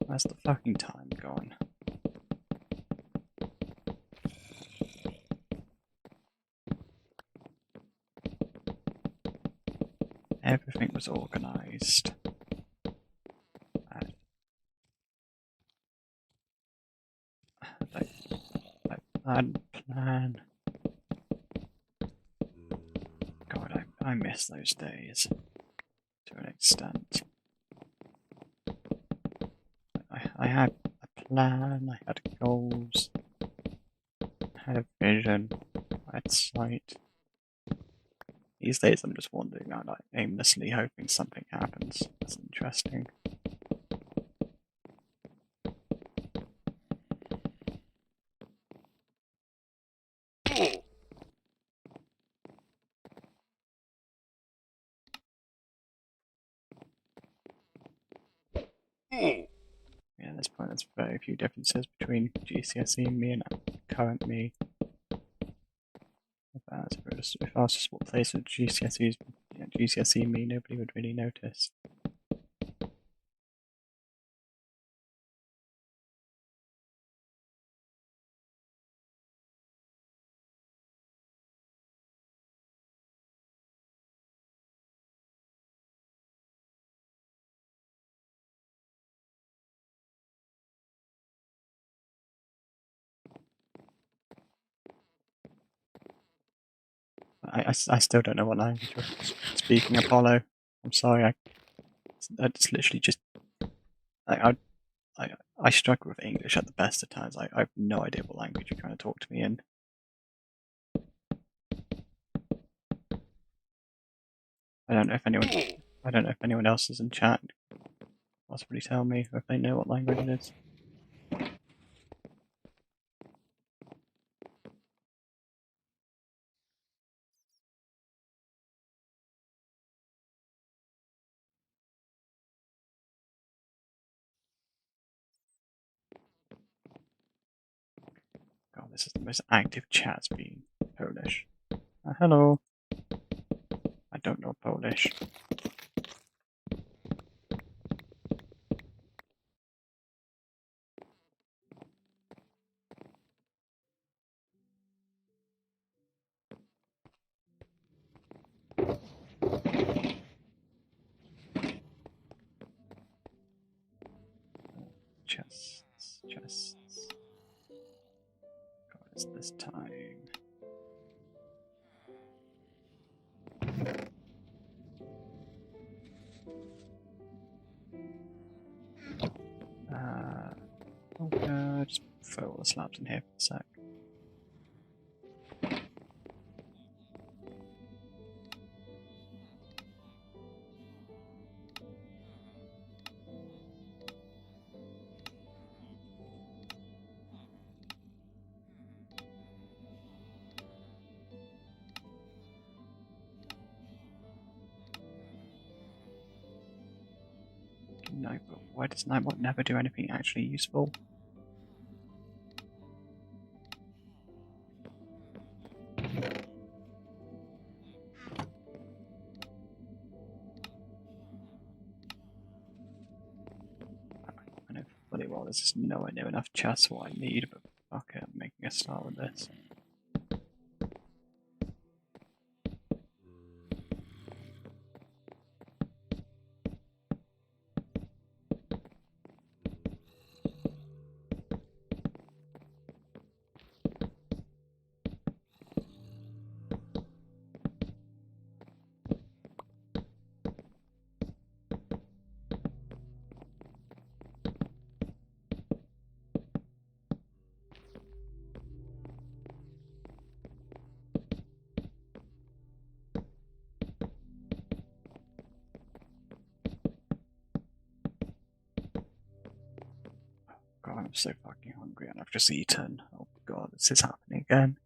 S1: Where's the fucking time gone? Everything was organised. I had a plan. God, I miss those days to an extent. I had a plan, I had goals, I had a vision, I had sight. These days I'm just wandering around like aimlessly hoping something happens. That's interesting. Yeah, at this point there's very few differences between GCSE me and current me. If I was to swap place with GCSE me, nobody would really notice. I still don't know what language you're speaking, Apollo. I'm sorry, it's literally just I, I struggle with English at the best of times. I have no idea what language you're trying to talk to me in. I don't know if anyone else is in chat. Possibly tell me if they know what language it is. God, this is the most active chat being Polish. Hello. I don't know Polish. Chests. God, it's this time. Just throw all the slabs in here for a sec. Nightbot. Why does Nightbot never do anything actually useful? I know fully well there's just nowhere near enough chests for what I need, but fuck it, I'm making a start with this. I'm so fucking hungry and I've just eaten. Oh god, this is happening again.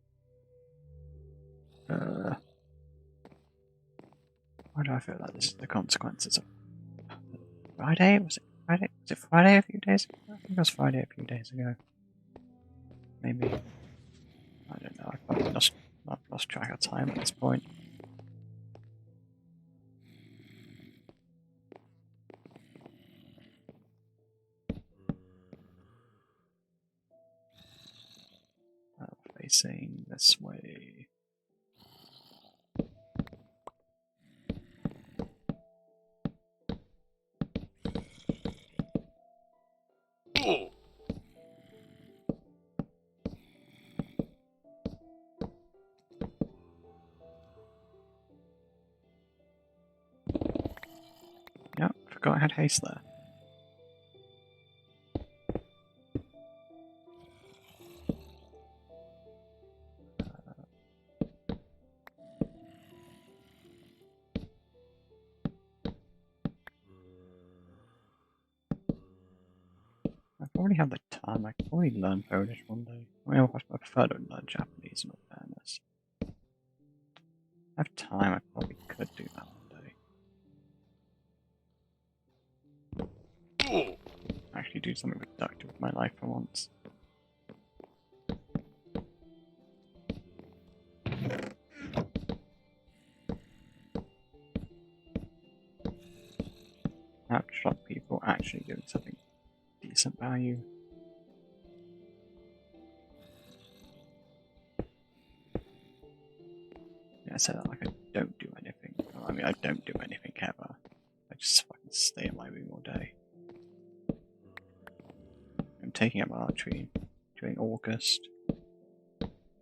S1: Why do I feel like this is the consequences of Friday? Was it Friday? Was it Friday a few days ago? I think it was Friday a few days ago. Maybe. I don't know. I've lost track of time at this point. Facing this way. Yep, forgot I had haste there. I probably have the time. I could probably learn Polish one day. I prefer to learn Japanese in all fairness. If I have time, I probably could do that one day. Actually do something productive with my life for once. Outshot people actually doing something decent value. Yeah, I said that like I don't do anything. I mean, I don't do anything ever. I just fucking stay in my room all day. I'm taking up archery during August.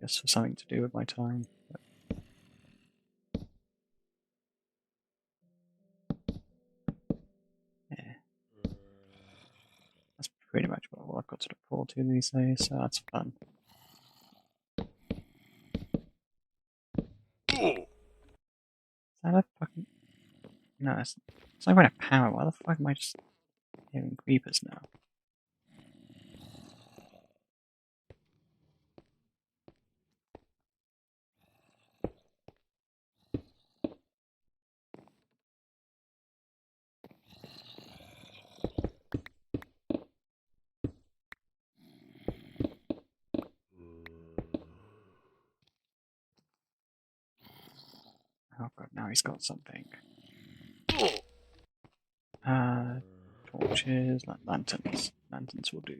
S1: Just for something to do with my time. But yeah. That's pretty much what I've got to look forward to these days, so that's fun. Is that a fucking... No, it's not even a power. Why the fuck am I just hearing creepers now? Oh god, now he's got something. Torches, lanterns. Lanterns will do.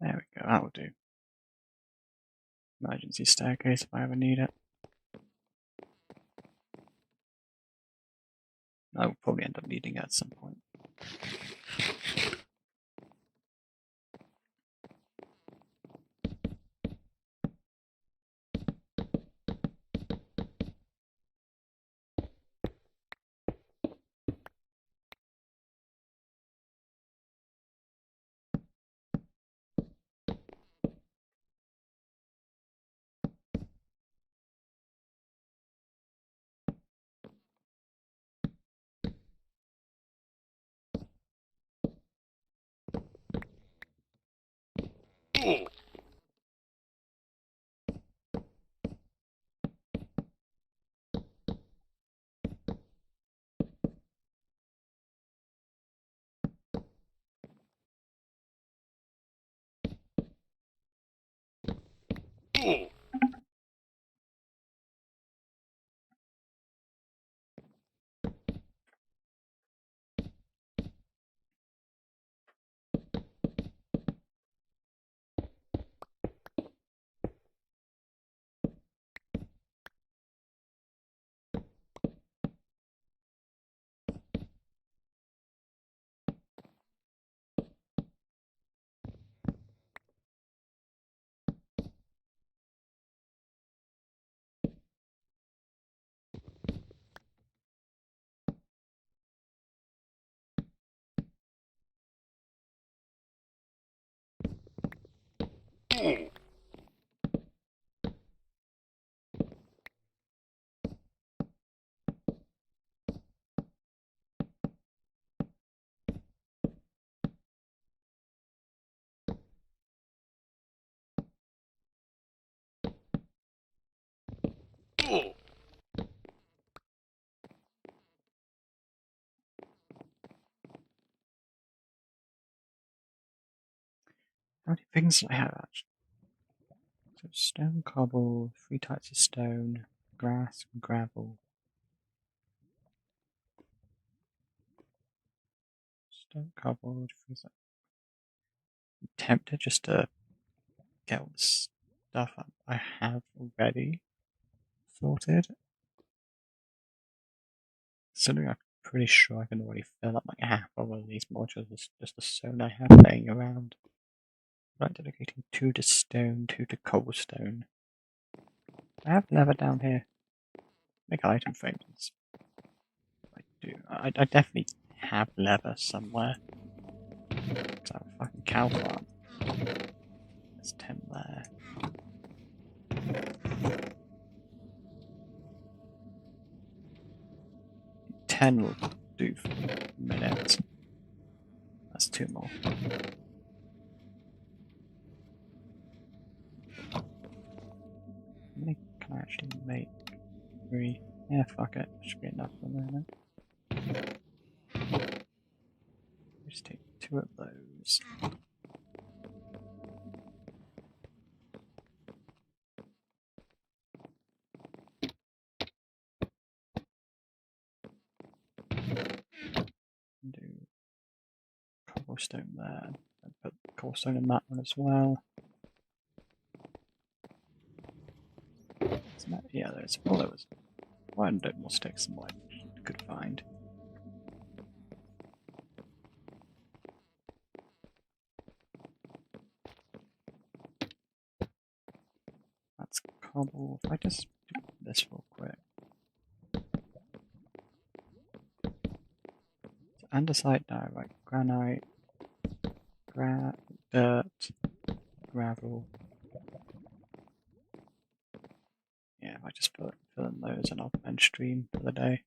S1: There we go, that will do. Emergency staircase if I ever need it. I will probably end up needing it at some point. How many things do I have actually? So stone, cobble, 3 types of stone, grass, and gravel. Stone, cobble, I'm tempted just to get all the stuff I have already sorted. Considering I'm pretty sure I can already fill up like half of one of these modules with just the stone I have laying around. Right, dedicating 2 to stone, 2 to cobblestone. I have leather down here. Make item frames. I do. I definitely have leather somewhere. Because I have a fucking cow farm. There's 10 there. 10 will do for a minute. That's 2 more. How many can I actually make? 3. Yeah, fuck it. Should be enough for a minute. Just take 2 of those. Do cobblestone there. And put cobblestone in that one as well. Yeah, there's well, there was one bit more sticks than what I could find. That's cobble. If I just do this real quick. So andesite now, right? Granite, dirt, gravel. Yeah, if I just fill in those and I'll end stream for the day.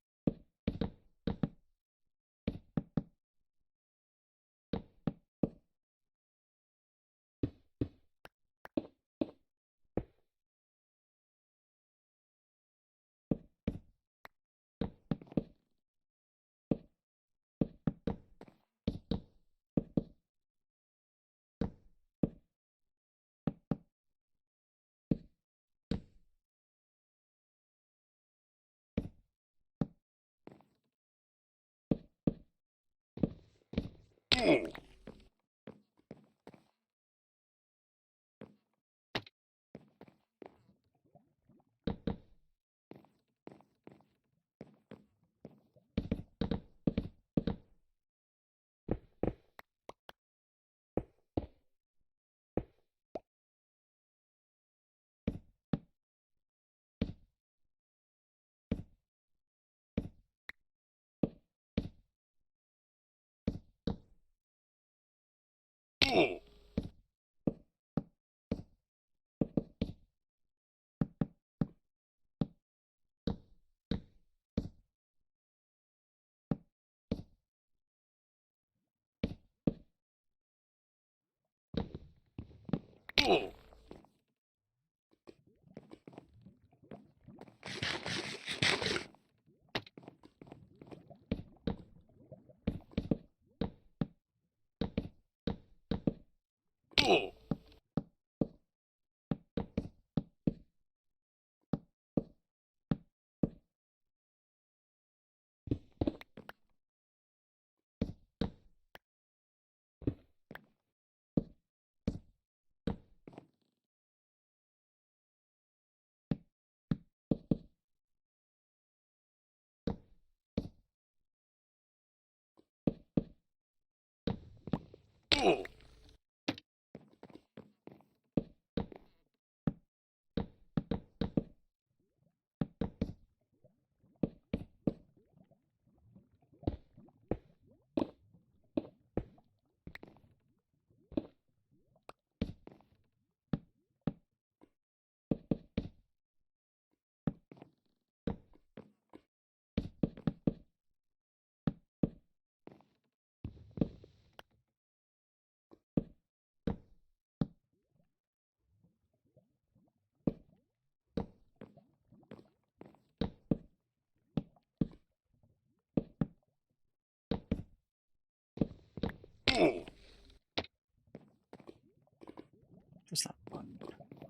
S1: Just that one.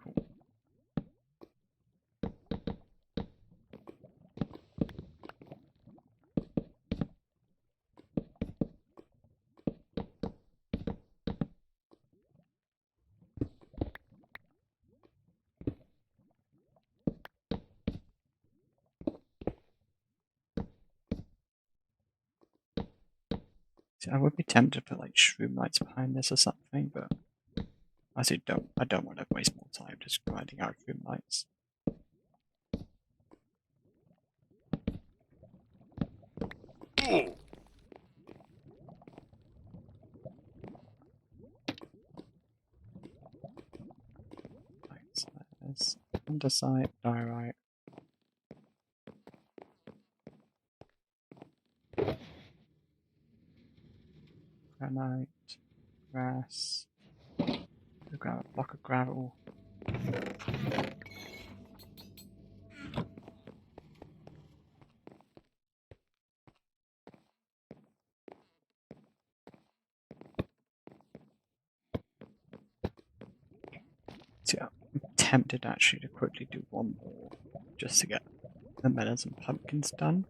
S1: Cool. See, I would be tempted to put like shroom lights behind this or something, but I don't want to waste more time just grinding out shroom lights. Right, so there's andesite, diorite. Granite, grass. We've got a block of gravel. So yeah, I'm tempted actually to quickly do one more just to get the melons and pumpkins done.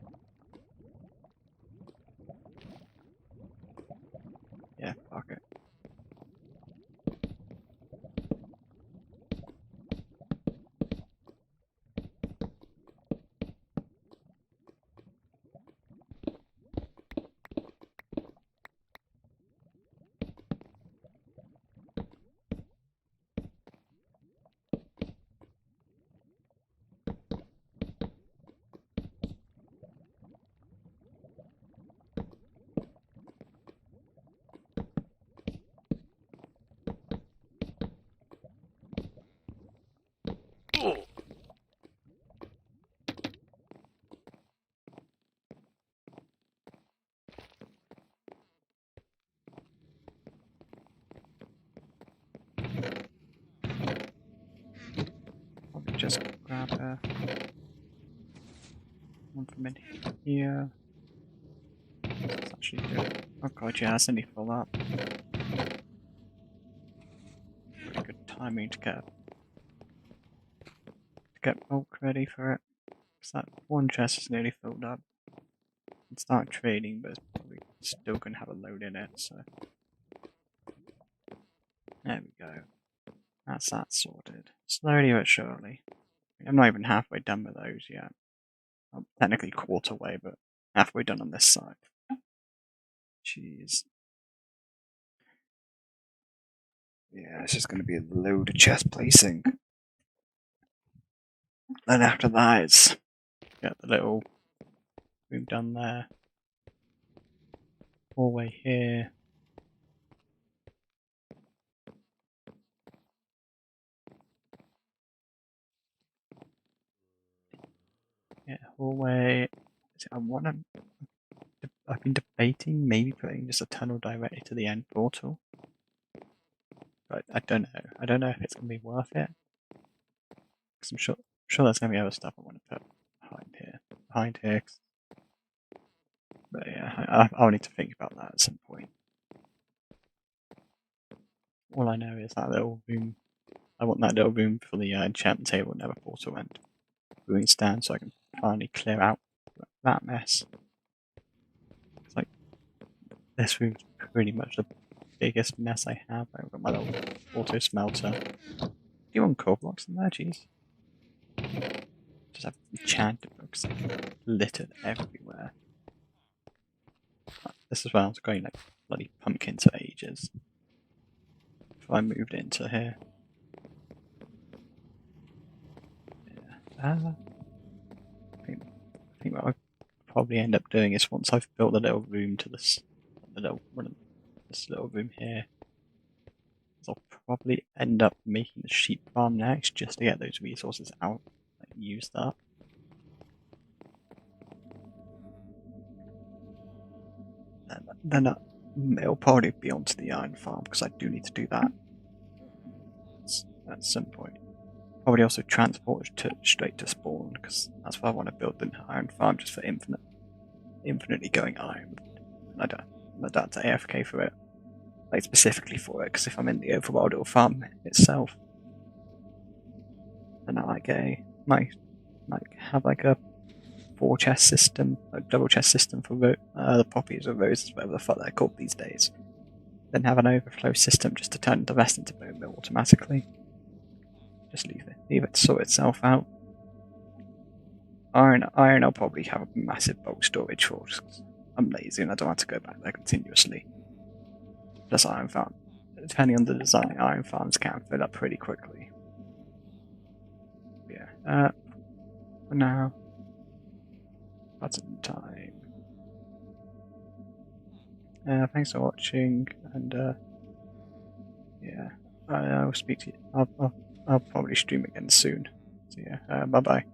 S1: Yeah, fuck it. Probably just grab one from in here. Let's actually do it. Oh god, yeah, that's nearly full up. Pretty good timing to get bulk ready for it. Because that one chest is nearly filled up. Can start trading, but it's probably still going to have a load in it, so. There we go. That's that sorted. Slowly but surely. I'm not even halfway done with those yet. I'm technically quarter way, but halfway done on this side. Jeez. Yeah, it's just going to be a load of chest placing. Then after that, it's get the little room done there. Hallway here. Yeah, hallway. I've been debating maybe putting just a tunnel directly to the end portal. But I don't know. I don't know if it's going to be worth it. Because I'm sure there's going to be other stuff I want to put behind here. But yeah, I'll need to think about that at some point. All I know is that little room. I want that little room for the enchantment table and nether portal and brewing stand, so I can finally clear out that mess. It's like this room's pretty much the biggest mess I have. I've got my little auto smelter. Do you want coal blocks in there? Jeez. Just have enchanted books littered everywhere. This is where I was going like bloody pumpkins for ages. If I moved into here. Yeah. I think what I'll probably end up doing is once I've built the little room to this little room here, I'll probably end up making the sheep farm next just to get those resources out and use that. Then it'll probably be onto the iron farm because I do need to do that at some point. Probably also transport it straight to spawn because that's why I want to build an iron farm just for infinitely going iron. I don't have to AFK for it. like specifically for it, because if I'm in the overworld, it'll farm itself. And I might have like a 4 chest system, a double chest system for the poppies or roses, whatever the fuck they're called these days. Then have an overflow system just to turn the rest into bone meal automatically. Just leave it to sort itself out. Iron I'll probably have a massive bulk storage for. I'm lazy and I don't want to go back there continuously. Plus iron farm. Depending on the design, iron farms can fill up pretty quickly. Yeah. For now, that's time. Thanks for watching, and yeah, I'll speak to you. I'll probably stream again soon. So yeah, bye bye.